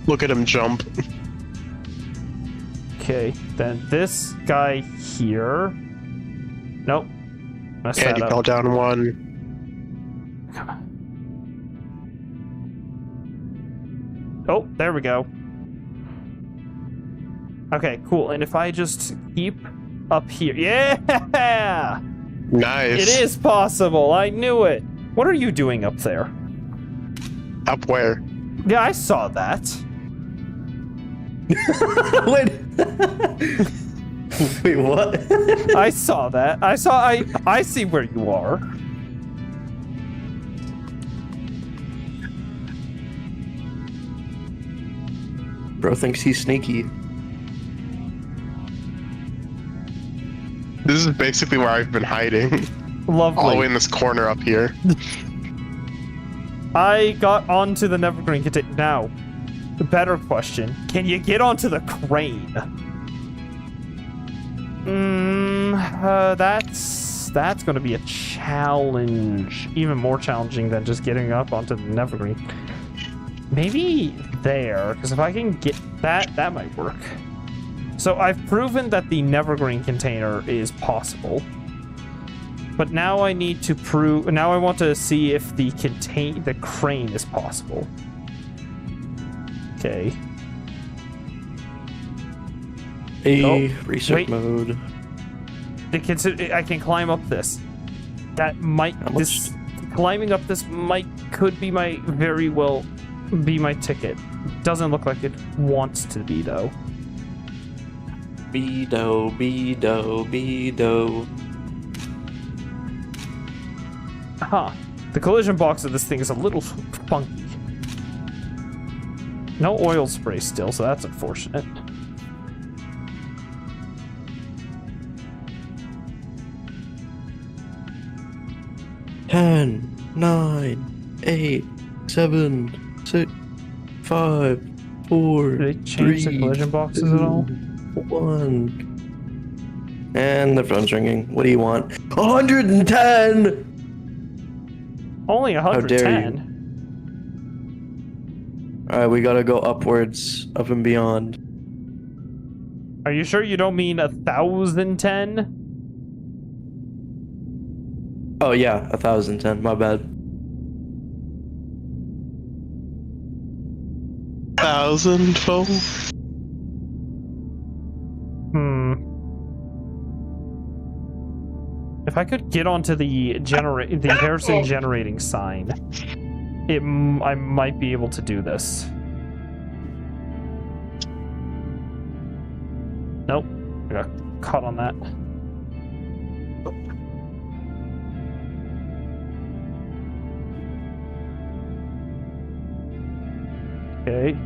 Look at him jump. Okay. Then this guy here... Nope. Messed And that you up. fell down one. Come on. Oh, there we go. Okay, cool. And if I just keep up here... Yeah! Nice. It is possible. I knew it. What are you doing up there? Up where? Yeah, I saw that. Wait, what? I saw that. I see where you are. Bro thinks he's sneaky. This is basically where I've been hiding. Lovely. All the way in this corner up here. I got onto the Nevergreen container. Now, the better question: can you get onto the crane? That's going to be a challenge. Even more challenging than just getting up onto the Nevergreen. Maybe there, because if I can get that, that might work. So I've proven that the Nevergreen container is possible. But now I need to prove... Now I want to see if the crane is possible. Okay. Reset wait. mode. I can climb up this. That might... Climbing up this could be my... Very well be my ticket. Doesn't look like it wants to be, though. Bedo. Huh. The collision box of this thing is a little funky. No oil spray still, so that's unfortunate. Ten, 9, 8, 7, 6, 5, 4, Did they change the 3, collision boxes at all? 1. And the phone's ringing. What do you want? 110! Only How dare 110. Alright, we gotta go upwards, up and beyond. Are you sure you don't mean 1,010? Oh yeah, 1010, my bad. 1,000-fold. If I could get onto the Harrison generating sign, I might be able to do this. Nope, I got caught on that. Okay.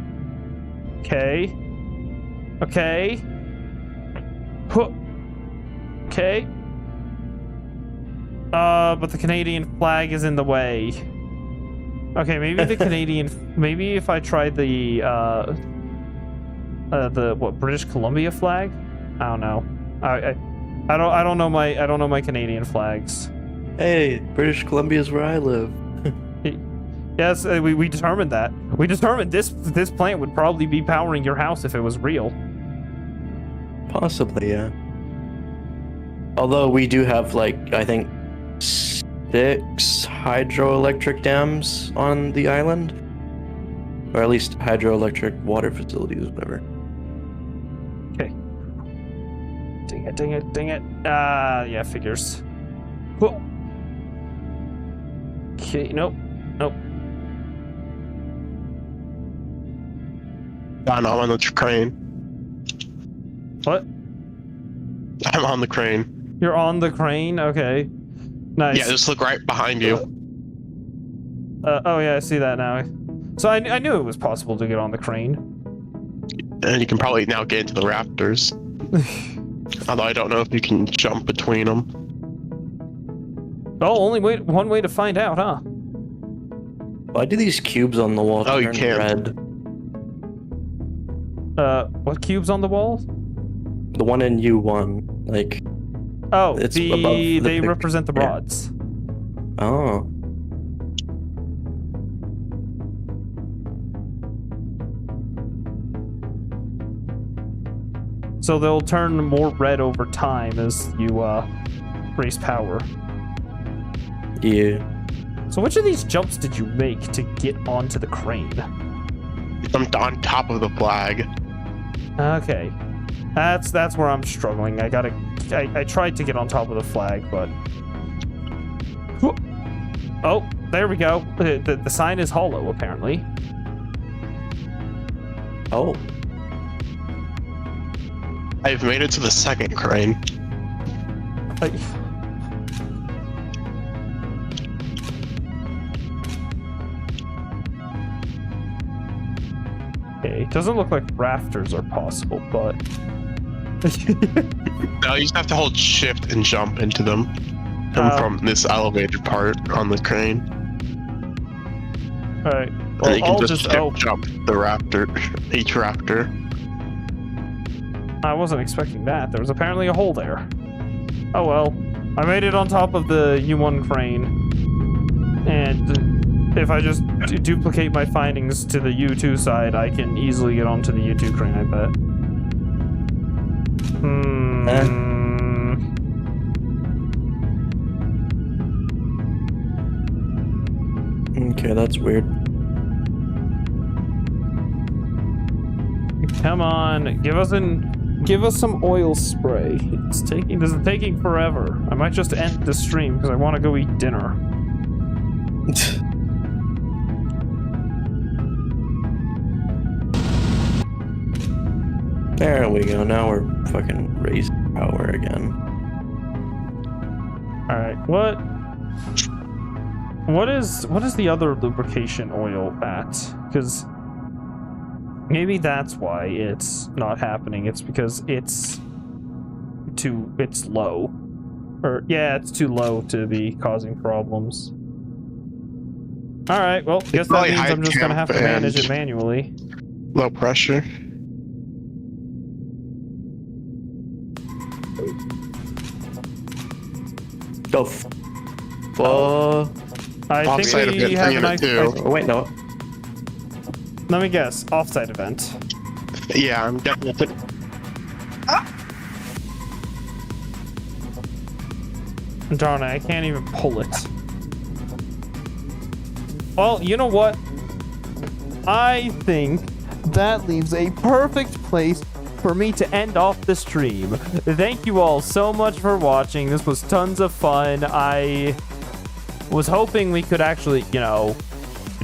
Okay. Huh. Okay. But the Canadian flag is in the way. Okay, maybe the Canadian. Maybe if I tried the British Columbia flag? I don't know. I don't know my Canadian flags. Hey, British Columbia is where I live. Yes, we determined that. We determined this plant would probably be powering your house if it was real. Possibly, yeah. Although we do have, like, I think 6 hydroelectric dams on the island. Or at least hydroelectric water facilities, whatever. Okay. Dang it. Yeah, figures. Whoa. Okay, nope. I'm on the crane. What? I'm on the crane. You're on the crane? Okay. Nice. Yeah, just look right behind you. Oh yeah, I see that now. So I knew it was possible to get on the crane. And you can probably now get into the rafters. Although I don't know if you can jump between them. Oh, only one way to find out, huh? Why do these cubes on the wall Oh, you turn can't. red? What cubes on the wall? The one in U1, like... Oh, It's above the they pic- represent the yeah. rods. Oh. So they'll turn more red over time as you raise power. Yeah. So which of these jumps did you make to get onto the crane? I'm on top of the flag. Okay. That's where I'm struggling. I tried to get on top of the flag, but... Oh, there we go. The sign is hollow, apparently. Oh. I've made it to the second crane. Okay, it doesn't look like rafters are possible, but... No, you just have to hold shift and jump into them. From this elevated part on the crane. Alright. And Well, you can I'll just just... jump the rafter, each rafter. I wasn't expecting that. There was apparently a hole there. Oh well. I made it on top of the U1 crane. And if I just duplicate my findings to the U2 side, I can easily get onto the U2 crane, I bet. Okay, that's weird. Come on, give us some oil spray. This is taking forever. I might just end the stream because I want to go eat dinner. There we go. Now we're fucking raising power again. Alright, what? What is the other lubrication oil at? Because maybe that's why it's not happening. It's because it's low. Or yeah, it's too low to be causing problems. All right, well, guess that probably means high I'm just gonna have to temp manage and- it manually. Low pressure. Go. I Offside think we event have for an unit two. Oh, wait, no. Let me guess. Offsite event. Yeah, I'm definitely. Darn it, I can't even pull it. Well, you know what? I think that leaves a perfect place for me to end off the stream. Thank you all so much for watching. This was tons of fun. I was hoping we could actually, you know,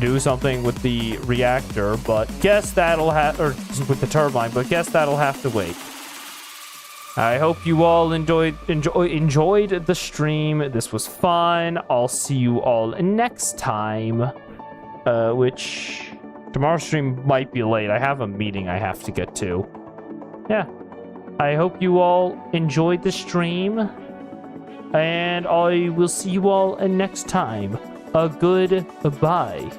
do something with the reactor, but guess that'll have, or with the turbine, but guess that'll have to wait. I hope you all enjoyed the stream. This was fun. I'll see you all next time, which tomorrow's stream might be late. I have a meeting I have to get to. Yeah. I hope you all enjoyed the stream, and I will see you all next time. A goodbye.